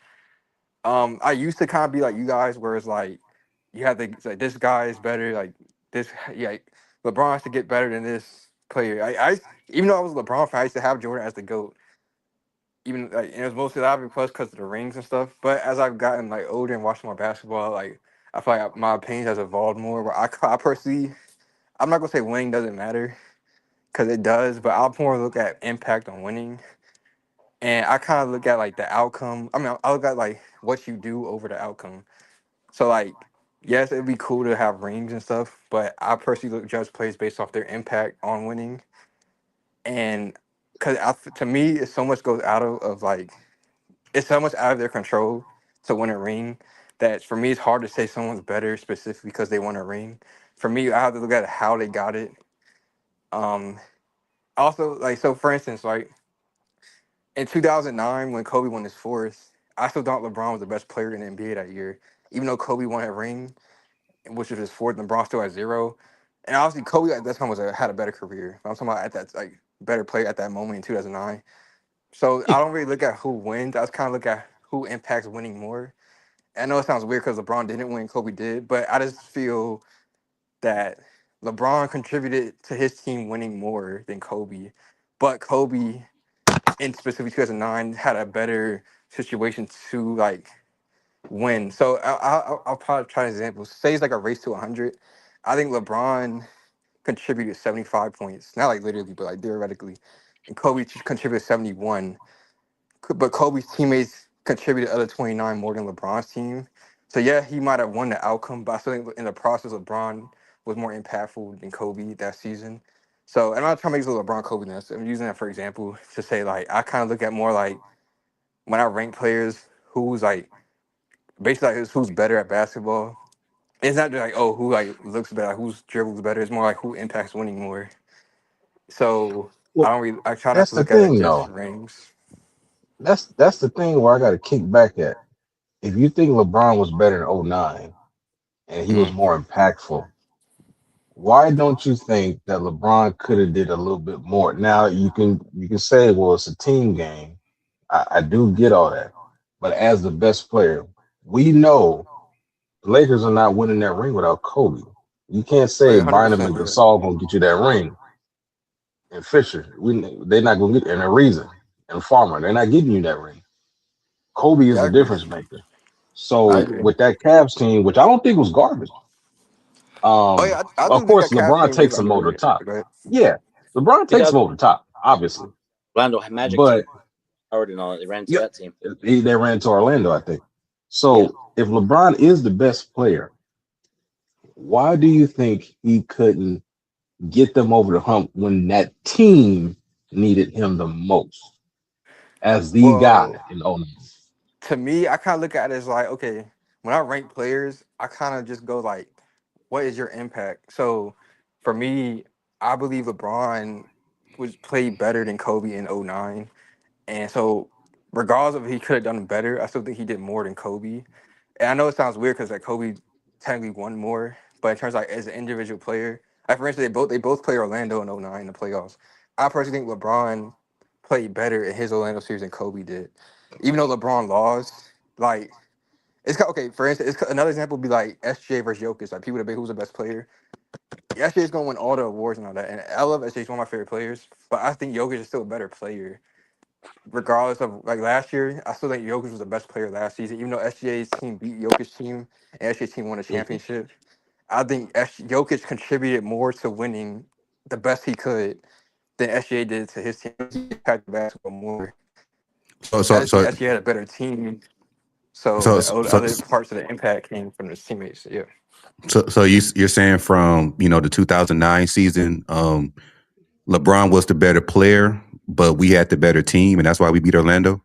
I used to kind of be like you guys, where it's like you have to it's like this guy is better, like this, yeah, LeBron has to get better than this player. I even though I was a LeBron fan, I used to have Jordan as the GOAT. Even like and it was mostly that plus because of the rings and stuff. But as I've gotten like older and watched more basketball, like I feel like my opinion has evolved more. Where I personally, I'm not gonna say winning doesn't matter because it does, but I'll more look at impact on winning. And I kind of look at like the outcome. I mean, I look at like what you do over the outcome. So like, yes, it'd be cool to have rings and stuff, but I personally look judge plays based off their impact on winning. And because to me, it's so much goes out of like it's so much out of their control to win a ring that for me it's hard to say someone's better specifically because they won a ring. For me, I have to look at how they got it. Um, Also, like so, for instance, like in 2009 when Kobe won his fourth, I still thought LeBron was the best player in the NBA that year, even though Kobe won a ring, which was his fourth, and LeBron still had zero. And obviously, Kobe at that time had a better career. I'm talking about at that like better player at that moment in 2009. So I don't really look at who wins. I just kind of look at who impacts winning more. I know it sounds weird because LeBron didn't win, Kobe did, but I just feel that LeBron contributed to his team winning more than Kobe. But Kobe, in specifically 2009, had a better situation to like win. So I'll probably try an example. Say it's like a race to 100. I think LeBron contributed 75 points, not like literally, but like theoretically, and Kobe contributed 71. But Kobe's teammates contributed the other 29 more than LeBron's team. So yeah, he might have won the outcome, but I still think in the process, LeBron was more impactful than Kobe that season. So I'm not trying to make this a LeBron Kobe ness. I'm using that for example to say like I kind of look at more like when I rank players who's like basically like who's better at basketball. It's not just like oh who like looks better, like, who's dribbles better. It's more like who impacts winning more. So Well, I try not that's to the look at it thing, just though. rings. That's the thing where I got to kick back at. If you think LeBron was better in '09 and he was Mm. more impactful, why don't you think that LeBron could have did a little bit more? Now you can say, well, it's a team game. I do get all that, but as the best player, we know the Lakers are not winning that ring without Kobe. You can't Oh say yeah, hundred Bynum percent. and Yeah, Gasol gonna get you that ring, and Fisher, they're not gonna get, and a reason, and Farmer, they're not getting you that ring. Kobe is yeah, I the agree. difference maker. I So agree. with that Cavs team, which I don't think was garbage, Oh yeah, I of do think course that Cavs LeBron team was takes them over the underrated. top. But Yeah, LeBron takes them over the top, obviously. Orlando Magic But team, Howard and all that. They ran into yeah, that team. they ran to Orlando, I think. Yeah. So if LeBron is the best player, why do you think he couldn't get them over the hump when that team needed him the most as the guy well, in '09? to me, I kind of look at it as like, okay, when I rank players, I kind of just go like, what is your impact? So for me, I believe LeBron was played better than Kobe in '09, and so regardless of if he could have done better, I still think he did more than Kobe. And I know it sounds weird because like Kobe technically won more, but in terms of, like as an individual player, like for instance, they both played Orlando in '09 in the playoffs. I personally think LeBron played better in his Orlando series than Kobe did. Even though LeBron lost, like okay. For instance, another example would be like SGA versus Jokic. Like people debate who's the best player. SGA is gonna win all the awards and all that. And I love SGA; he's one of my favorite players. But I think Jokic is still a better player regardless of like last year, I still think Jokic was the best player last season, even though SGA's team beat Jokic's team and SGA's team won a Mhm. championship. I think Jokic contributed more to winning the best he could than SGA did to his team. He impacted basketball more. So I so just think so SGA had a better team, so so the so other parts of the impact came from his teammates. Yeah. so you're saying from the 2009 season, LeBron was the better player, but we had the better team, and that's why we beat Orlando.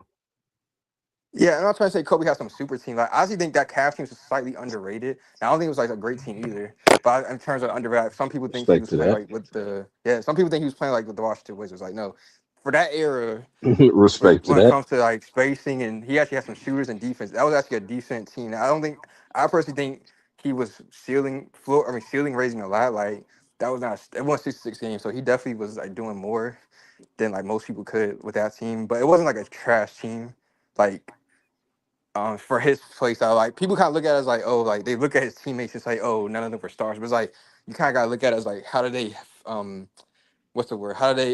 Yeah, I'm not trying to say Kobe has some super team. Like I actually think that Cavs team is slightly underrated. Now, I don't think it was like a great team either. But in terms of underrated, some people think he Respect was to playing that. like with the some people think he was playing like with the Washington Wizards. Like no, for that era, Respect to when it that. comes to like spacing and he actually had some shooters and defense. That was actually a decent team. I don't think I personally think he was ceiling raising a lot. Like that was not it won 66 games, so he definitely was like doing more than like most people could with that team. But it wasn't like a trash team. Like for his play style. Like people kind of look at it as like, oh, like they look at his teammates and say, oh, none of them were stars. But it's like you kind of gotta look at it as like, how do they, what's the word? How do they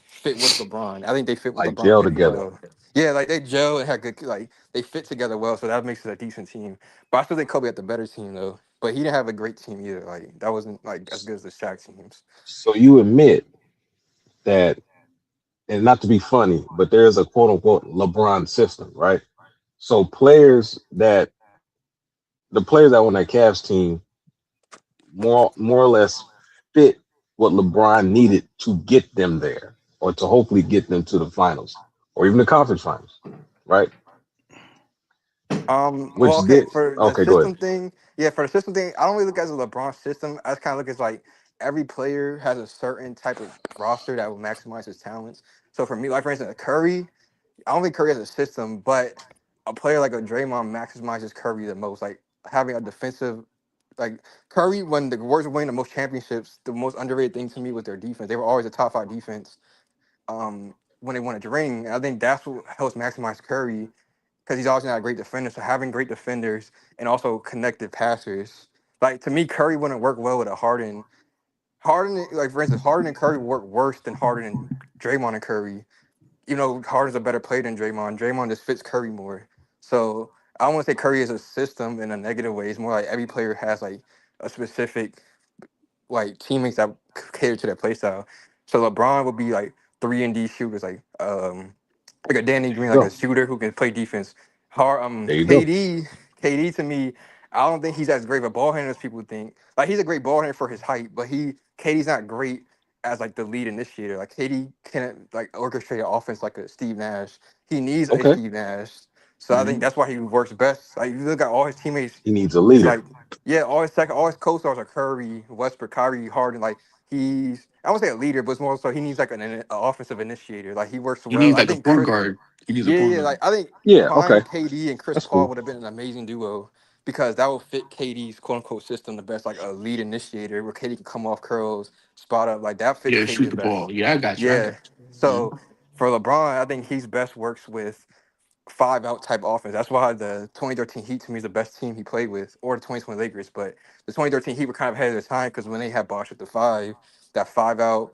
fit with LeBron? I think they fit with Like LeBron gel pretty together. well. Yeah, like they gel and had good, like they fit together well, so that makes it a decent team. But I still think Kobe had the better team though. But he didn't have a great team either. Like that wasn't like as good as the Shaq teams. So you admit that, and not to be funny, but there's a quote unquote LeBron system, right? So the players that won that Cavs team more or less fit what LeBron needed to get them there, or to hopefully get them to the finals, or even the conference finals, right? Well, Which okay, did for the okay, go ahead. system thing, yeah, for the system thing, I don't really look at it as a LeBron system. I just kind of look at it as like every player has a certain type of roster that will maximize his talents. So for me, like for instance, Curry, I don't think Curry has a system, but a player like a Draymond maximizes Curry the most. Like having a defensive, like Curry, when the Warriors were winning the most championships, the most underrated thing to me was their defense. They were always a top five defense. When they wanted to ring, I think that's what helps maximize Curry because he's also not a great defender. So having great defenders and also connected passers, like to me, Curry wouldn't work well with a Harden. Harden, like for instance, Harden and Curry work worse than Harden and Draymond and Curry. You know, Harden's a better player than Draymond. Draymond just fits Curry more. So I don't want to say Curry is a system in a negative way. It's more like every player has like a specific like teammates that cater to their play style. So LeBron would be like 3-and-D shooters, like a Danny There you Green, like a go. shooter who can play defense. Hard, There you go. KD to me, I don't think he's as great of a ball handler as people think. Like he's a great ball handler for his height, but KD's not great as like the lead initiator. Like KD can't like orchestrate an offense like a Steve Nash. He needs a Okay. Steve Nash. So I think Hmm. that's why he works best. Like you look at all his teammates, He needs a it's leader. like yeah, all his co-stars are Curry, Westbrook, Kyrie, Harden. Like he's I won't say a leader, but it's more so he needs like an offensive initiator. Like he works He well. needs I like a think point guard. He needs a yeah, point yeah. guard. Like I think Yeah. prime Okay. KD and Chris That's Paul cool. would have been an amazing duo because that would fit KD's quote unquote system the best, like a lead initiator where KD can come off curls, spot up. Like that fits Yeah, KD shoot the the best. ball. Yeah, I got you. I got Yeah. you. Mhm. So for LeBron, I think he's best works with five out type offense. That's why the 2013 Heat to me is the best team he played with, or the 2020 Lakers. But the 2013 Heat were kind of ahead of their time because when they had Bosh at the five, that five out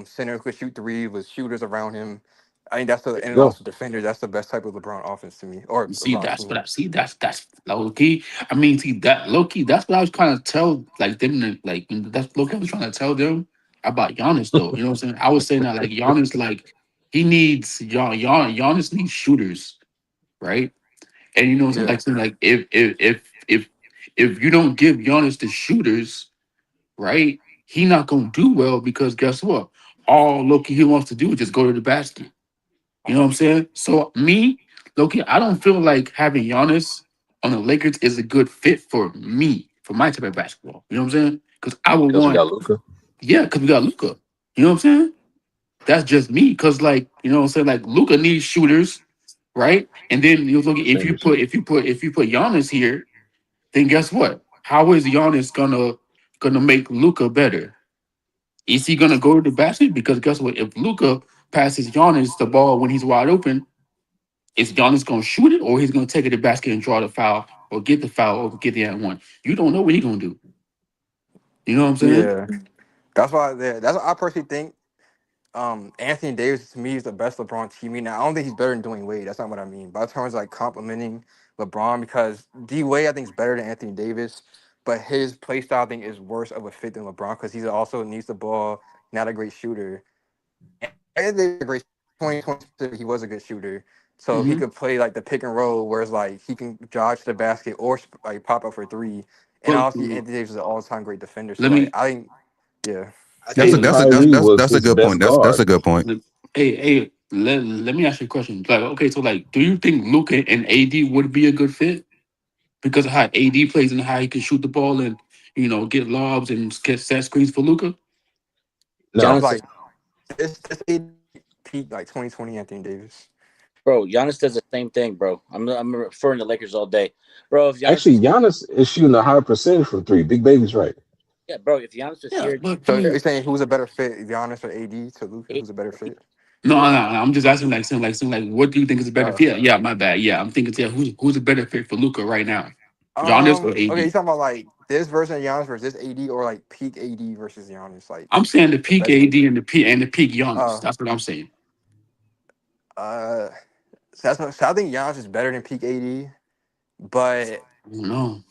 center who could shoot three with shooters around him. I think that's the There you and go. also defenders. That's the best type of LeBron offense to me, or See, LeBron that's what team. I see. That's low key. I mean, see that low key. That's what I was trying to tell like them. Like that's low key. I was trying to tell them about Giannis though. You know what I'm saying? I was saying that like Giannis, like he needs Giannis needs shooters, right? And you know what I'm saying? Yeah, Like saying like if you don't give Giannis the shooters, right? He not gonna do well because guess what? All Loki he wants to do is just go to the basket. You know what I'm saying? So me, Loki, I don't feel like having Giannis on the Lakers is a good fit for me, for my type of basketball. You know what I'm saying? Because I would Because we want, got Luca. yeah, because we got Luca. You know what I'm saying? That's just me. Because like, you know what I'm saying? Like Luca needs shooters, right? And then you look if you Defenders. put Giannis here, then guess what? How is Giannis gonna make Luca better? Is he gonna go to the basket? Because guess what? If Luca passes Giannis the ball when he's wide open, is Giannis gonna shoot it or he's gonna take it to the basket and draw the foul or get the foul or get the and one? You don't know what he's gonna do. You know what I'm saying? yeah. That's why. Yeah, that's what I personally think. Anthony Davis to me is the best LeBron teammate. Now I don't think he's better than Dwayne Wade. That's not what I mean. But in terms of like complimenting LeBron, because D Wade I think is better than Anthony Davis. but his play style I think is worse of a fit than LeBron because he also needs the ball, not a great shooter. And they were great 2020 he was a good shooter. So he Mm-hmm. could play like the pick and roll where it's like he can dodge to the basket or like pop up for three. And But obviously Anthony Davis is an all-time great defender. So let like me, I think yeah. I hey, think Kyrie was That's a his good best point. That's guard. a good point. let me ask you a question. Like, okay, so like, do you think Luca and AD would be a good fit because of how AD plays and how he can shoot the ball and get lobs and get set screens for Luca? I'm No, Giannis does, like this AD peak like 2020 Anthony Davis. bro. Giannis does the same thing, bro. I'm referring to Lakers all day, bro. If Giannis actually, was, Giannis is shooting a higher percentage from three. Big Baby's right. yeah, bro. If Giannis was Yeah, here, So you're saying who's a better fit, Giannis or AD to Luka? Who's a better fit? no, no, no, I'm just asking saying, what do you think is a better Uh, fit? Yeah, my bad. Yeah, I'm thinking, yeah, who's a better fit for Luca right now? Giannis or okay, you AD? talking about like this version of Giannis versus this AD or like peak AD versus Giannis, like I'm saying the the peak best AD version. and the peak Giannis. Uh, That's what I'm saying. uh, so I think Giannis is better than peak AD, but I don't know.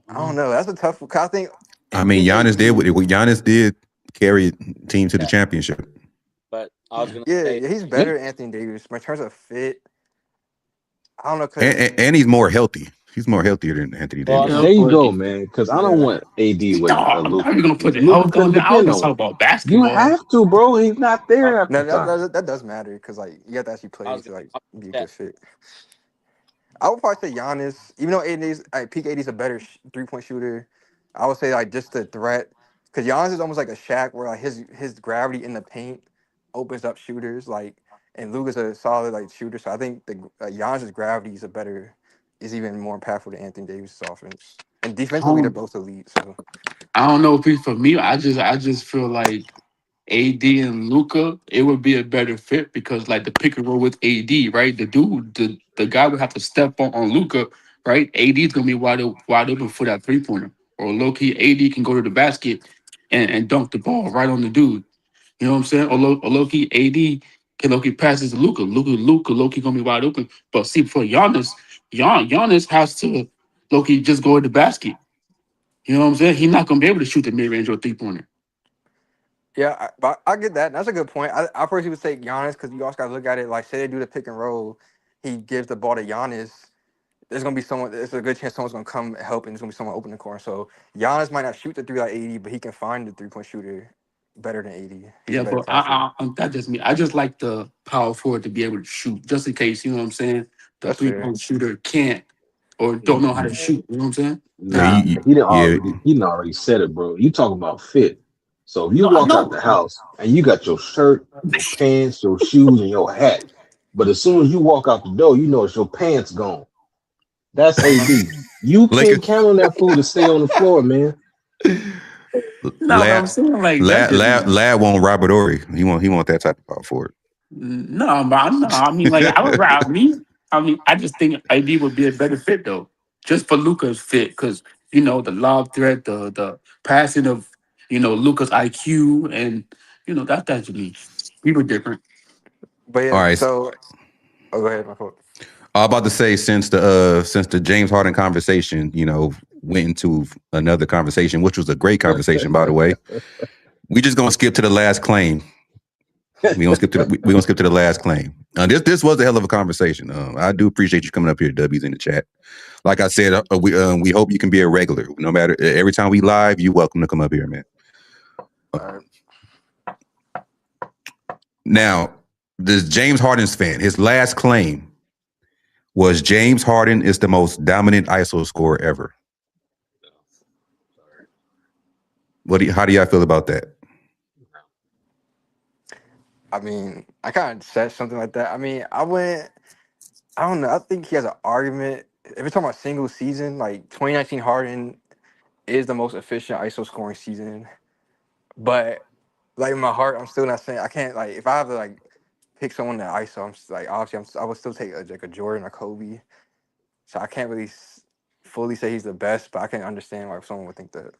I I don't don't know. know. That's a tough. Cause I think I in mean, peak AD, Giannis did carry team to the yeah. championship, But I was Yeah. gonna say, yeah, he's Yeah. better than Anthony Davis. But in terms of fit, I don't know because and he's more healthy. He's more healthier than Anthony well, Davis. Yeah, There you but go, man. Because I don't yeah, want AD with no, now Luca. you're gonna put the Luca health on couldn't there. I was depend just on talking him. about You basketball. have to, bro. He's not there half no, the time. that does matter because like you have to actually I play was to gonna like I was be a gonna good fit. I would probably say Giannis, even though AD's like peak AD's a better 3 point shooter. I would say like just the threat, because Giannis is almost like a Shaq, where like his gravity in the paint opens up shooters. Like, and Luka's a solid like shooter, so I think the Giannis's gravity is even more impactful than Anthony Davis' offense. And I defensively, they're don't, both elite. So I don't know if it's for me. I just feel like AD and Luca, it would be a better fit because like the pick and roll with AD, right? The guy would have to step on Luca, right? AD is gonna be wide open for that 3 pointer. Or low key, AD can go to the basket and dunk the ball right on the dude. You know what I'm saying? Or low key, AD can low key passes to Luca. Luca, low key gonna be wide open. But see, for Giannis, Giannis has to low key just go to the basket. You know what I'm saying? He's not gonna be able to shoot the mid range or 3 pointer. yeah, but I get that. That's a good point. I personally would say Giannis because you also got to look at it like say they do the pick and roll, he gives the ball to Giannis. There's gonna be someone. There's a good chance someone's gonna come help, and there's gonna be someone open the corner. So Giannis might not shoot the three like 80, but he can find the 3 point shooter better than 80. He's a Yeah, better but passer. that just me. I just like the power forward to be able to shoot, just in case. You know what I'm saying? The That's three fair. point shooter can't or don't know how to Man, shoot. You know what I'm saying? Yeah, nah, yeah. he didn't already said it, bro. You talking about fit. So if you No, I walk out the know. house and you got your shirt, your pants, your shoes, and your hat, but as soon as you walk out the door, you know it's your pants gone. That's AD. You Lakers can't count on that fool to stay on the floor, man. No, but I'm lad saying like that's just me. lad won't Robert Ory. He want that type of power forward. No, but no. I mean, like I would rather me. I mean, I just think ID would be a better fit though, just for Luca's fit, because the lob threat, the passing of Luca's IQ, and that's me. People different. But All yeah, right. so go ahead, my fault. I'm about to say since the James Harden conversation, went into another conversation, which was a great conversation, by the way. We just gonna skip to the last claim. We gonna skip to the last claim. This was a hell of a conversation. I do appreciate you coming up here, W's, in the chat. Like I said, we hope you can be a regular. No matter every time we live, you're welcome to come up here, man. All right. Now, this James Harden's fan, his last claim was James Harden is the most dominant ISO scorer ever. How do y'all feel about that? I mean, I kind of said something like that. I mean, I don't know. I think he has an argument. If we're talking about single season, like 2019 Harden is the most efficient ISO scoring season. But like in my heart, I'm still not saying I can't like if I have to like pick someone that ISO, like obviously I would still take like a Jordan or Kobe. So I can't really fully say he's the best, but I can understand why someone would think that.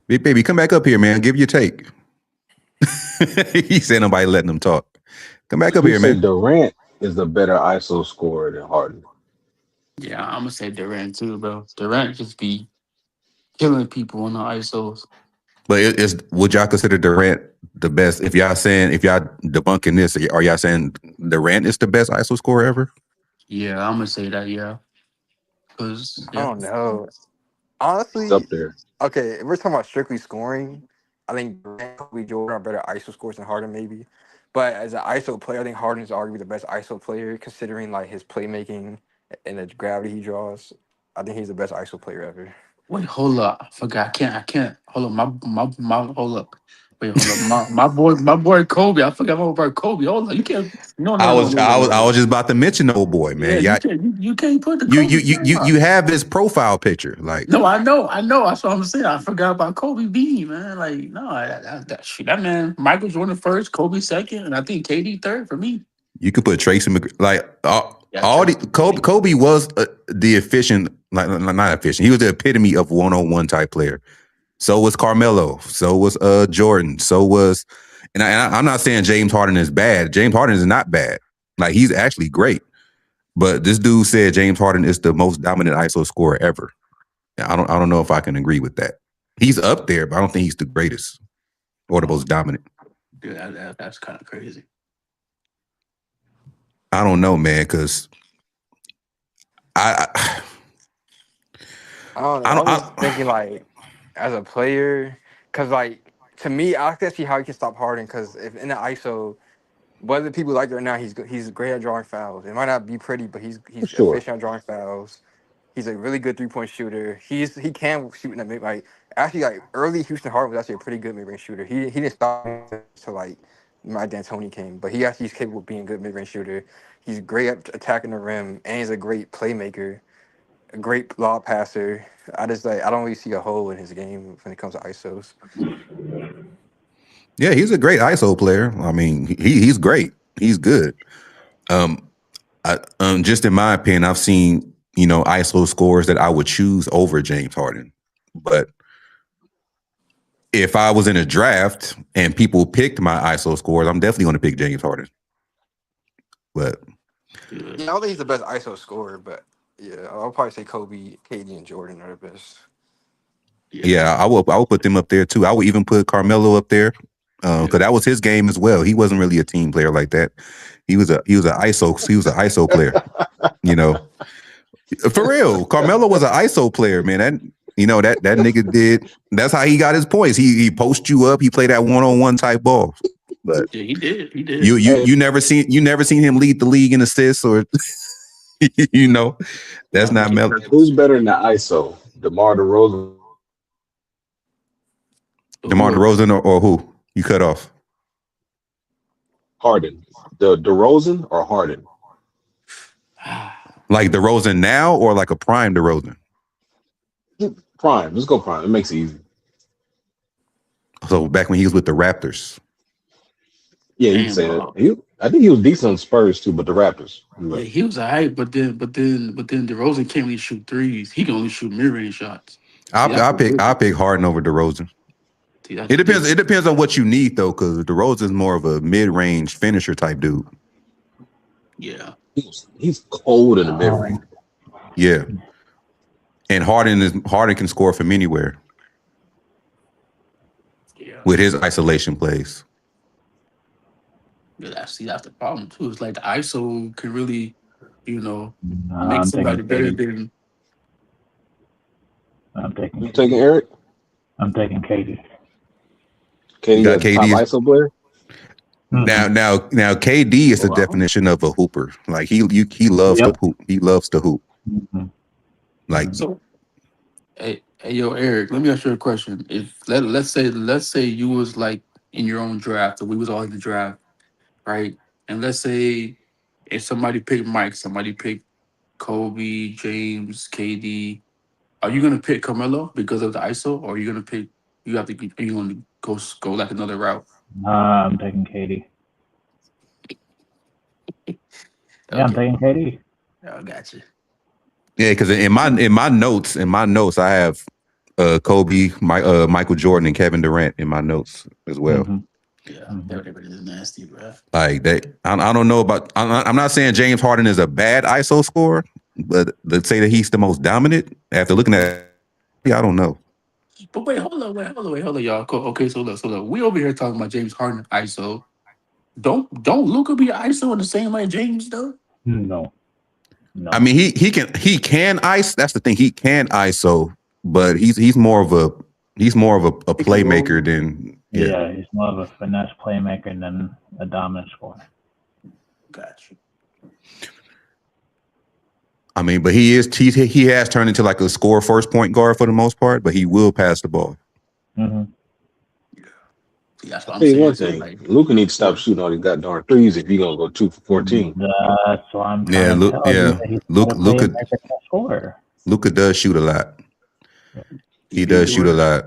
Big baby, come back up here, man. Give your take. He said nobody letting him talk. Come back Would up you here, say man. Durant is the better ISO scorer than Harden? Yeah, I'm gonna say Durant too, bro. Durant just be killing people on the ISOs. But would y'all consider Durant the best? If y'all debunking this, are y'all saying Durant is the best ISO scorer ever? Yeah, I'm gonna say that. Yeah, cause I yeah, don't know. He's up Honestly, there. okay, if we're talking about strictly scoring, I think Durant, Kobe, Jordan are better ISO scores than Harden, maybe. But as an ISO player, I think Harden is arguably the best ISO player, considering like his playmaking and the gravity he draws. I think he's the best ISO player ever. wait, hold up. I forgot. I can't. Hold up. My. Hold up. Wait, hold up. My boy Kobe. I forgot my boy Kobe. Hold up. You can't. No, I no, no, was no, no, I no, was I no. was just about to mention the old boy, Yeah, man. Yeah, you can't put the you Kobe you you name you up. you have his profile picture, like No, I know. That's what I'm saying. I forgot about Kobe Bean, man. Like, no, shit, that man, Michael Jordan first, Kobe second, and I think KD third for me. you could put Tracy like Yeah, all the Tracy Kobe. McGrady. Kobe was the efficient, like not efficient. He was the epitome of 1-on-1 type player. So was Carmelo. So was Jordan. So was, I'm not saying James Harden is bad. James Harden is not bad. Like he's actually great. But this dude said James Harden is the most dominant ISO scorer ever. I don't know if I can agree with that. He's up there, but I don't think he's the greatest or the Oh, most dominant. dude, that's kind of crazy. I don't know, man, because I I don't know. I I don't. was just thinking like as a player, because like to me, I can see how he can stop Harden. Because if in the ISO, whether people like it or not, he's great at drawing fouls. It might not be pretty, but For he's sure. efficient at drawing fouls. He's a really good 3-point shooter. He can shoot in the mid like actually like early Houston Harden was actually a pretty good mid range shooter. He didn't stop until like Mike D'Antoni came, but he actually is capable of being a good mid range shooter. He's great at attacking the rim, and he's a great playmaker, a great lob passer. I don't really see a hole in his game when it comes to ISOs. Yeah, he's a great ISO player. I mean, he's great. He's good. Um, just in my opinion, I've seen ISO scores that I would choose over James Harden. But if I was in a draft and people picked my ISO scores, I'm definitely going to pick James Harden. But Yeah, Yeah, I don't think he's the best ISO scorer, but yeah, I'll probably say Kobe, KD, and Jordan are the best. yeah, yeah, I will put them up there too. I would even put Carmelo up there yeah. because that was his game as well. He wasn't really a team player like that. He was an ISO player. You know, for real. Carmelo was an ISO player, man. That nigga did. That's how he got his points. He post you up. He played that 1-on-1 type ball. But Yeah, he did. He you did. you Hey, you never seen him lead the league in assists or you know that's No, he not can't. Melo. who's better than the ISO? DeMar DeRozan, DeMar Who? DeRozan or who? You cut off. Harden. The DeRozan or Harden? Like DeRozan now or like a prime DeRozan? Prime. Let's go prime. It makes it easy. So back when he was with the Raptors. Yeah, you can Damn. say that. I think he was decent on Spurs too, but the Raptors. Yeah, But he was alright, but then DeRozan can't really shoot threes. He can only shoot mid range shots. See, that's I the pick I difference. pick Harden over DeRozan. See, that's It the depends. difference. It depends on what you need though, because DeRozan's more of a mid-range finisher type dude. Yeah, he's cold in the mid range. Um, Yeah, and Harden can score from anywhere yeah. with his isolation plays. Yeah, that's the problem too. It's like the ISO can really, you know, make I'm taking somebody better Katie. than. I'm taking You taking Katie. Eric? I'm taking Katie. You KD got as the top KD. ISO player? Hmm. Now, KD is the Wow. definition of a hooper. Like he loves to Yep. hoop. He loves to hoop. Hmm. Like Hmm. So, hey, yo, Eric, let me ask you a question. If let's say you was like in your own draft, or we was all in the draft, right? And let's say if somebody picked Mike, somebody picked Kobe, James, KD. Are you gonna pick Carmelo because of the ISO, or are you gonna pick? You have to. Are you gonna go like another route? I'm taking Katie. Yeah, I'm Okay, taking Katie. I got you. yeah, because in my notes, I have Kobe, Michael Jordan, and Kevin Durant in my notes as well. Hmm. Yeah, Hmm. everybody is nasty, bro. Like they, I don't know about. I'm not saying James Harden is a bad ISO scorer, but let's say that he's the most dominant after looking at. I don't know. But wait, hold on, y'all. Okay, so look, we over here talking about James Harden ISO. Don't Luca be ISO in the same way James though? No, I no. mean, he can ice. That's the thing. He can ISO, but he's more of a Pick and roll. playmaker than yeah. Yeah, he's more of a finesse playmaker than a dominant scorer. Gotcha. I mean, but he has turned into like a score first point guard for the most part, but he will pass the ball. Mm-hmm. See, that's I'll what I'm tell you saying. one So thing. like, Luca needs to stop what? shooting all these goddamn threes if he's gonna go 2 for 14. That's what I'm Yeah, trying to look, tell you. yeah, That he's not a Luca playmaker than a scorer. Luca does shoot a lot. He He be does shoot a doing. lot.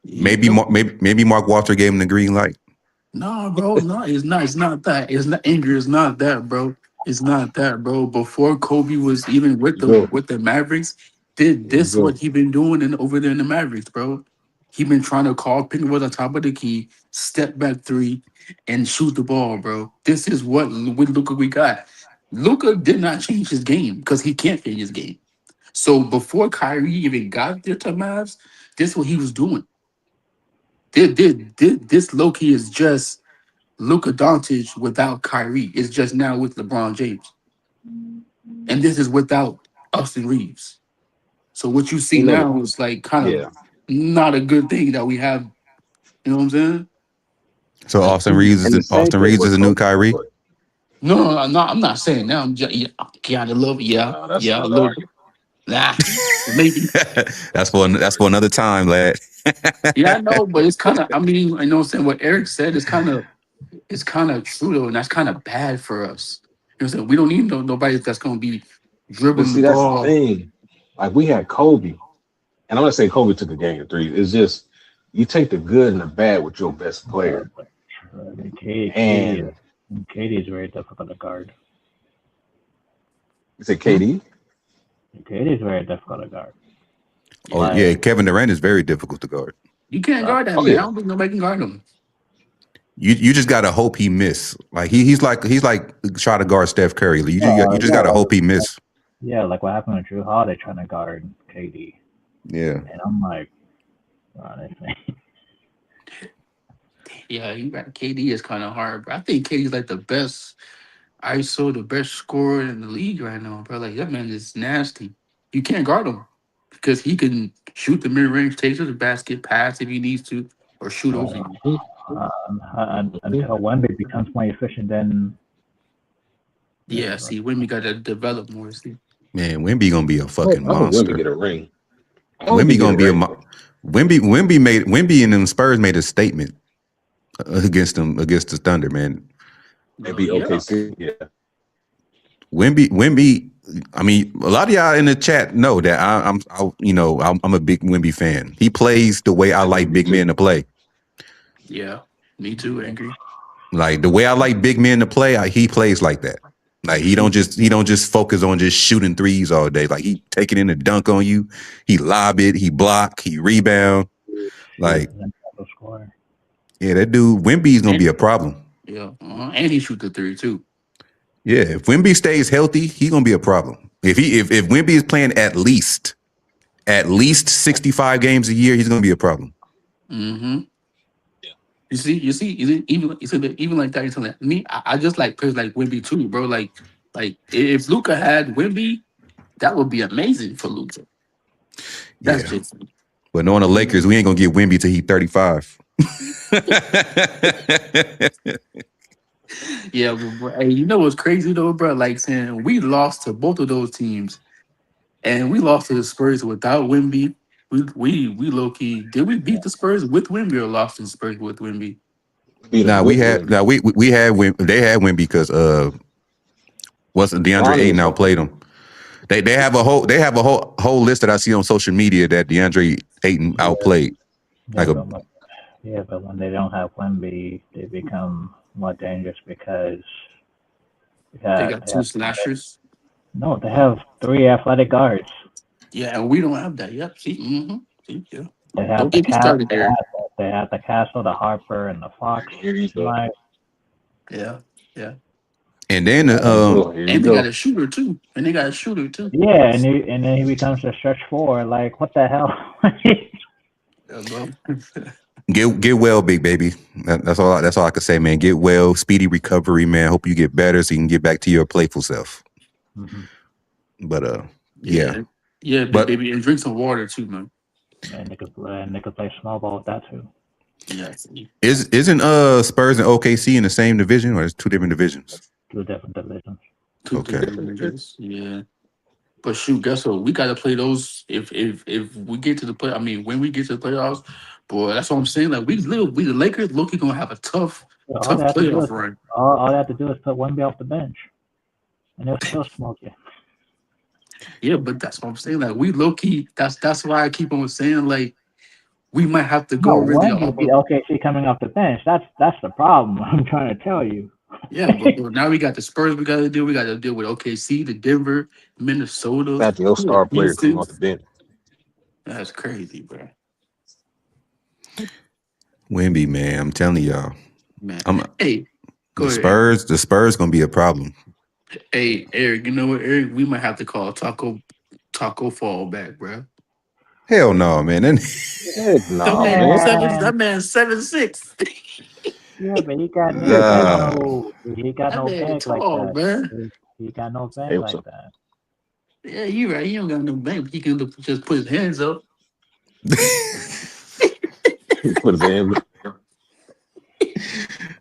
He Maybe do. maybe Mark Walter gave him the green light. No, bro, no, it's not. It's not that. It's not angry. It's not that, bro. It's not that, bro. Before Kobe was even with the Go. Mavericks, did this Go. what he been doing over there in the Mavericks, bro? He been trying to call pick and roll on top of the key, step back three, and shoot the ball, bro. This is what with Luca we got. Luca did not change his game because he can't change his game. So before Kyrie even got there to Mavs, this what he was doing. This Loki is just Luka Doncic without Kyrie. It's just now with LeBron James. And this is without Austin Reeves. So what you see You know that. now is like kind of Yeah. not a good thing that we have. You know what I'm saying? So Like, And the same Austin thing Reeves is with a new Kobe. Kyrie. Go ahead. no, I'm not saying now. I'm just yeah, kind of love, That's yeah, a another little, argument. nah, maybe. That's for another time, lad. Yeah, I know, but it's kind of. I mean, I know what I'm saying. What Eric said is kind of true though, and that's kind of bad for us. You know what I'm saying? We don't need nobody that's gonna be But dribbling the see, that's the ball. thing. Like we had Kobe, and I'm not saying Kobe took a game of threes. It's just you take the good and the bad with your best player. But KD And is very difficult to guard. you say Hmm? KD, KD is very difficult to guard. Oh Yeah. yeah, Like, Kevin Durant is very difficult to guard. You can't guard that oh man. I yeah, don't think nobody can guard him. You just gotta hope he miss. Like he's like try to guard Steph Curry. You just yeah, gotta hope he miss. yeah, like what happened with Drew Holiday trying to guard KD, Yeah. and I'm like, honestly, Yeah, you got KD is kind of hard, bro. I think KD's like the best ISO, the best scorer in the league right now, bro. Like that man is nasty. You can't guard him because he can shoot the mid range, take to the basket, pass if he needs to, or shoot over you. Mhm, mhm. until Wemby becomes more efficient than Yeah, see, when we got to develop more. See, Man, Wemby gonna be a fucking I hope Wimby monster. get a ring. I hope he Wemby get a gonna be a ring. mo- Wemby and them Spurs made a statement against the Thunder, man. Maybe yeah, OKC. Yeah. Wemby. I mean, a lot of y'all in the chat know that I'm a big Wemby fan. He plays the way I like Me big too. men to play. yeah, me too. Angry. Like the way I like big men to play, he plays like that. Like he don't just focus on just shooting threes all day. Like he take it in a dunk on you. He lob it. He block. He rebound. he's Like an incredible scorer. yeah, that dude Wemby is gonna And be a problem. yeah, and he shoot the three too. Yeah, if Wemby stays healthy, he's gonna be a problem. If Wemby is playing at least 65 games a year, he's gonna be a problem. Mm-hmm. Even like that. You see that me. I just like players like Wimby too, bro. Like if Luca had Wimby, that would be amazing for Luca. That's Yeah. just But knowing the Lakers, we ain't gonna get Wemby till he 35. yeah. Hey, you know what's crazy though, bro? Like saying we lost to both of those teams, and we lost to the Spurs without Wimby. We low key did we beat the Spurs with Wimby or lost to the Spurs with Wimby? Beat him Nah, with Wimby. we had they had Wemby because wasn't DeAndre Ronnie Ayton was on. outplayed him. They have a whole list that I see on social media that DeAndre Ayton Yeah, outplayed. yeah, Like a but when they don't have Wemby, they become more dangerous because They got they two have slashers. no, they have three athletic guards. Yeah, and we don't have that. Yep. See, see, yeah. They have Don't the get me cat. started there. They have the Castle, the Harper, and the Fox. Here you go. Like Yeah, yeah. And then Oh, here you And they got go. a shooter too. Yeah, and then he becomes a stretch four. Like, what the hell? Yeah, bro. get well, big baby. That's all. That's all I can say, man. Get well, speedy recovery, man. Hope you get better so you can get back to your playful self. Mm-hmm. But Yeah. Yeah, big But baby. And drink some water too, man. And they could play small ball with that too. Yeah. isn't Spurs and OKC in the same division, or is it two different divisions? Two different divisions. Two Okay. divisions. Yeah. But shoot, guess what? We gotta play those if we get to the play. I mean, when we get to the playoffs, boy, that's what I'm saying. Like we the Lakers, Loki gonna have a tough So all they have to do playoff is run. all they have to do is put Wemby off the bench, and they'll still smoke you. Yeah, but that's what I'm saying. Like we low key. That's why I keep on saying like we might have to go No, really Wemby off. beat OKC coming off the bench. That's the problem. I'm trying to tell you. Yeah, but now we got the Spurs. We got to deal. We got to deal with OKC, the Denver, Minnesota, That's your star player coming Houston. off the bench. That's crazy, bro. Wemby, man, I'm telling y'all. Man, hey, go the ahead. The Spurs gonna be a problem. Hey, Eric, you know what, Eric? We might have to call Taco Fall back, bro. Hell no, man. Heck no, man. That man's 7'6". Yeah, but he got Nah. no man bag like tall, that. man. He got no bag Hey, like that. Yeah, you right. He don't got no bank. He can just put his hands up. put his hands.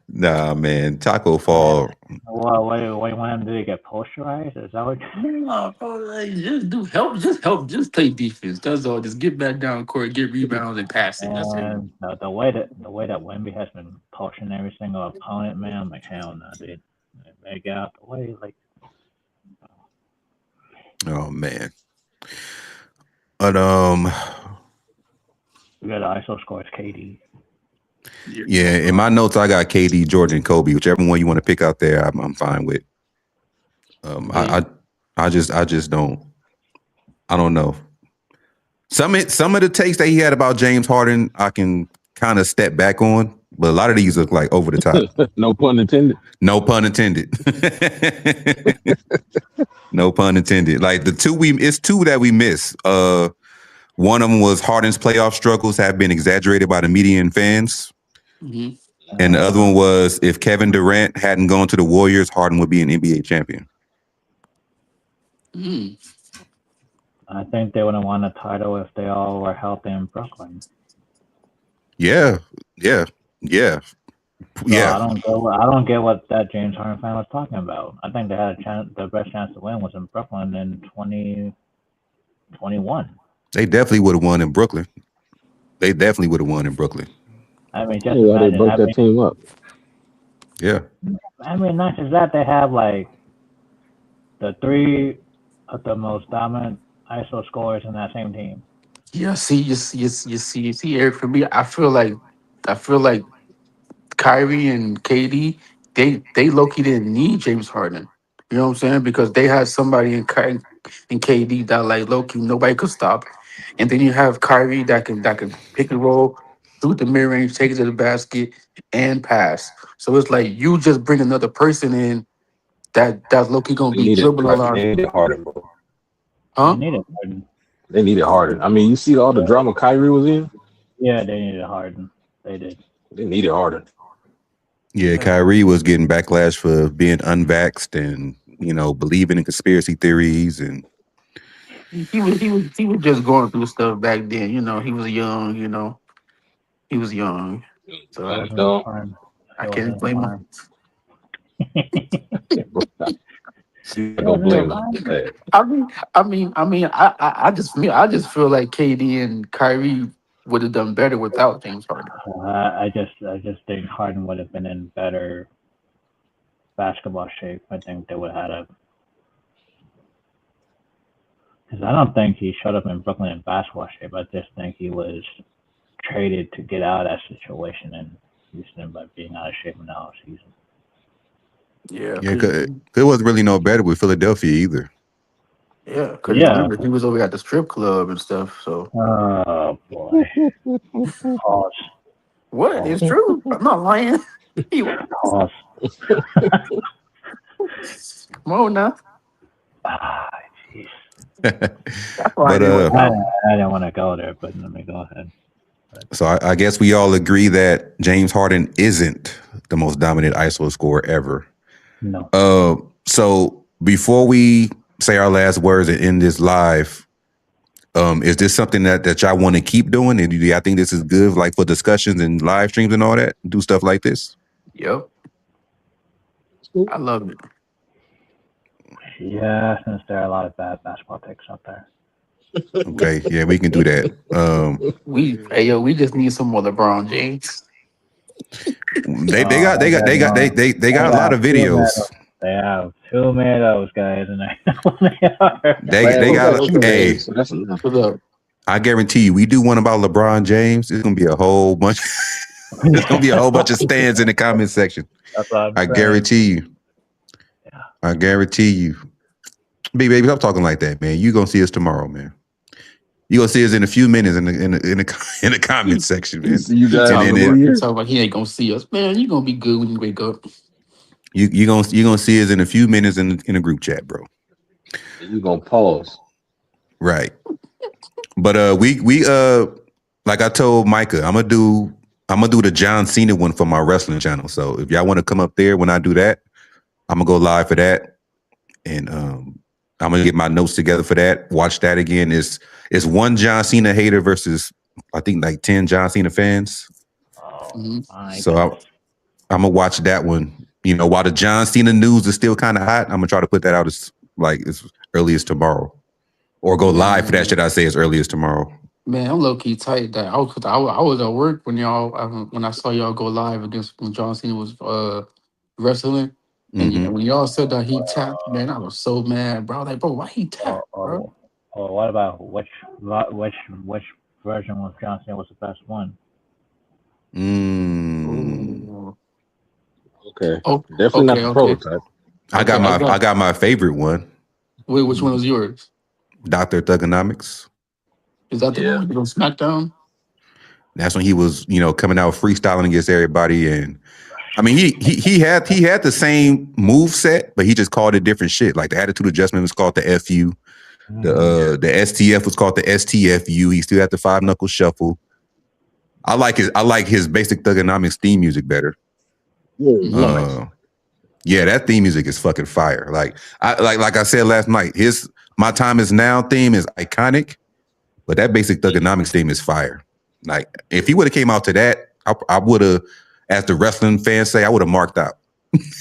Nah, man. Taco Fall. Well, what you want him to do? Get posterized? Is that what? No, bro, like, just help, just play defense. That's all. Just get back down court, get rebounds, and passing. That's it. And the way that Wemby has been pushing every single opponent, man, I'm like, hell no, dude. They get out the way, like. Oh man. But we got an ISO scores KD. Yeah, in my notes I got KD, Jordan, Kobe, whichever one you want to pick out there, I'm fine with. I just don't. I don't know. Some of the takes that he had about James Harden, I can kind of step back on, but a lot of these look like over the top. No pun intended. No pun intended. No pun intended. Like it's two that we miss. One of them was Harden's playoff struggles have been exaggerated by the media and fans. Mm-hmm. And the other one was if Kevin Durant hadn't gone to the Warriors, Harden would be an NBA champion. Mm. I think they would have won the title if they all were healthy in Brooklyn. Yeah. So I don't get what that James Harden fan was talking about. I think they had a chance. The best chance to win was in Brooklyn in 2021. They definitely would have won in Brooklyn. I mean, just why they broke that team up. Yeah. I mean, not just that, they have like the three of the most dominant ISO scorers in that same team. Yeah, you see, Eric. For me, I feel like Kyrie and KD, they low-key didn't need James Harden. You know what I'm saying? Because they had somebody in KD that like low-key nobody could stop. And then you have Kyrie that can pick and roll, shoot the mid-range, take it to the basket, and pass. So it's like you just bring another person in that's low-key gonna They be needed dribbling around. They needed Harden, bro. Huh? They needed Harden. They needed Harden. I mean, you see all the drama Kyrie was in? Yeah, they needed Harden. They did. They needed Harden. Yeah, Kyrie was getting backlash for being unvaxxed and, believing in conspiracy theories, and He was just going through stuff back then. He was young. He was young. So I don't. I can't blame him. Don't blame them. I just feel like KD and Kyrie would have done better without James Harden. I just think Harden would have been in better basketball shape. I think they would have had a. Because I don't think he showed up in Brooklyn in basketball shape. I just think he was traded to get out of that situation in Houston by being out of shape in the offseason. Yeah, there wasn't really no better with Philadelphia either. Yeah, because remember he was over at the strip club and stuff. So. Oh boy. Pause. What? It's true. I'm not lying. Pause. Come on now. Ah, jeez. That's why I But didn't want to I, go. I didn't want to go there, but let me go ahead. so I guess we all agree that James Harden isn't the most dominant ISO scorer ever. No. So before we say our last words and end this live, is this something that y'all want to keep doing? And do y'all think this is good, like for discussions and live streams and all that? Do stuff like this? Yep. I love it. Yeah, since there are a lot of bad basketball takes out there. Okay, yeah, we can do that. We just need some more LeBron James. They got a lot of Two medals. videos. They have too many of those guys, and I know they are. Man, They we got got two hey. games, so that's enough. What's up? I guarantee you, we do one about LeBron James. It's gonna be a whole bunch. There's gonna be a whole bunch of stands in the comment section. That's what I'm I saying. guarantee you. Yeah. I guarantee you. Baby, stop talking like that, man. You gonna see us tomorrow, man. You gonna see us in a few minutes in the comment section, man. You guys And in then the New Year? Talk about he ain't gonna see us. Man, you gonna be good when you wake up. you gonna see us in a few minutes in a group chat, bro. You gonna pause? Right. But we like I told Micah, I'm gonna do the John Cena one for my wrestling channel. So if y'all want to come up there when I do that, I'm gonna go live for that, and I'm gonna get my notes together for that. Watch that again. It's one John Cena hater versus I think like 10 John Cena fans. Oh Mhm. my So goodness. I'm gonna watch that one. You know, while the John Cena news is still kind of hot, I'm gonna try to put that out as early as tomorrow, or go live for that. Should I say as early as tomorrow? Man, I'm low key tight that I was at work when y'all when I saw y'all go live against when John Cena was wrestling, and Mm-hmm. when y'all said that he tapped, man, I was so mad, bro. Like, bro, why he Oh, tapped, bro? oh, oh, what about which version was John Cena was the best one? Ooh. Okay, Oh, definitely not okay, the okay, prototype. I okay. got my favorite one, Wait, which one was yours? Dr. Thugonomics. Is that the one Yeah, when you on SmackDown? That's when he was, coming out freestyling against everybody, and I mean he had the same move set, but he just called it different shit. Like the attitude adjustment was called the FU, Mm-hmm. the STF was called the STFU. He still had the 5 knuckle shuffle. I like his basic Thugonomics theme music better. nice. Yeah, that theme music is fucking fire. Like I said last night, his My Time Is Now theme is iconic, but that basic Thugonomics theme is fire. Like if he would have came out to that, I would have, as the wrestling fans say, I would have marked out.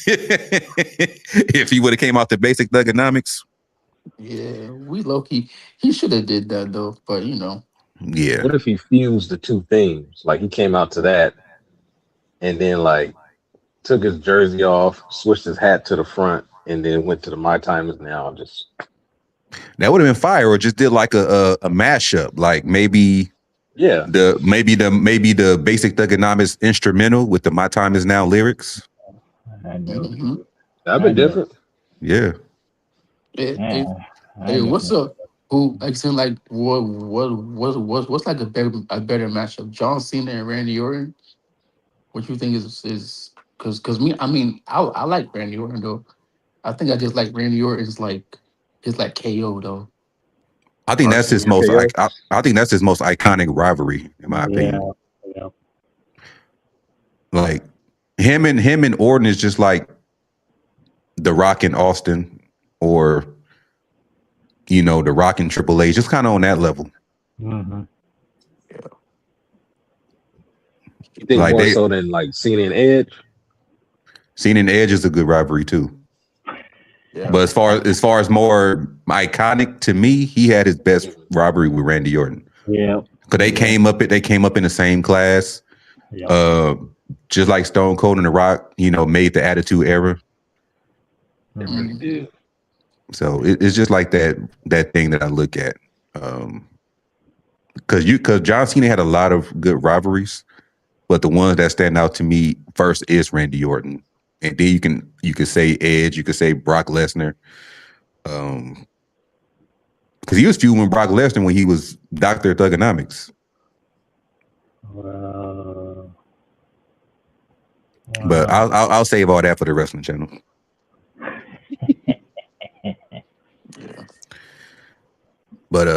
If he would have came out to basic Thugonomics, Yeah, we low key. He should have did that though, but yeah. What if he fused the two themes? Like he came out to that, and then like took his jersey off, switched his hat to the front, and then went to the My Time Is Now. Just That would have been fire, or just did like a mashup, like maybe yeah, the basic Thugonomics instrumental with the My Time Is Now lyrics. I knew. hmm that'd I been knew. different. Yeah. Hey, Yeah, hey, I hey, knew. what's up? Who like saying like what's like a better matchup? John Cena and Randy Orton. What you think is because me? I mean, I like Randy Orton though. I think I just like Randy Orton's like KO though. I think that's his RC or most. KO. I think that's his most iconic rivalry, in my Yeah, opinion. yeah. Like him and Orton is just like The Rock and Austin, or The Rock and Triple H, just kind of on that level. Mm-hmm. You think Like more they so than like Cena and Edge? Cena and Edge is a good rivalry too. Yeah. But as far as more iconic to me, he had his best rivalry with Randy Orton. Yeah, Because they came up in the same class. yeah. Just like Stone Cold and The Rock, made the Attitude Era. It really Mhm. did. So it's just like that thing that I look at. Because John Cena had a lot of good rivalries, but the ones that stand out to me first is Randy Orton, and then you can say Edge, you could say Brock Lesnar, because he was feuding Brock Lesnar when he was Dr. Thugonomics. But Uh, I'll save all that for the wrestling channel. But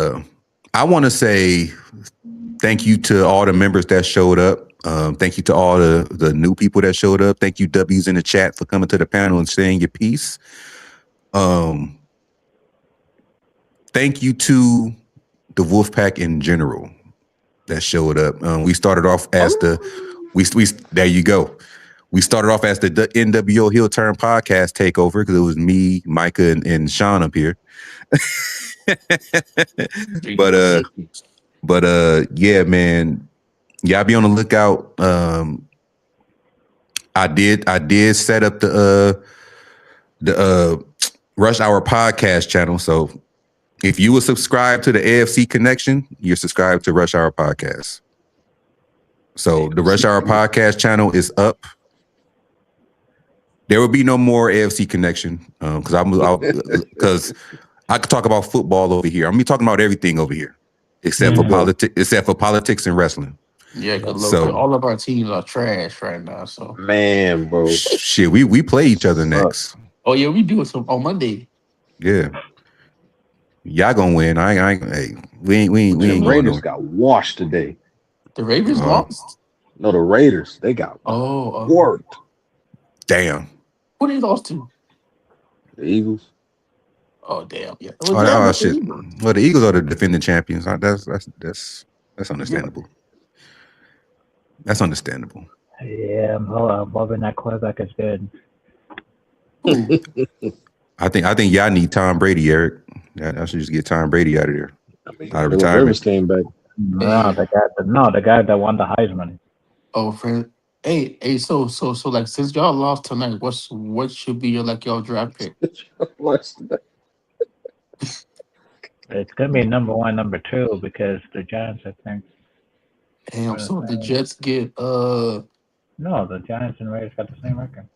I want to say thank you to all the members that showed up. Thank you to all the new people that showed up. Thank you, W's in the chat, for coming to the panel and saying your piece. Thank you to the Wolfpack in general that showed up. We started off as we there you go. We started off as the NWO Heel Turn podcast takeover because it was me, Micah, and Sean up here. but yeah, man, y'all be on the lookout. I did set up the Rush Hour podcast channel. So if you were subscribed to the AFC Connection, you're subscribed to Rush Hour Podcast. So the Rush Hour Podcast channel is up. There will be no more AFC Connection because I could talk about football over here. I'm gonna be talking about everything over here, except for politics and wrestling. Yeah, because all of our teams are trash right now. So man, bro, shit, we play each other next. Oh yeah, we do it on Monday. Yeah, y'all gonna win. Hey, we ain't. The Raiders got washed today. The Ravens lost. No, the Raiders, they got worked. Damn. Who they lost to? The Eagles. Oh damn! Yeah. Shit. Well, the Eagles are the defending champions. That's understandable. That's understandable. Yeah, I'm hoping that quarterback is good. I think y'all need Tom Brady, Eric. I should just get Tom Brady out of there. Out of retirement. Rivers came back. No, the guy that won the Heisman. Oh, friend. Hey, so like since y'all lost tonight, what should be y'all draft pick? It's gonna be number 1, number 2 because the Giants, I think. Damn, so the Jets get No, the Giants and Raiders got the same record.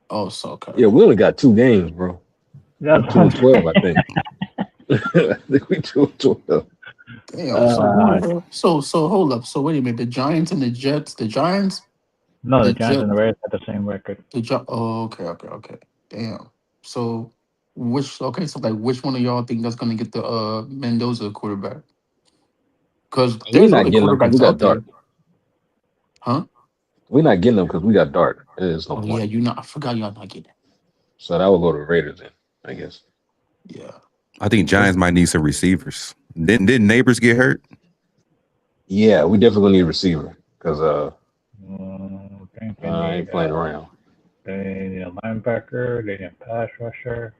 Oh, so okay. Yeah, we only got 2 games, bro. That's 2-12, I think. I think we 2-12. Damn. So hold up. So wait a minute. The Giants and the Jets. The Giants. No, the Giants and the Raiders got the same record. Okay. Damn. So which one of y'all think that's gonna get the Mendoza quarterback? Because we're not getting them because we got Dart. Huh? We're not getting them because we got Dart. There's no point. Yeah, I forgot y'all not getting it. So that will go to the Raiders then, I guess. Yeah. I think Giants might need some receivers. Didn't Neighbors get hurt? Yeah, we definitely need a receiver because I ain't playing around. They need a linebacker. They need a pass rusher.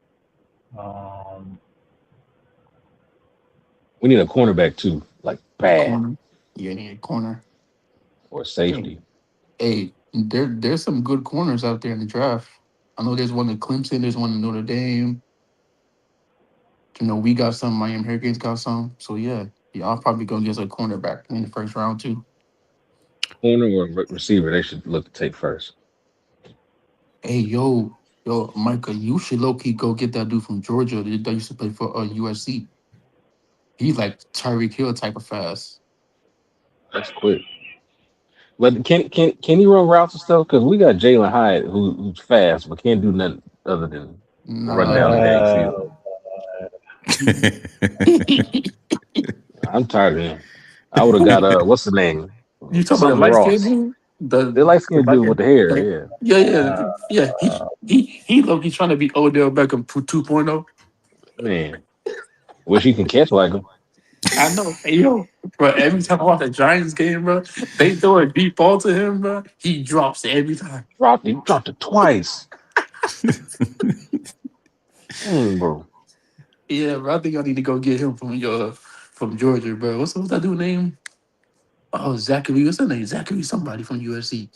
We need a cornerback too, like bad. Corner. Yeah, need a corner or safety. Hey, there's some good corners out there in the draft. I know there's one in Clemson. There's one in Notre Dame. We got some. Miami Hurricanes got some. So yeah, y'all probably gonna get a cornerback in the first round too. Corner or receiver, they should look to take first. Hey, yo, Micah, you should low-key go get that dude from Georgia that used to play for USC. He's like Tyreek Hill type of fast. That's quick. But can he run routes and stuff? Because we got Jalen Hyatt who's fast, but can't do nothing other than run down the field. I'm tired of him. I would have got what's the name? You talking about light skinned dude? The light skinned dude with the hair, yeah. He low-key trying to be Odell Beckham 2.0. Man, wish he can catch like him. I know. Hey, yo, bro, every time I watch a Giants game, bro, they throw a deep ball to him, bro. He drops it every time. He dropped it twice. Bro. Yeah, bro, I think I need to go get him from Georgia, bro. What's that dude's name? Oh, Zachary. What's that name? Zachary somebody from USC.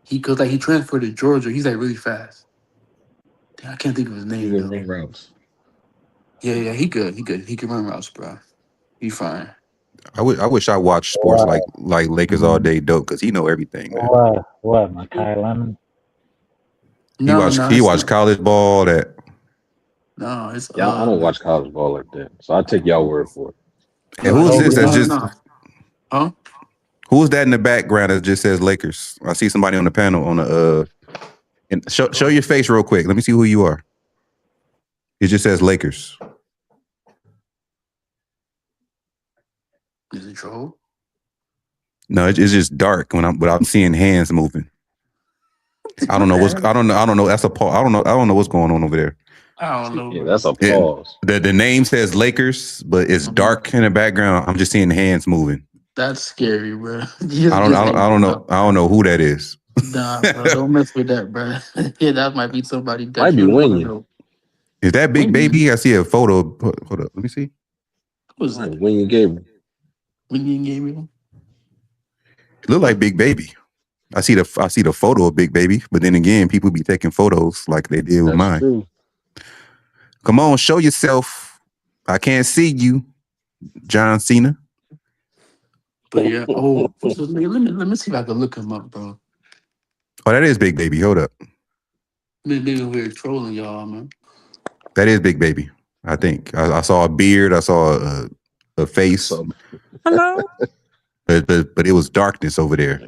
He transferred to Georgia. He's like really fast. Damn, I can't think of his name. He can run routes. Yeah, he good. He can run routes, bro. He fine. I wish I watched sports like Lakers all day, dope, because he know everything, man. What, Makai Lemon? He watched college ball. That no, it's I don't watch college ball like that, so I take y'all word for it. And who's this? That's just huh? Who's that in the background that just says Lakers? I see somebody on the panel on the and show your face real quick. Let me see who you are. It just says Lakers. Is it troll? No, it's just dark but I'm seeing hands moving. I don't know what's I don't know. That's a pause. I don't know what's going on over there. I don't know. Yeah, Bro. that's a pause. The name says Lakers, but it's dark in the background. I'm just seeing hands moving. That's scary, bro. I don't know who that is. Nah, bro, don't mess with that, bro. Yeah, that might be somebody that Might be you don't want to Winion. know. Is that Big Baby? I see a photo. Hold up, let me see. Who's Right, that? Winion Gabriel. Winion Gabriel? It look like Big Baby. I see the photo of Big Baby, but then again, people be taking photos like they did with That's mine. true. Come on, show yourself. I can't see you, John Cena. But yeah, let me see if I can look him up, bro. Oh, that is Big Baby. Hold up. Maybe we're trolling y'all, man. That is Big Baby. I think I saw a beard. I saw a face. So, Hello. But it was darkness over there.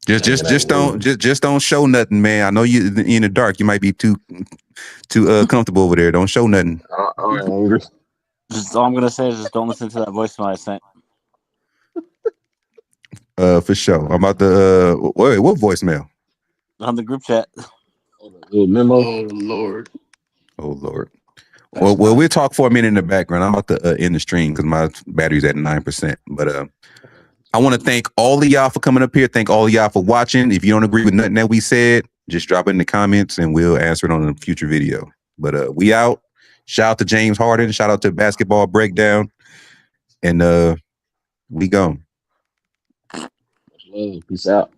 Just don't show nothing, man. I know you in the dark. You might be too comfortable over there. Don't show nothing. Just all I'm gonna say is just don't listen to that voicemail I sent. For sure. I'm about to wait, what voicemail? On the group chat. Little memo. Oh Lord. Well, we'll talk for a minute in the background. I'm about to end the stream because my battery's at 9%. But I want to thank all of y'all for coming up here. Thank all of y'all for watching. If you don't agree with nothing that we said, just drop it in the comments and we'll answer it on a future video. But we out. Shout out to James Harden. Shout out to Basketball Breakdown. And we gone. Much love. Peace out.